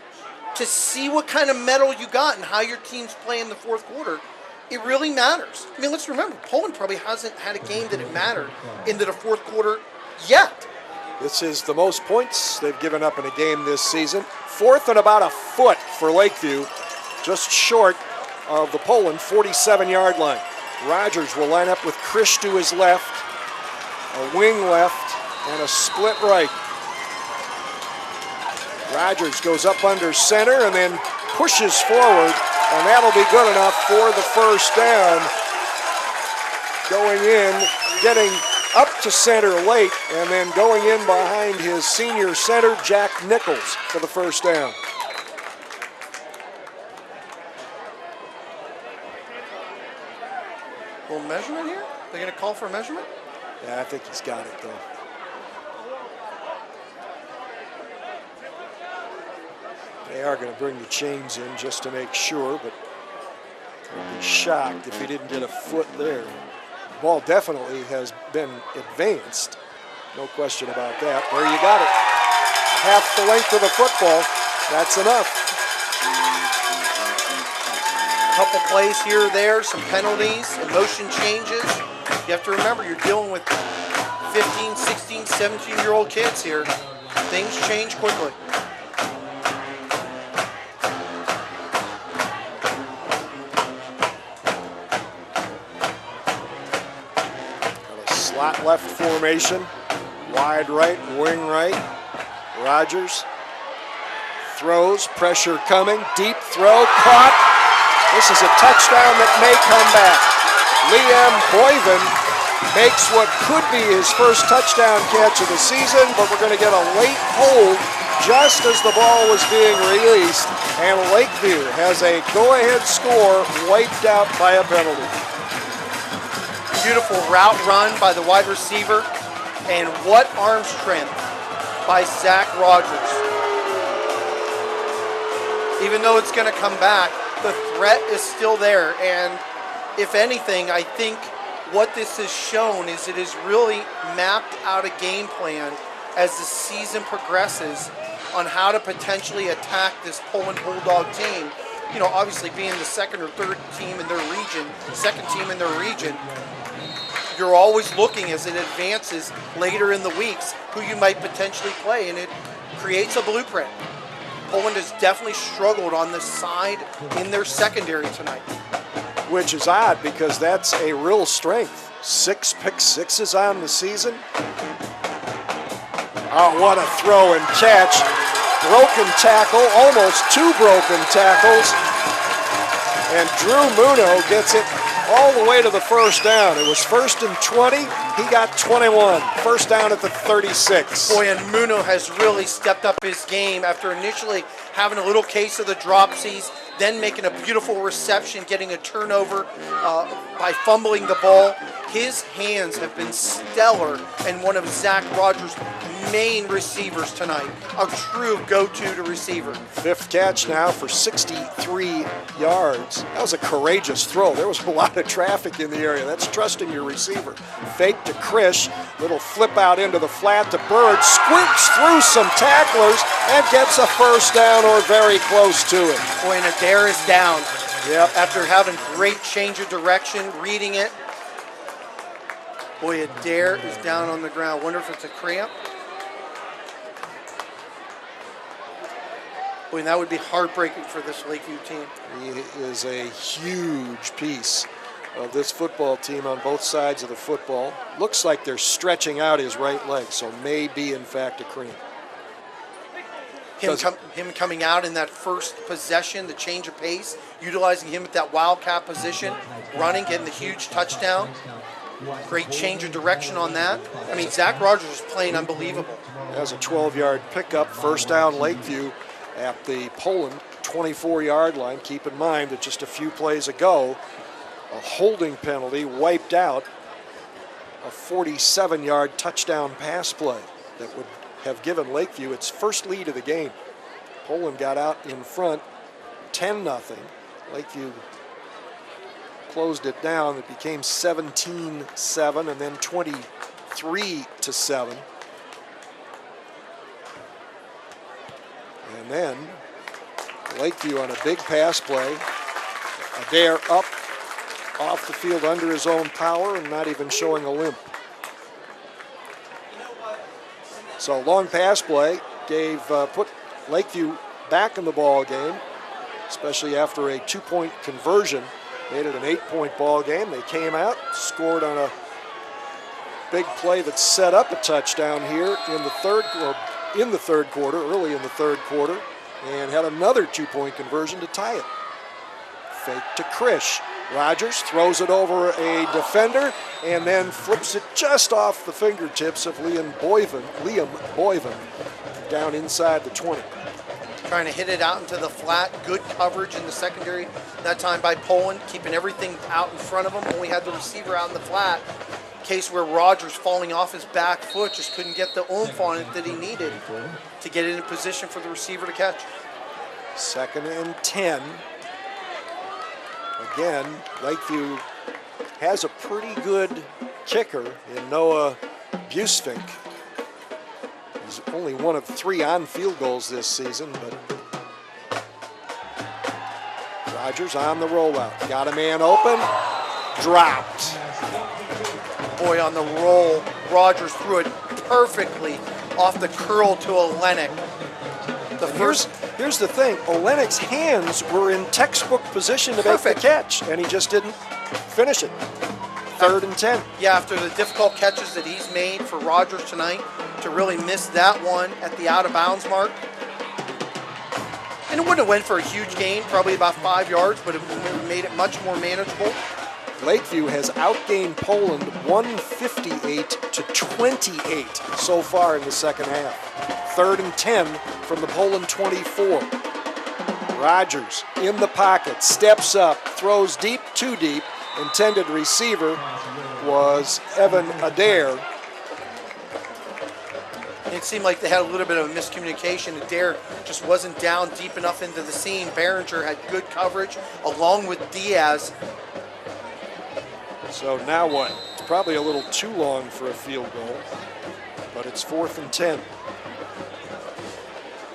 to see what kind of mettle you got and how your teams play in the fourth quarter, it really matters. I mean, let's remember, Poland probably hasn't had a game that it mattered into the fourth quarter yet. This is the most points they've given up in a game this season. Fourth and about a foot for Lakeview, just short of the Poland 47-yard line. Rogers will line up with Krish to his left, a wing left, and a split right. Rogers goes up under center and then pushes forward, and that'll be good enough for the first down. Going in, getting up to center late, and then going in behind his senior center, Jack Nichols, for the first down. Well, measurement here? They're going to call for a measurement? Yeah, I think he's got it, though. They are going to bring the chains in just to make sure, but I'd be shocked if he didn't get a foot there. The ball definitely has been advanced. No question about that. There you got it. Half the length of the football. That's enough. A couple plays here or there, some penalties, and motion changes. You have to remember, you're dealing with 15, 16, 17-year-old kids here. Things change quickly. Slot left formation, wide right, wing right. Rogers throws, pressure coming, deep throw, caught. This is a touchdown that may come back. Liam Boyven makes what could be his first touchdown catch of the season, but we're going to get a late hold just as the ball was being released, and Lakeview has a go-ahead score wiped out by a penalty. Beautiful route run by the wide receiver, and what arm strength by Zach Rogers. Even though it's going to come back, the threat is still there, and if anything, I think what this has shown is it has really mapped out a game plan as the season progresses on how to potentially attack this Poland Bulldog team. You know, obviously being the second or third team in their region, second team in their region, you're always looking as it advances later in the weeks who you might potentially play, and it creates a blueprint. Poland has definitely struggled on the side in their secondary tonight. Which is odd because that's a real strength. 6 pick sixes on the season. Oh, what a throw and catch. Broken tackle, almost 2 broken tackles. And Drew Muno gets it all the way to the first down. It was 1st and 20. He got 21. First down at the 36. Boy, and Muno has really stepped up his game after initially having a little case of the dropsies, then making a beautiful reception, getting a turnover by fumbling the ball. His hands have been stellar and one of Zach Rogers' main receivers tonight. A true go-to receiver. 5th catch now for 63 yards. That was a courageous throw. There was a lot of traffic in the area. That's trusting your receiver. Fake to Krish. Little flip out into the flat to Bird. Squirts through some tacklers and gets a first down or very close to it. Boy, and Adair is down. Yep. After having great change of direction, reading it. Boy, Adair is down on the ground. Wonder if it's a cramp. Boy, and that would be heartbreaking for this Lakeview team. He is a huge piece of this football team on both sides of the football. Looks like they're stretching out his right leg, so may be in fact a cramp. Him coming out in that first possession, the change of pace, utilizing him at that wildcat position, running, getting the huge touchdown. Great change of direction on that. I mean, Zach Rogers is playing unbelievable. Has a 12-yard pickup, first down Lakeview at the Poland 24-yard line. Keep in mind that just a few plays ago, a holding penalty wiped out a 47-yard touchdown pass play that would have given Lakeview its first lead of the game. Poland got out in front 10-0. Lakeview closed it down. It became 17-7 and then 23-7. And then Lakeview on a big pass play. Adair up off the field under his own power and not even showing a limp. So long pass play put Lakeview back in the ball game, especially after a 2-point conversion. Made it an 8-point ball game. They came out, scored on a big play that set up a touchdown here in the third quarter, early in the third quarter, and had another 2-point conversion to tie it. Fake to Krish. Rogers throws it over a defender and then flips it just off the fingertips of Liam Boyven down inside the 20. Trying to hit it out into the flat. Good coverage in the secondary that time by Poland, keeping everything out in front of him. Only had the receiver out in the flat. Case where Rogers, falling off his back foot, just couldn't get the oomph on it that he needed to get it in position for the receiver to catch. 2nd and 10. Again, Lakeview has a pretty good kicker in Noah Busevink. He's only one of 3 on-field goals this season, but Rogers on the rollout. Got a man open, dropped. Boy, on the roll, Rogers threw it perfectly off the curl to Olenek. Here's the thing, Olenek's hands were in textbook position to make the catch, and he just didn't finish it. 3rd and 10. Yeah, after the difficult catches that he's made for Rogers tonight, to really miss that one at the out-of-bounds mark. And it wouldn't have went for a huge gain, probably about 5 yards, but it made it much more manageable. Lakeview has outgained Poland 158-28 so far in the second half. 3rd and 10 from the Poland 24. Rogers in the pocket, steps up, throws deep, too deep. Intended receiver was Evan Adair. It seemed like they had a little bit of a miscommunication. Adair just wasn't down deep enough into the seam. Behringer had good coverage along with Diaz. So now what? It's probably a little too long for a field goal, but it's 4th and 10.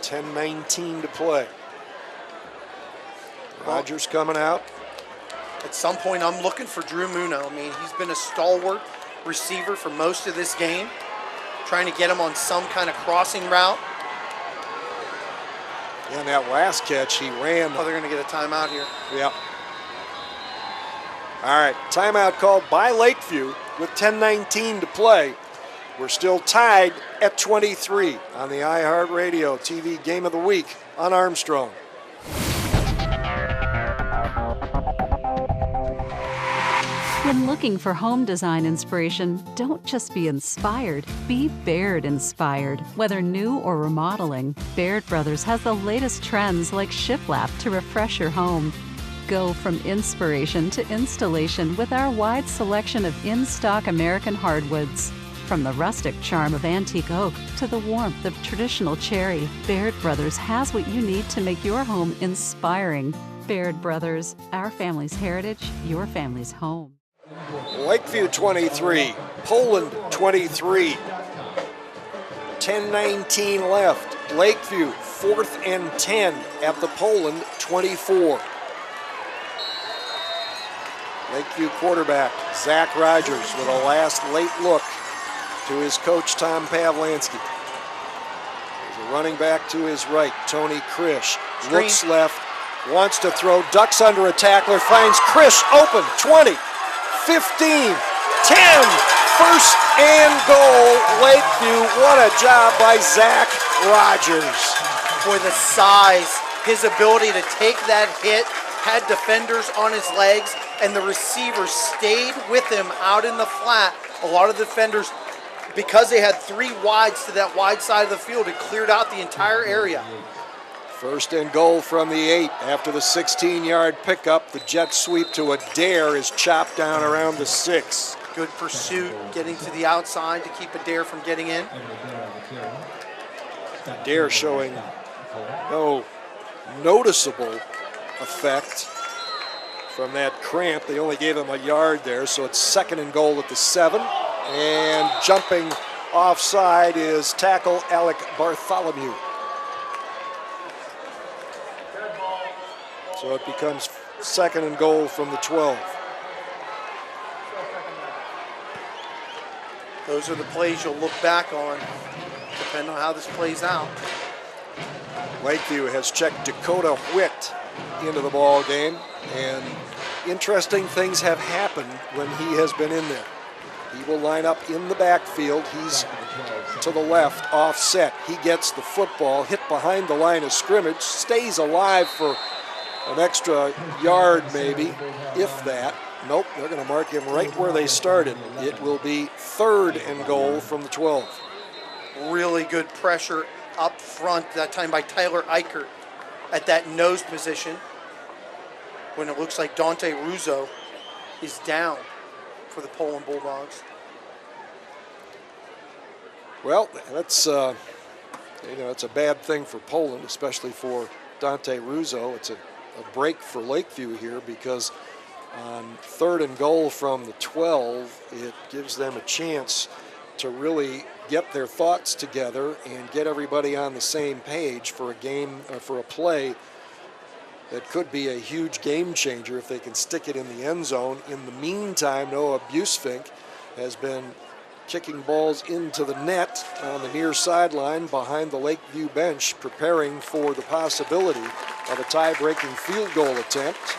10:19 to play. Rogers coming out. At some point, I'm looking for Drew Muno. I mean, he's been a stalwart receiver for most of this game, trying to get him on some kind of crossing route. And that last catch, he ran. Oh, they're going to get a timeout here. Yep. All right, timeout called by Lakeview with 10:19 to play. We're still tied at 23 on the iHeartRadio TV Game of the Week on Armstrong. When looking for home design inspiration, don't just be inspired, be Baird inspired. Whether new or remodeling, Baird Brothers has the latest trends like shiplap to refresh your home. Go from inspiration to installation with our wide selection of in-stock American hardwoods. From the rustic charm of antique oak to the warmth of traditional cherry, Baird Brothers has what you need to make your home inspiring. Baird Brothers, our family's heritage, your family's home. Lakeview 23, Poland 23. 10:19 left. Lakeview 4th and 10 at the Poland 24. Lakeview quarterback Zach Rogers with a last late look to his coach Tom Pavlanski. There's a running back to his right, Tony Krish. Looks left, wants to throw, ducks under a tackler, finds Krish open, 20, 15, 10, first and goal, Lakeview. What a job by Zach Rogers. Boy, the size, his ability to take that hit had defenders on his legs, and the receiver stayed with him out in the flat. A lot of the defenders, because they had 3 wides to that wide side of the field, it cleared out the entire area. First and goal from the 8. After the 16-yard pickup, the jet sweep to Adair is chopped down around the 6. Good pursuit, getting to the outside to keep Adair from getting in. Adair showing no noticeable effect from that cramp. They only gave him a yard there, so it's second and goal at the 7. And jumping offside is tackle Alec Bartholomew. So it becomes second and goal from the 12. Those are the plays you'll look back on, depending on how this plays out. Lakeview has checked Dakota Witt into the ball game, and interesting things have happened when he has been in there. He will line up in the backfield. He's to the left, offset. He gets the football, hit behind the line of scrimmage, stays alive for an extra yard maybe, if that. Nope, they're going to mark him right where they started. It will be third and goal from the 12. Really good pressure up front, that time by Tyler Eichert at that nose position, when it looks like Dante Russo is down for the Poland Bulldogs. Well, that's it's a bad thing for Poland, especially for Dante Russo. It's a break for Lakeview here, because on third and goal from the 12, it gives them a chance to really get their thoughts together and get everybody on the same page for a game, for a play that could be a huge game changer if they can stick it in the end zone. In the meantime, Noah Busfink has been kicking balls into the net on the near sideline behind the Lakeview bench, preparing for the possibility of a tie-breaking field goal attempt.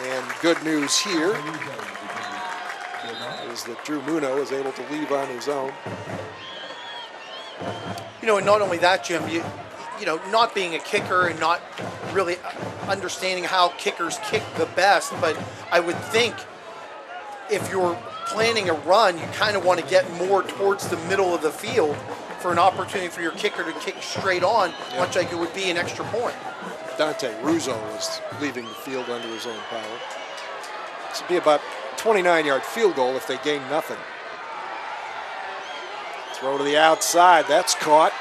And good news here is that Drew Muno is able to leave on his own. You know, and not only that, Jim, you know, not being a kicker and not really understanding how kickers kick the best, but I would think if you're planning a run, you kind of want to get more towards the middle of the field for an opportunity for your kicker to kick straight on, much like it would be an extra point. Dante Russo is leaving the field under his own power. This would be about a 29-yard field goal if they gain nothing. Throw to the outside, that's caught.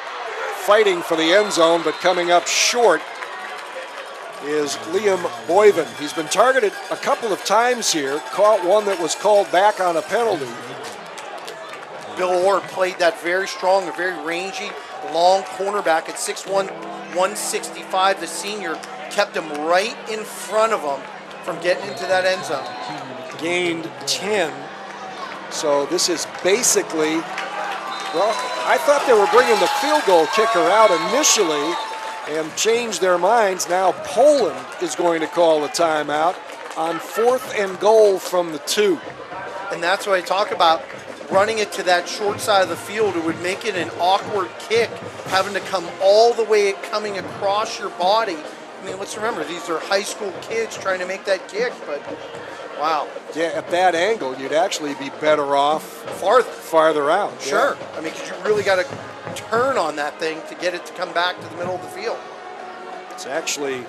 Fighting for the end zone, but coming up short is Liam Boyven. He's been targeted a couple of times here, caught one that was called back on a penalty. Bill Orr played that very strong, a very rangy, long cornerback at 6'1", 165. The senior kept him right in front of him from getting into that end zone. Gained 10. So this is basically, well, I thought they were bringing the field goal kicker out initially and changed their minds. Now Poland is going to call a timeout on fourth and goal from the 2. And that's what I talk about. Running it to that short side of the field, it would make it an awkward kick, having to come all the way, coming across your body. I mean, let's remember, these are high school kids trying to make that kick, but wow. Yeah, at that angle, you'd actually be better off farther out. Sure. Yeah. I mean, because you really got to turn on that thing to get it to come back to the middle of the field. It's actually,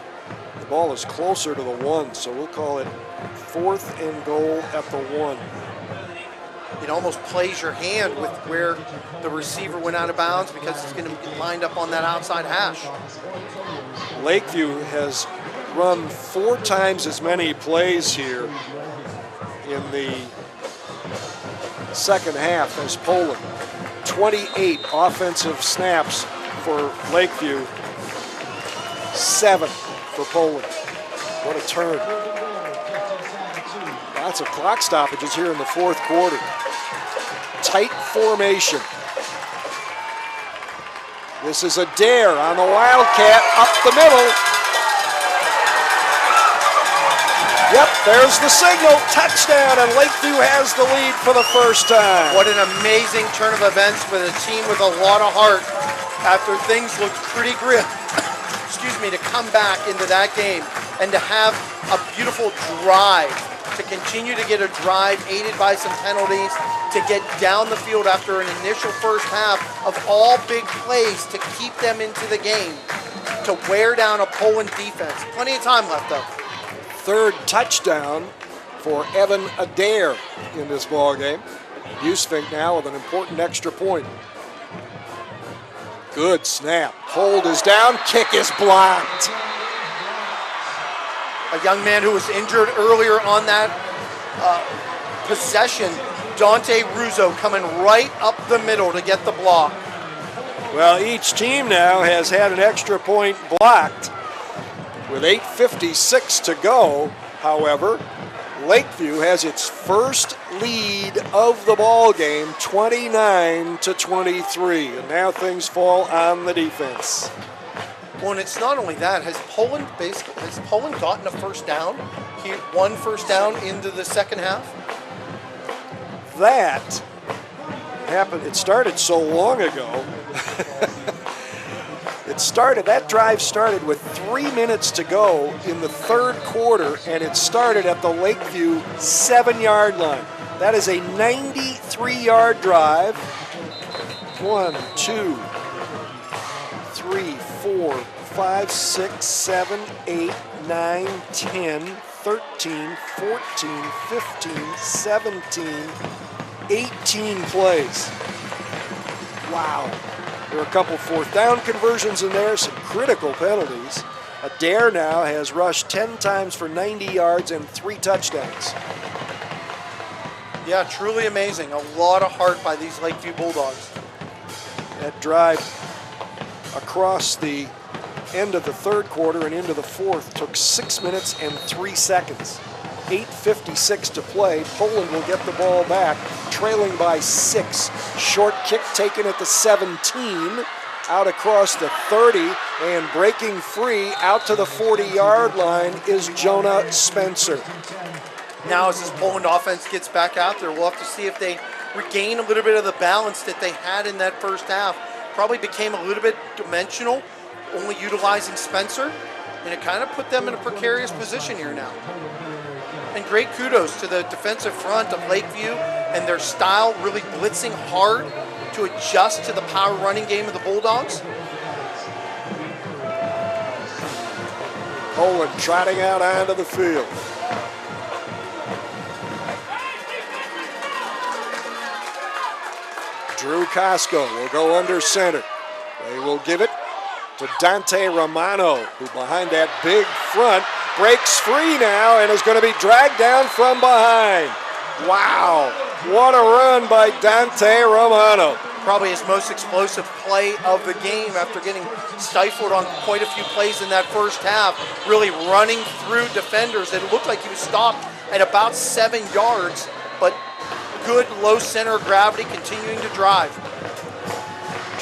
the ball is closer to the 1, so we'll call it fourth and goal at the 1. It almost plays your hand with where the receiver went out of bounds, because it's going to be lined up on that outside hash. Lakeview has run 4 times as many plays here in the second half as Poland. 28 offensive snaps for Lakeview, 7 for Poland. What a turn. Lots of clock stoppages here in the fourth quarter. Tight formation. This is Adair on the Wildcat up the middle. Yep, there's the signal. Touchdown, and Lakeview has the lead for the first time. What an amazing turn of events with a team with a lot of heart after things looked pretty grim. Excuse me, to come back into that game and to have a beautiful drive, to continue to get a drive aided by some penalties, to get down the field after an initial first half of all big plays to keep them into the game, to wear down a Poland defense. Plenty of time left though. Third touchdown for Evan Adair in this ball game. Busevik now with an important extra point. Good snap. Hold is down. Kick is blocked. A young man who was injured earlier on that possession, Dante Russo, coming right up the middle to get the block. Well, each team now has had an extra point blocked with 8:56 to go. However, Lakeview has its first lead of the ball game, 29-23, and now things fall on the defense. Well, and it's not only that. Has Poland gotten a first down? One first down into the second half? That happened. It started so long ago. That drive started with 3 minutes to go in the third quarter, and it started at the Lakeview 7-yard line. That is a 93-yard drive. 1, 2, 3, 4, 5, 6, 7, 8, 9, 10, 13, 14, 15, 17, 18 plays. Wow. There are a couple fourth down conversions in there, some critical penalties. Adair now has rushed 10 times for 90 yards and 3 touchdowns. Yeah, truly amazing. A lot of heart by these Lakeview Bulldogs. That drive across the end of the third quarter and into the fourth took 6 minutes and 3 seconds. 8:56 to play. Poland will get the ball back, trailing by 6. Short kick taken at the 17, out across the 30, and breaking free out to the 40-yard line is Jonah Spencer. Now as this Poland offense gets back out there, we'll have to see if they regain a little bit of the balance that they had in that first half. Probably became a little bit dimensional, only utilizing Spencer, and it kind of put them in a precarious position here now. And great kudos to the defensive front of Lakeview and their style, really blitzing hard to adjust to the power running game of the Bulldogs. Poland trotting out onto the field. Drew Costco will go under center. They will give it to Dante Romano, who behind that big front breaks free now and is going to be dragged down from behind. Wow, what a run by Dante Romano. Probably his most explosive play of the game after getting stifled on quite a few plays in that first half, really running through defenders. It looked like he was stopped at about 7 yards, but good low center of gravity, continuing to drive.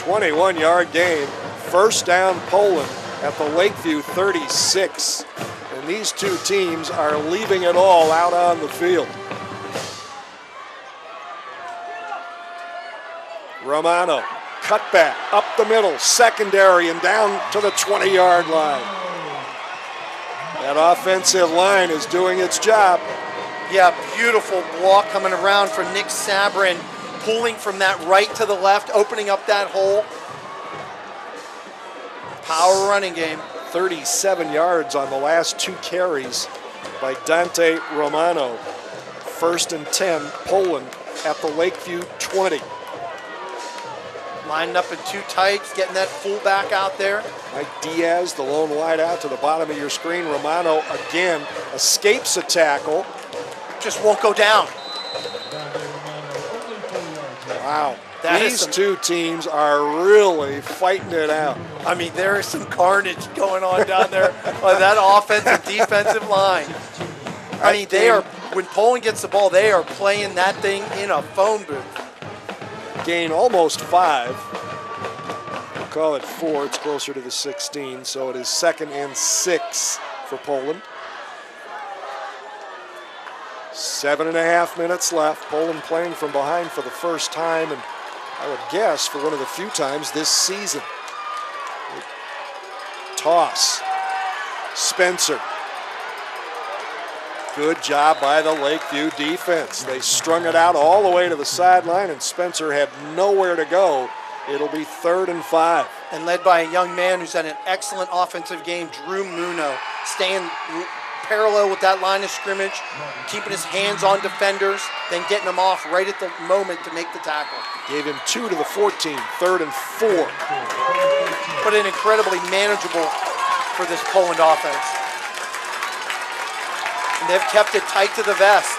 21-yard gain, first down Poland at the Lakeview 36. And these two teams are leaving it all out on the field. Romano, cutback, up the middle, secondary, and down to the 20-yard line. That offensive line is doing its job. Yeah, beautiful block coming around for Nick Sabrin, pulling from that right to the left, opening up that hole. Power running game. 37 yards on the last 2 carries by Dante Romano. First and 10, Poland at the Lakeview 20. Lining up in 2 tights, getting that fullback out there. Mike Diaz, the lone wide out to the bottom of your screen. Romano again escapes a tackle. Just won't go down. Wow. These two teams are really fighting it out. I mean, there is some carnage going on down there on that offensive defensive line. I mean, they are, when Poland gets the ball, they are playing that thing in a phone booth. Gain almost 5. We'll call it 4. It's closer to the 16, so it is 2nd and 6 for Poland. 7.5 minutes left. Poland playing from behind for the first time, and I would guess for one of the few times this season. Toss. Spencer Good job by the Lakeview defense. They strung it out all the way to the sideline, and Spencer had nowhere to go. It'll be 3rd and 5. And led by a young man who's had an excellent offensive game, Drew Muno, staying parallel with that line of scrimmage, keeping his hands on defenders, then getting them off right at the moment to make the tackle. Gave him 2 to the 14, 3rd and 4. But an incredibly manageable for this Poland offense. And they've kept it tight to the vest.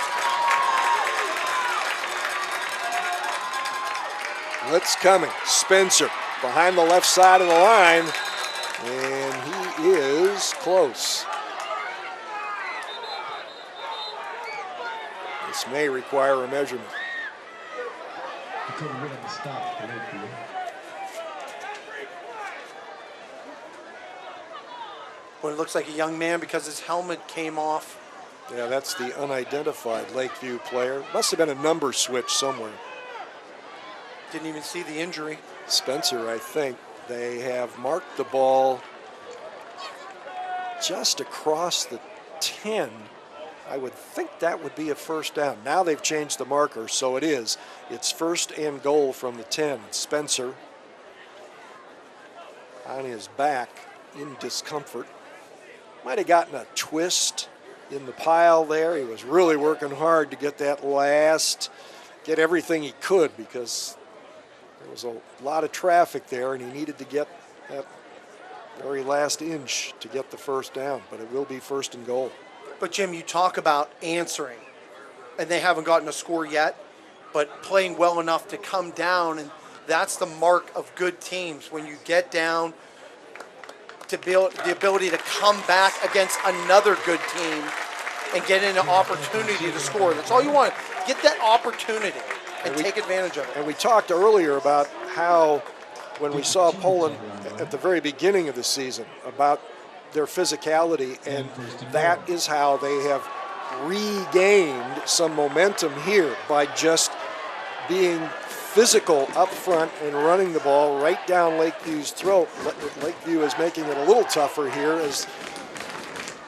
Blitz coming. Spencer behind the left side of the line, and he is close. This may require a measurement. Well, it looks like a young man because his helmet came off. Yeah, that's the unidentified Lakeview player. Must have been a number switch somewhere. Didn't even see the injury. Spencer, I think. They have marked the ball just across the 10. I would think that would be a first down. Now they've changed the marker, so it is. It's 1st and goal from the 10. Spencer on his back in discomfort. Might have gotten a twist in the pile there. He was really working hard to get that get everything he could, because there was a lot of traffic there and he needed to get that very last inch to get the first down, but it will be 1st and goal. But Jim, you talk about answering, and they haven't gotten a score yet, but playing well enough to come down, and that's the mark of good teams. When you get down, to build the ability to come back against another good team and get an opportunity to score. That's all you want. Get that opportunity and take advantage of it. And we talked earlier about how, when we saw Poland at the very beginning of the season, about their physicality, and that is how they have regained some momentum here, by just being physical up front and running the ball right down Lakeview's throat. Lakeview is making it a little tougher here as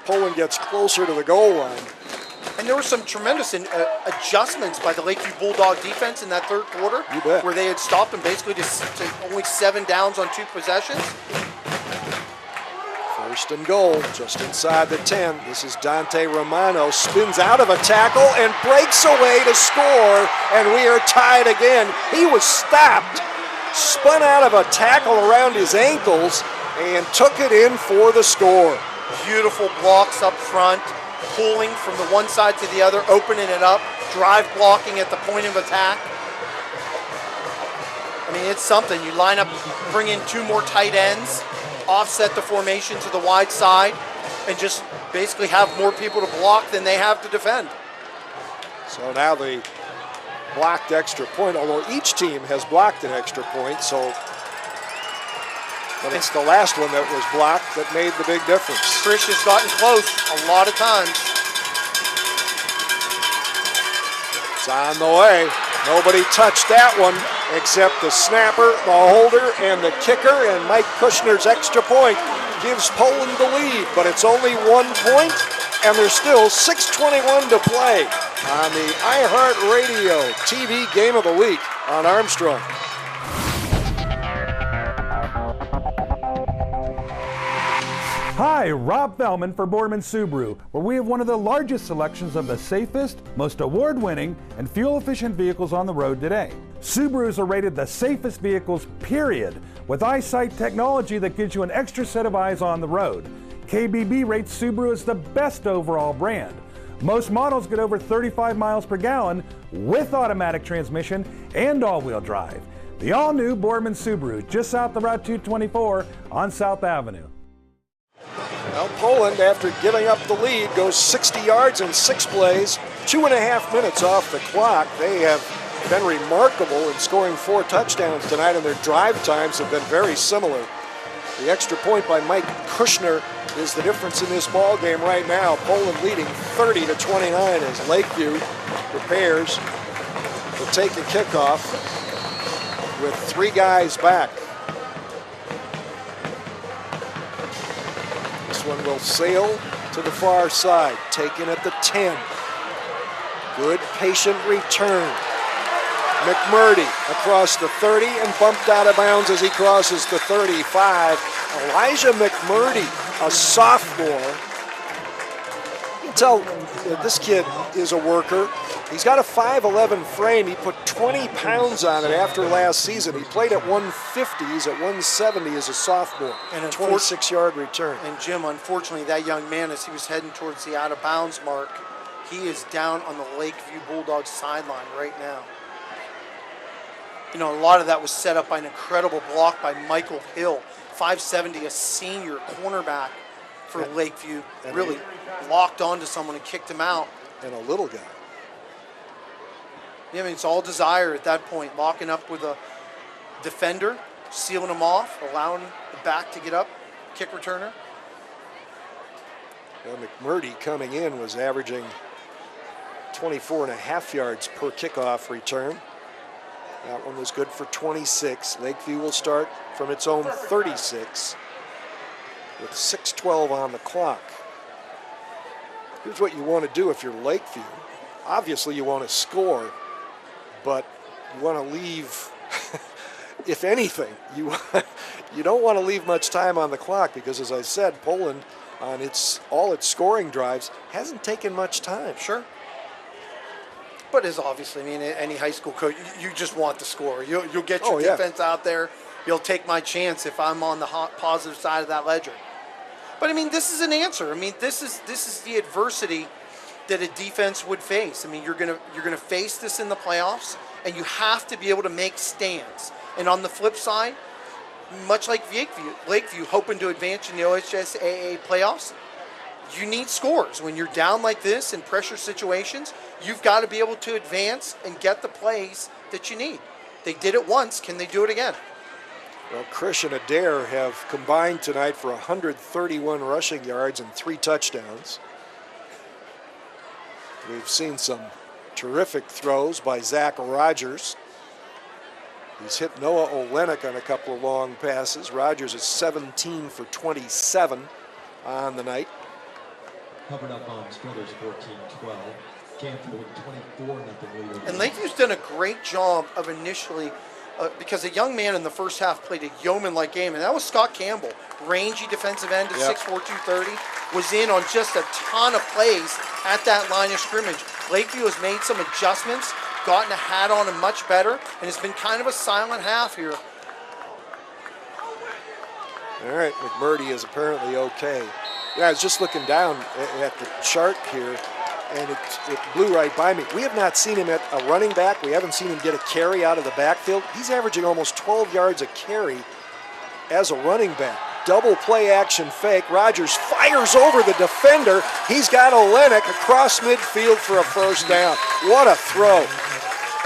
Poland gets closer to the goal line. And there were some tremendous adjustments by the Lakeview Bulldog defense in that 3rd quarter, You bet. where they had stopped them basically to only 7 downs on 2 possessions. 1st and goal, just inside the 10. This is Dante Romano, spins out of a tackle and breaks away to score, and we are tied again. He was stopped, spun out of a tackle around his ankles, and took it in for the score. Beautiful blocks up front, pulling from the one side to the other, opening it up, drive blocking at the point of attack. I mean, it's something. You line up, bring in 2 more tight ends, offset the formation to the wide side, and just basically have more people to block than they have to defend. So now the blocked extra point, although each team has blocked an extra point, but it's the last one that was blocked that made the big difference. Trish has gotten close a lot of times. It's on the way. Nobody touched that one except the snapper, the holder, and the kicker, and Mike Kushner's extra point gives Poland the lead, but it's only 1 point, and there's still 6:21 to play on the iHeartRadio TV Game of the Week on Armstrong. Hi, Rob Fellman for Boardman Subaru, where we have one of the largest selections of the safest, most award-winning, and fuel-efficient vehicles on the road today. Subarus are rated the safest vehicles, period, with EyeSight technology that gives you an extra set of eyes on the road. KBB rates Subaru as the best overall brand. Most models get over 35 miles per gallon with automatic transmission and all-wheel drive. The all-new Boardman Subaru, just south of Route 224 on South Avenue. Well, Poland, after giving up the lead, goes 60 yards in 6 plays, 2.5 minutes off the clock. They have been remarkable in scoring 4 touchdowns tonight, and their drive times have been very similar. The extra point by Mike Kushner is the difference in this ball game right now. Poland leading 30-29 as Lakeview prepares to take a kickoff with 3 guys back. This one will sail to to the far side, taken at the 10. Good patient return. McMurdy across the 30 and bumped out of bounds as he crosses the 35. Elijah McMurdy, a sophomore. You can tell this kid is a worker. He's got a 5'11" frame. He put 20 pounds on it after last season. He played at 150. He's at 170 as a sophomore. And a 26-yard return. And Jim, unfortunately, that young man, as he was heading towards the out-of-bounds mark, he is down on the Lakeview Bulldogs sideline right now. You know, a lot of that was set up by an incredible block by Michael Hill, 5'70", a senior cornerback for Lakeview. Really locked onto someone and kicked him out. And a little guy. Yeah, I mean, it's all desire at that point, locking up with a defender, sealing him off, allowing the back to get up, kick returner. Well, McMurdy coming in was averaging 24.5 yards per kickoff return. That one was good for 26. Lakeview will start from its own 36 with 6:12 on the clock. Here's what you want to do if you're Lakeview. Obviously, you want to score, but you want to leave, if anything, you don't want to leave much time on the clock because, as I said, Poland on all its scoring drives hasn't taken much time. Sure. But as obviously, I mean, any high school coach, you just want the score. You'll get your defense out there. You'll take my chance if I'm on the positive side of that ledger. But I mean, this is an answer. I mean, this is the adversity that a defense would face. I mean, you're gonna face this in the playoffs, and you have to be able to make stands. And on the flip side, much like Lakeview hoping to advance in the OHSAA playoffs, you need scores. When you're down like this in pressure situations, you've got to be able to advance and get the plays that you need. They did it once. Can they do it again? Well, Krish and Adair have combined tonight for 131 rushing yards and 3 touchdowns. We've seen some terrific throws by Zach Rogers. He's hit Noah Olenek on a couple of long passes. Rogers is 17 for 27 on the night. Covered up on Struthers 14-12. Canfield with 24-0 lead. And Lakeview's done a great job of initially, because a young man in the first half played a yeoman-like game, and that was Scott Campbell, rangy defensive end at 6'4", 230, was in on just a ton of plays at that line of scrimmage. Lakeview has made some adjustments, gotten a hat on him much better, and it's been kind of a silent half here. All right, McMurdy is apparently okay. Yeah, I was just looking down at the chart here, and it blew right by me. We have not seen him at a running back. We haven't seen him get a carry out of the backfield. He's averaging almost 12 yards a carry as a running back. Double play action fake. Rogers fires over the defender. He's got Olenek across midfield for a first down. What a throw.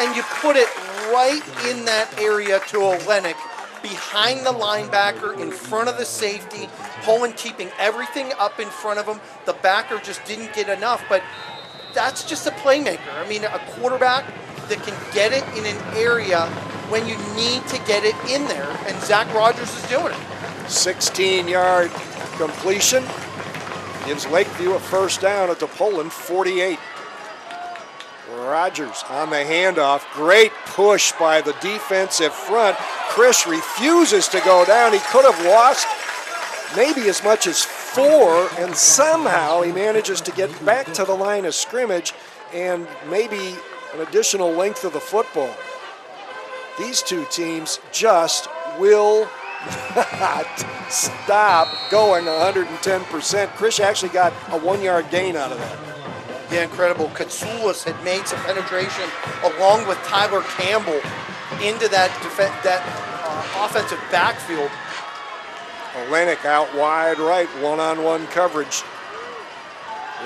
And you put it right in that area to Olenek, behind the linebacker, in front of the safety. Poland keeping everything up in front of him. The backer just didn't get enough, but that's just a playmaker. I mean, a quarterback that can get it in an area when you need to get it in there, and Zach Rogers is doing it. 16-yard completion gives Lakeview a first down at the Poland 48. Rogers on the handoff. Great push by the defensive front. Krish refuses to go down. He could have lost maybe as much as 4, and somehow he manages to get back to the line of scrimmage and maybe an additional length of the football. These two teams just will not stop going 110%. Krish actually got a 1-yard gain out of that. Yeah, incredible. Katsoulis had made some penetration along with Tyler Campbell into that offensive backfield. Olenek out wide right, one-on-one coverage.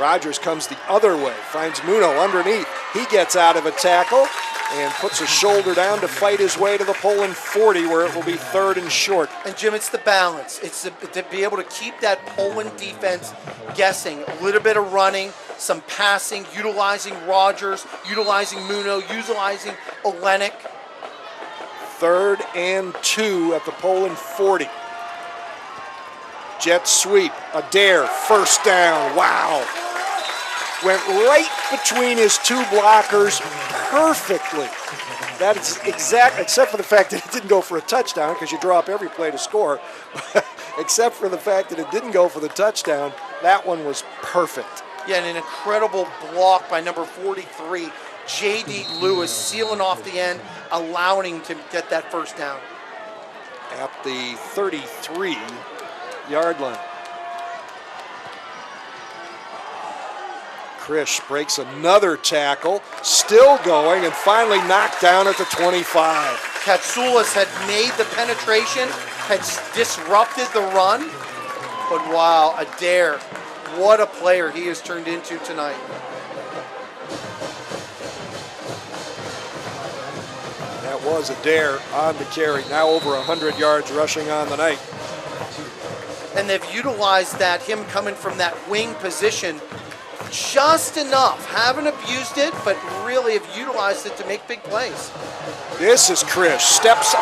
Rogers comes the other way, finds Muno underneath. He gets out of a tackle and puts a shoulder down to fight his way to the Poland 40, where it will be 3rd and short. And Jim, it's the balance. It's to be able to keep that Poland defense guessing. A little bit of running, some passing, utilizing Rogers, utilizing Muno, utilizing Olenek. 3rd and 2 at the Poland 40. jet sweep. Adair, first down. Wow. Went right between his two blockers perfectly. That is exact, except for the fact that it didn't go for a touchdown, because you draw up every play to score. Except for the fact that it didn't go for the touchdown, that one was perfect. Yeah, and an incredible block by number 43, J.D. Lewis, sealing off the end, allowing him to get that first down. At the 33-yard line. Krish breaks another tackle, still going, and finally knocked down at the 25. Katsoulis had made the penetration, had disrupted the run, but wow, Adair, what a player he has turned into tonight. That was Adair on the carry, now over 100 yards rushing on the night. And they've utilized that, him coming from that wing position, just enough. Haven't abused it, but really have utilized it to make big plays. This is Krish, steps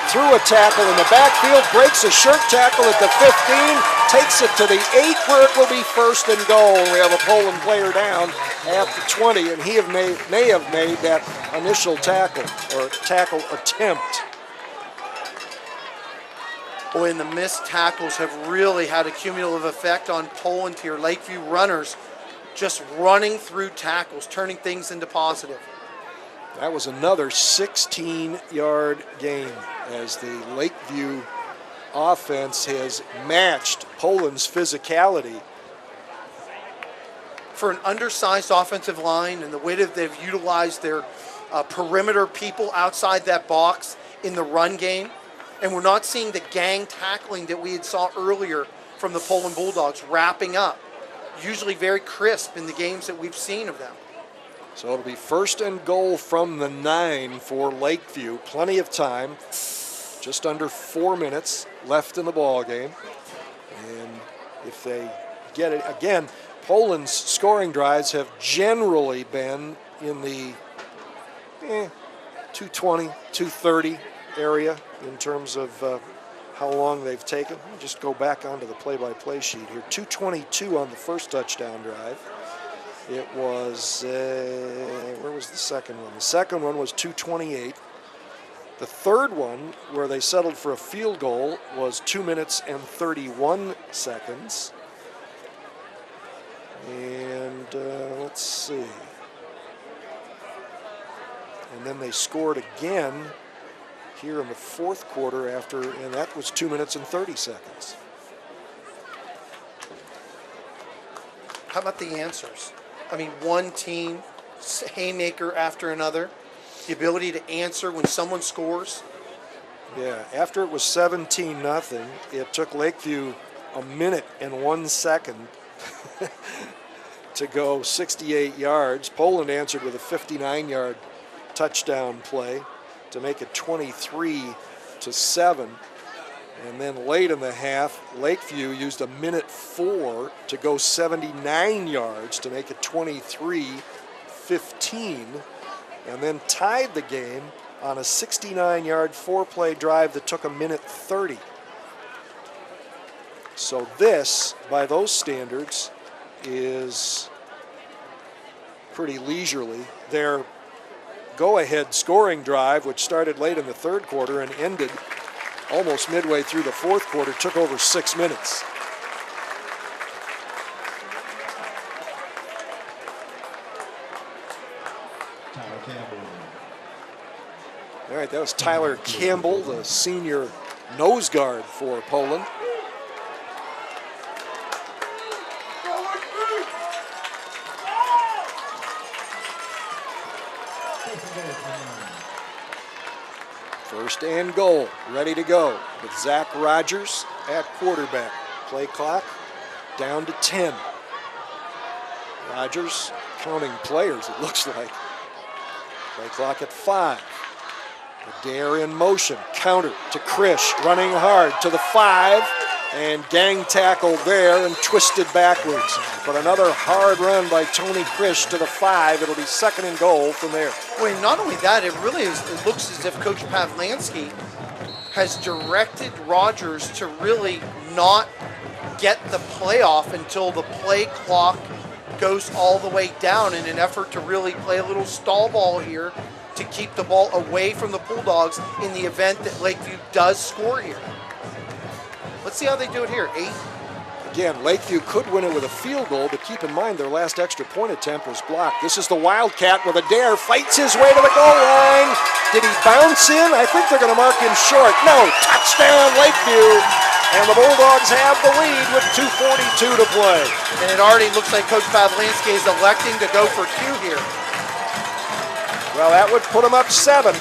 through a tackle in the backfield, breaks a shirt tackle at the 15, takes it to the 8 where it will be first and goal. We have a Poland player down at the 20, and he may have made that initial tackle or tackle attempt. Boy, and the missed tackles have really had a cumulative effect on Poland here. Lakeview runners just running through tackles, turning things into positive. That was another 16-yard gain as the Lakeview offense has matched Poland's physicality. For an undersized offensive line and the way that they've utilized their perimeter people outside that box in the run game, and we're not seeing the gang tackling that we had saw earlier from the Poland Bulldogs wrapping up. Usually very crisp in the games that we've seen of them. So it'll be first and goal from the 9 for Lakeview. Plenty of time, just under 4 minutes left in the ball game. And if they get it, again, Poland's scoring drives have generally been in the 220, 230 area in terms of how long they've taken. Let me just go back onto the play-by-play sheet here. 222 on the first touchdown drive. It was, where was the second one? The second one was 228. The third one, where they settled for a field goal, was 2 minutes and 31 seconds. And let's see. And then they scored again here in the fourth quarter and that was 2 minutes and 30 seconds. How about the answers? I mean, one team, haymaker after another, the ability to answer when someone scores. Yeah, after it was 17-0, it took Lakeview a minute and 1 second to go 68 yards. Poland answered with a 59-yard touchdown play to make it 23-7. And then late in the half, Lakeview used a minute 4 to go 79 yards to make it 23-15, and then tied the game on a 69-yard 4-play drive that took a minute 30. So this, by those standards, is pretty leisurely. Their go-ahead scoring drive, which started late in the third quarter and ended almost midway through the fourth quarter, took over 6 minutes. All right, that was Tyler Campbell, the senior nose guard for Poland. First and goal, ready to go with Zach Rogers at quarterback. Play clock down to 10. Rogers counting players, it looks like. Play clock at 5. Adair in motion, counter to Krish, running hard to the 5, and gang tackled there and twisted backwards. But another hard run by Tony Krish to the 5. It'll be second and goal from there. Well, not only that, it looks as if Coach Pavlanski has directed Rogers to really not get the play off until the play clock goes all the way down in an effort to really play a little stall ball here to keep the ball away from the Bulldogs in the event that Lakeview does score here. Let's see how they do it here. 8. Again, Lakeview could win it with a field goal, but keep in mind their last extra point attempt was blocked. This is the Wildcat with a dare, fights his way to the goal line. Did he bounce in? I think they're going to mark him short. No, touchdown Lakeview. And the Bulldogs have the lead with 2:42 to play. And it already looks like Coach Pavlanski is electing to go for 2 here. Well, that would put them up 7.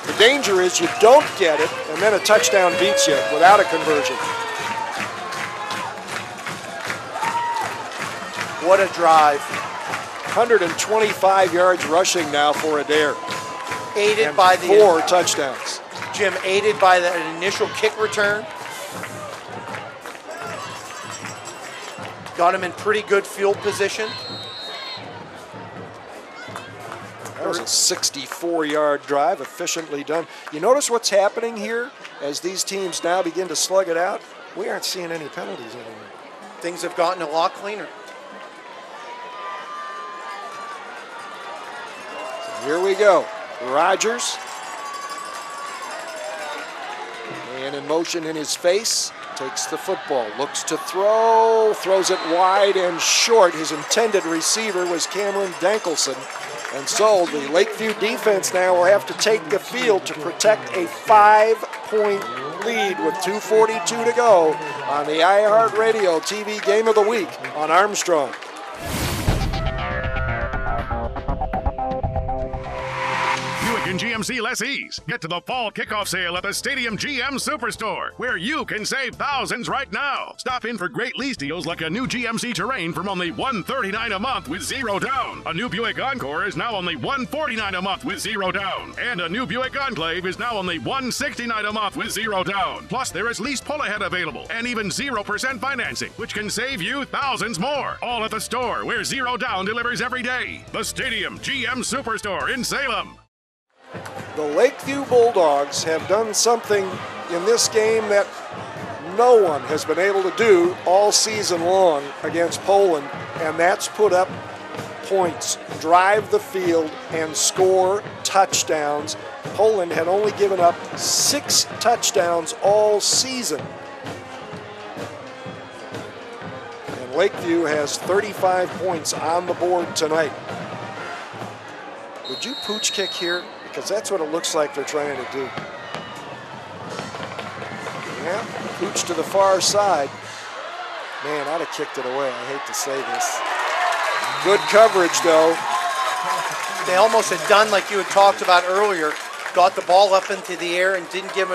The danger is you don't get it, and then a touchdown beats you without a conversion. What a drive. 125 yards rushing now for Adair. Aided and by the 4 touchdowns. Jim, aided by that initial kick return. Got him in pretty good field position. That was a 64-yard drive, efficiently done. You notice what's happening here as these teams now begin to slug it out? We aren't seeing any penalties anymore. Things have gotten a lot cleaner. So here we go. Rogers. Man in motion in his face. Takes the football, looks to throw, throws it wide and short. His intended receiver was Cameron Dankelson. And so the Lakeview defense now will have to take the field to protect a 5-point lead with 2:42 to go on the iHeartRadio TV Game of the Week on Armstrong. And GMC lessees. Get to the fall kickoff sale at the Stadium GM Superstore, where you can save thousands right now. Stop in for great lease deals like a new GMC Terrain from only $139 a month with 0 down. A new Buick Encore is now only $149 a month with 0 down. And a new Buick Enclave is now only $169 a month with 0 down. Plus, there is lease pull-ahead available and even 0% financing, which can save you thousands more. All at the store, where 0 down delivers every day. The Stadium GM Superstore in Salem. The Lakeview Bulldogs have done something in this game that no one has been able to do all season long against Poland, and that's put up points, drive the field, and score touchdowns. Poland had only given up 6 touchdowns all season. And Lakeview has 35 points on the board tonight. Would you pooch kick here? Because that's what it looks like they're trying to do. Yeah, pooch to the far side. Man, I'd have kicked it away. I hate to say this. Good coverage, though. They almost had done like you had talked about earlier. Got the ball up into the air and didn't give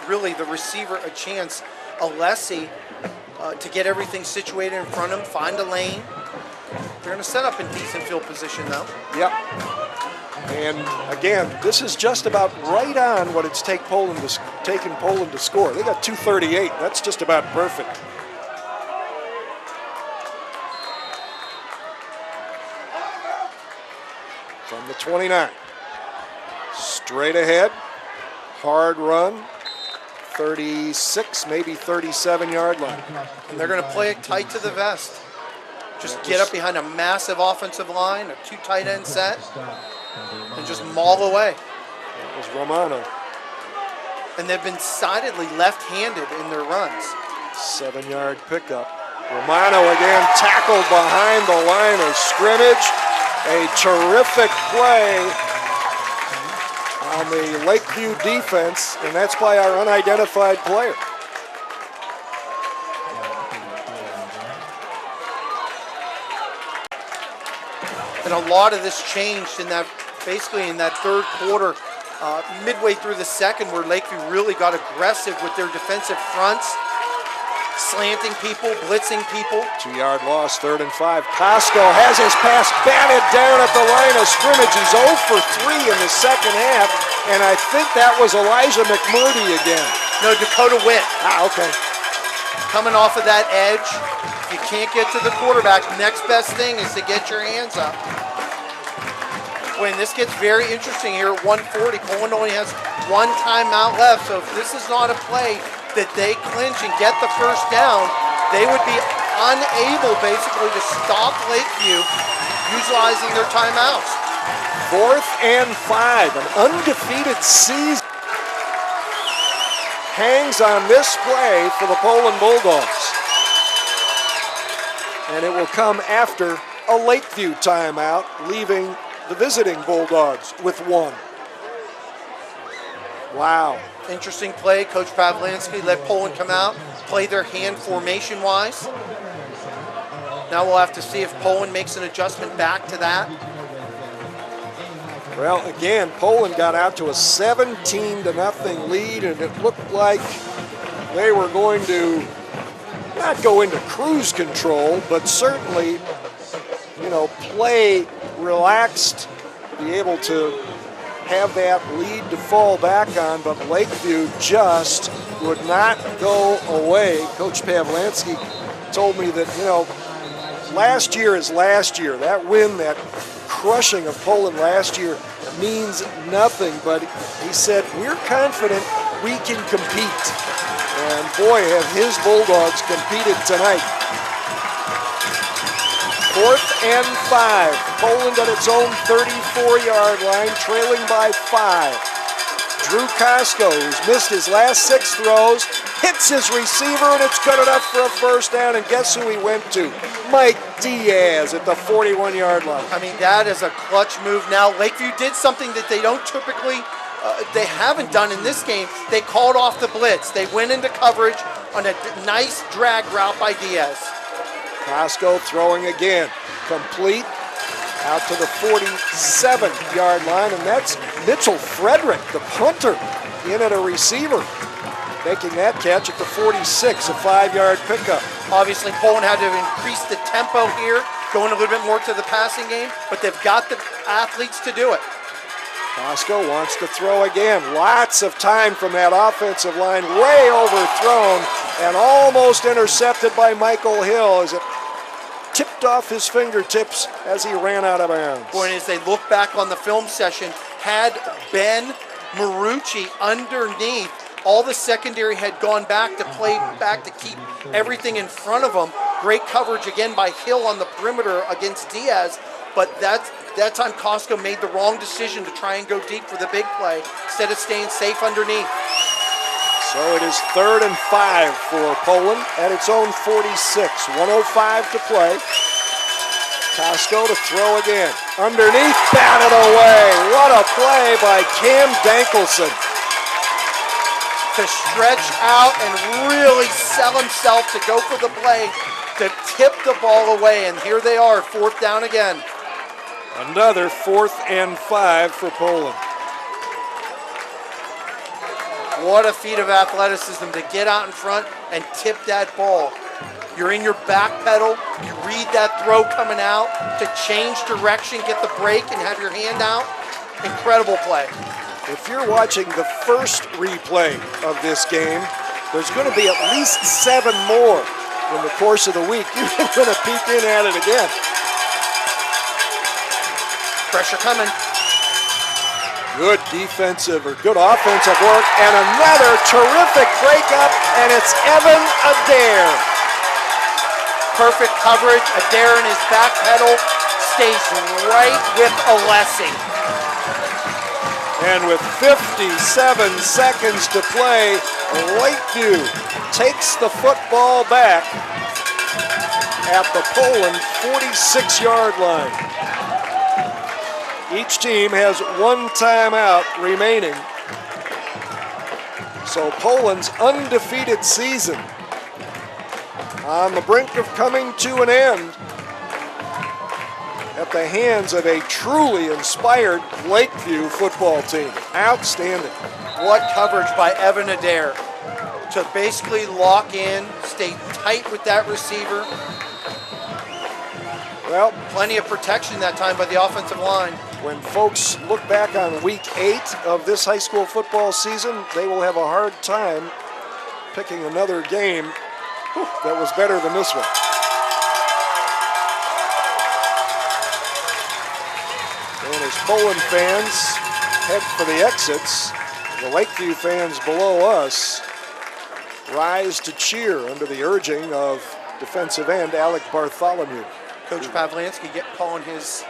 really the receiver a chance. Alessi to get everything situated in front of him, find a lane. They're going to set up in decent field position, though. Yep. And again, this is just about right on what it's taken Poland to score. They got 238. That's just about perfect. From the 29. Straight ahead. Hard run. 36, maybe 37-yard line. And they're going to play it tight to the vest. Just get up behind a massive offensive line, a 2 tight end set, and just maul away. That was Romano. And they've been decidedly left-handed in their runs. 7-yard pickup. Romano again tackled behind the line of scrimmage. A terrific play on the Lakeview defense, and that's by our unidentified player. And a lot of this changed in that, basically in that third quarter, midway through the second, where Lakeview really got aggressive with their defensive fronts, slanting people, blitzing people. 2-yard loss, 3rd and 5. Costco has his pass batted down at the line of scrimmage. He's 0 for 3 in the second half, and I think that was Elijah McMurdy again. No, Dakota Witt. Okay. Coming off of that edge. If you can't get to the quarterback, next best thing is to get your hands up. When this gets very interesting here at 140, Poland only has 1 timeout left, so if this is not a play that they clinch and get the first down, they would be unable basically to stop Lakeview utilizing their timeouts. 4th and 5, an undefeated season hangs on this play for the Poland Bulldogs. And it will come after a Lakeview timeout, leaving the visiting Bulldogs with 1. Wow. Interesting play. Coach Pavlanski let Poland come out, play their hand formation-wise. Now we'll have to see if Poland makes an adjustment back to that. Well, again, Poland got out to a 17-0 lead, and it looked like they were going to not go into cruise control, but certainly, play relaxed, be able to have that lead to fall back on, but Lakeview just would not go away. Coach Pavlanski told me that, last year is last year. That win, that crushing of Poland last year means nothing, but he said, we're confident we can compete. And boy, have his Bulldogs competed tonight. 4th and 5. Poland at its own 34-yard line, trailing by 5. Drew Costco, who's missed his last 6 throws, hits his receiver, and it's good enough for a first down. And guess who he went to? Mike Diaz at the 41-yard line. I mean, that is a clutch move now. Lakeview did something that they don't typically, they haven't done in this game. They called off the blitz. They went into coverage on a nice drag route by Diaz. Costco throwing again, complete out to the 47-yard line, and that's Mitchell Frederick, the punter, in at a receiver, making that catch at the 46, a 5-yard pickup. Obviously, Poland had to increase the tempo here, going a little bit more to the passing game, but they've got the athletes to do it. Costco wants to throw again. Lots of time from that offensive line, way overthrown and almost intercepted by Michael Hill as it tipped off his fingertips as he ran out of bounds. Point is, they look back on the film session, had Ben Marucci underneath. All the secondary had gone back to play back to keep everything in front of them. Great coverage again by Hill on the perimeter against Diaz, but that time Costco made the wrong decision to try and go deep for the big play instead of staying safe underneath. So it is 3rd and 5 for Poland at its own 46. 1:05 to play. Costco to throw again. Underneath, batted away. What a play by Cam Dankelson. To stretch out and really sell himself to go for the play, to tip the ball away, and here they are, 4th down again. Another 4th and 5 for Poland. What a feat of athleticism to get out in front and tip that ball. You're in your back pedal, you read that throw coming out, to change direction, get the break, and have your hand out. Incredible play. If you're watching the first replay of this game, there's going to be at least 7 more in the course of the week. You're going to peek in at it again. Pressure coming. Good defensive or good offensive work, and another terrific breakup, and it's Evan Adair. Perfect coverage. Adair in his back pedal stays right with Alessi. And with 57 seconds to play, Lakeview takes the football back at the Poland 46-yard line. Each team has 1 timeout remaining. So Poland's undefeated season on the brink of coming to an end at the hands of a truly inspired Lakeview football team. Outstanding. What coverage by Evan Adair to basically lock in, stay tight with that receiver. Well, plenty of protection that time by the offensive line. When folks look back on week 8 of this high school football season, they will have a hard time picking another game that was better than this one. And as Poland fans head for the exits, the Lakeview fans below us rise to cheer under the urging of defensive end, Alec Bartholomew. Coach Pavlanski calling his,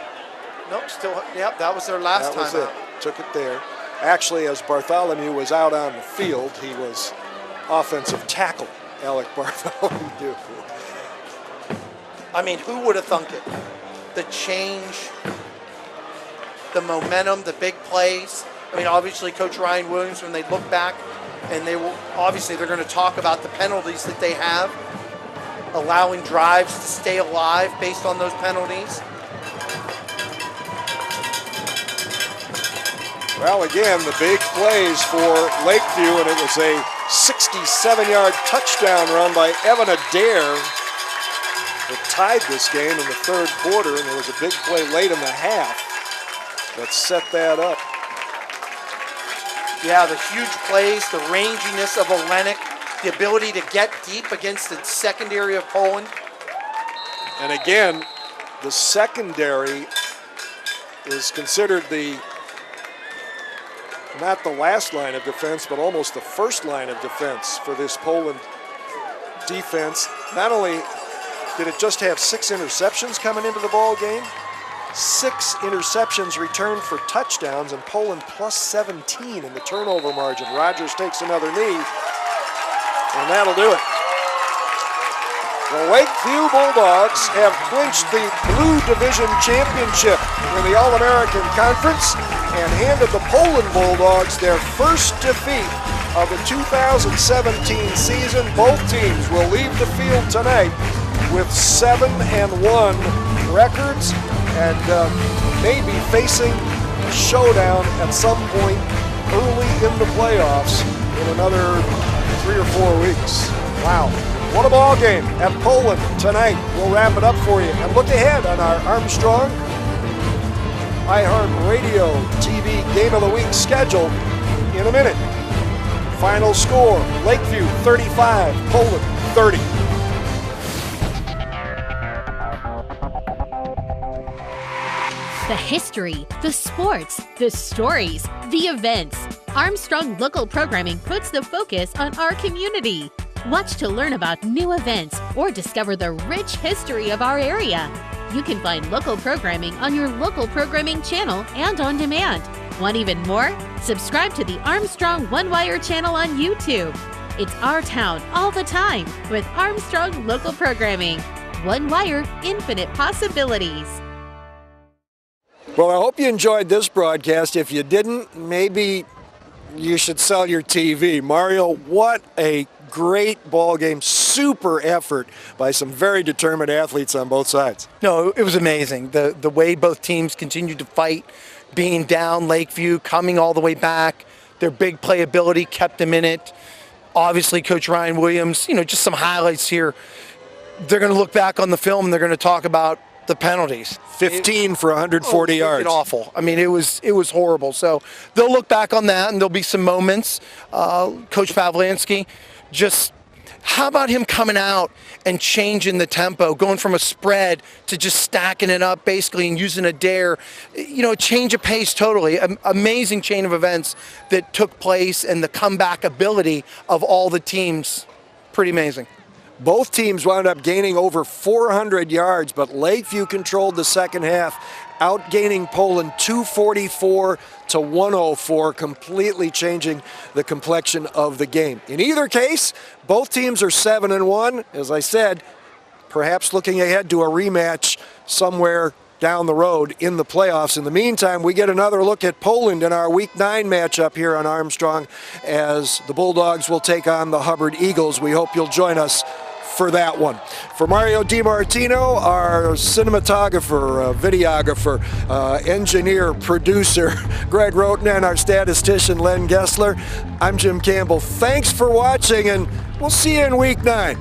nope, still, yep, that was their last That was time it. out. Took it there. Actually, as Bartholomew was out on the field, he was offensive tackle, Alec Bartholomew. I mean, who would have thunk it? The change, the momentum, the big plays. I mean, obviously, Coach Ryan Williams, when they look back, and they will, obviously, they're going to talk about the penalties that they have, allowing drives to stay alive based on those penalties. Well, again, the big plays for Lakeview, and it was a 67-yard touchdown run by Evan Adair that tied this game in the third quarter, and there was a big play late in the half that set that up. Yeah, the huge plays, the ranginess of Olenek, the ability to get deep against the secondary of Poland. And again, the secondary is considered not the last line of defense, but almost the first line of defense for this Poland defense. Not only did it just have 6 interceptions coming into the ball game, 6 interceptions returned for touchdowns, and Poland plus 17 in the turnover margin. Rogers takes another knee, and that'll do it. The Lakeview Bulldogs have clinched the Blue Division Championship in the All-American Conference and handed the Poland Bulldogs their first defeat of the 2017 season. Both teams will leave the field tonight with 7-1 records and may be facing a showdown at some point early in the playoffs in another 3 or 4 weeks. Wow. What a ball game at Poland tonight. We'll wrap it up for you and look ahead on our Armstrong iHeartRadio TV Game of the Week schedule in a minute. Final score, Lakeview 35, Poland 30. The history, the sports, the stories, the events. Armstrong Local Programming puts the focus on our community. Watch to learn about new events or discover the rich history of our area. You can find local programming on your local programming channel and on demand. Want even more? Subscribe to the Armstrong One Wire channel on YouTube. It's our town all the time with Armstrong Local Programming. One Wire, infinite possibilities. Well, I hope you enjoyed this broadcast. If you didn't, maybe you should sell your TV. Mario, what a great ball game, super effort by some very determined athletes on both sides. No, it was amazing. The way both teams continued to fight, being down Lakeview, coming all the way back. Their big playability kept them in it. Obviously, Coach Ryan Williams, just some highlights here. They're going to look back on the film and they're going to talk about the penalties. 15 for 140 yards. Awful. I mean, it was horrible. So they'll look back on that and there'll be some moments. Coach Pavlanski, just how about him coming out and changing the tempo, going from a spread to just stacking it up basically and using a dare, change of pace totally. Amazing chain of events that took place and the comeback ability of all the teams. Pretty amazing. Both teams wound up gaining over 400 yards, but Lakeview controlled the second half, outgaining Poland 244 to 104, completely changing the complexion of the game. In either case, both teams are 7-1. As I said, perhaps looking ahead to a rematch somewhere down the road in the playoffs. In the meantime, we get another look at Poland in our Week 9 matchup here on Armstrong as the Bulldogs will take on the Hubbard Eagles. We hope you'll join us for that one. For Mario DiMartino, our cinematographer, videographer, engineer, producer, Greg Roten, and our statistician, Len Gessler, I'm Jim Campbell. Thanks for watching, and we'll see you in Week 9.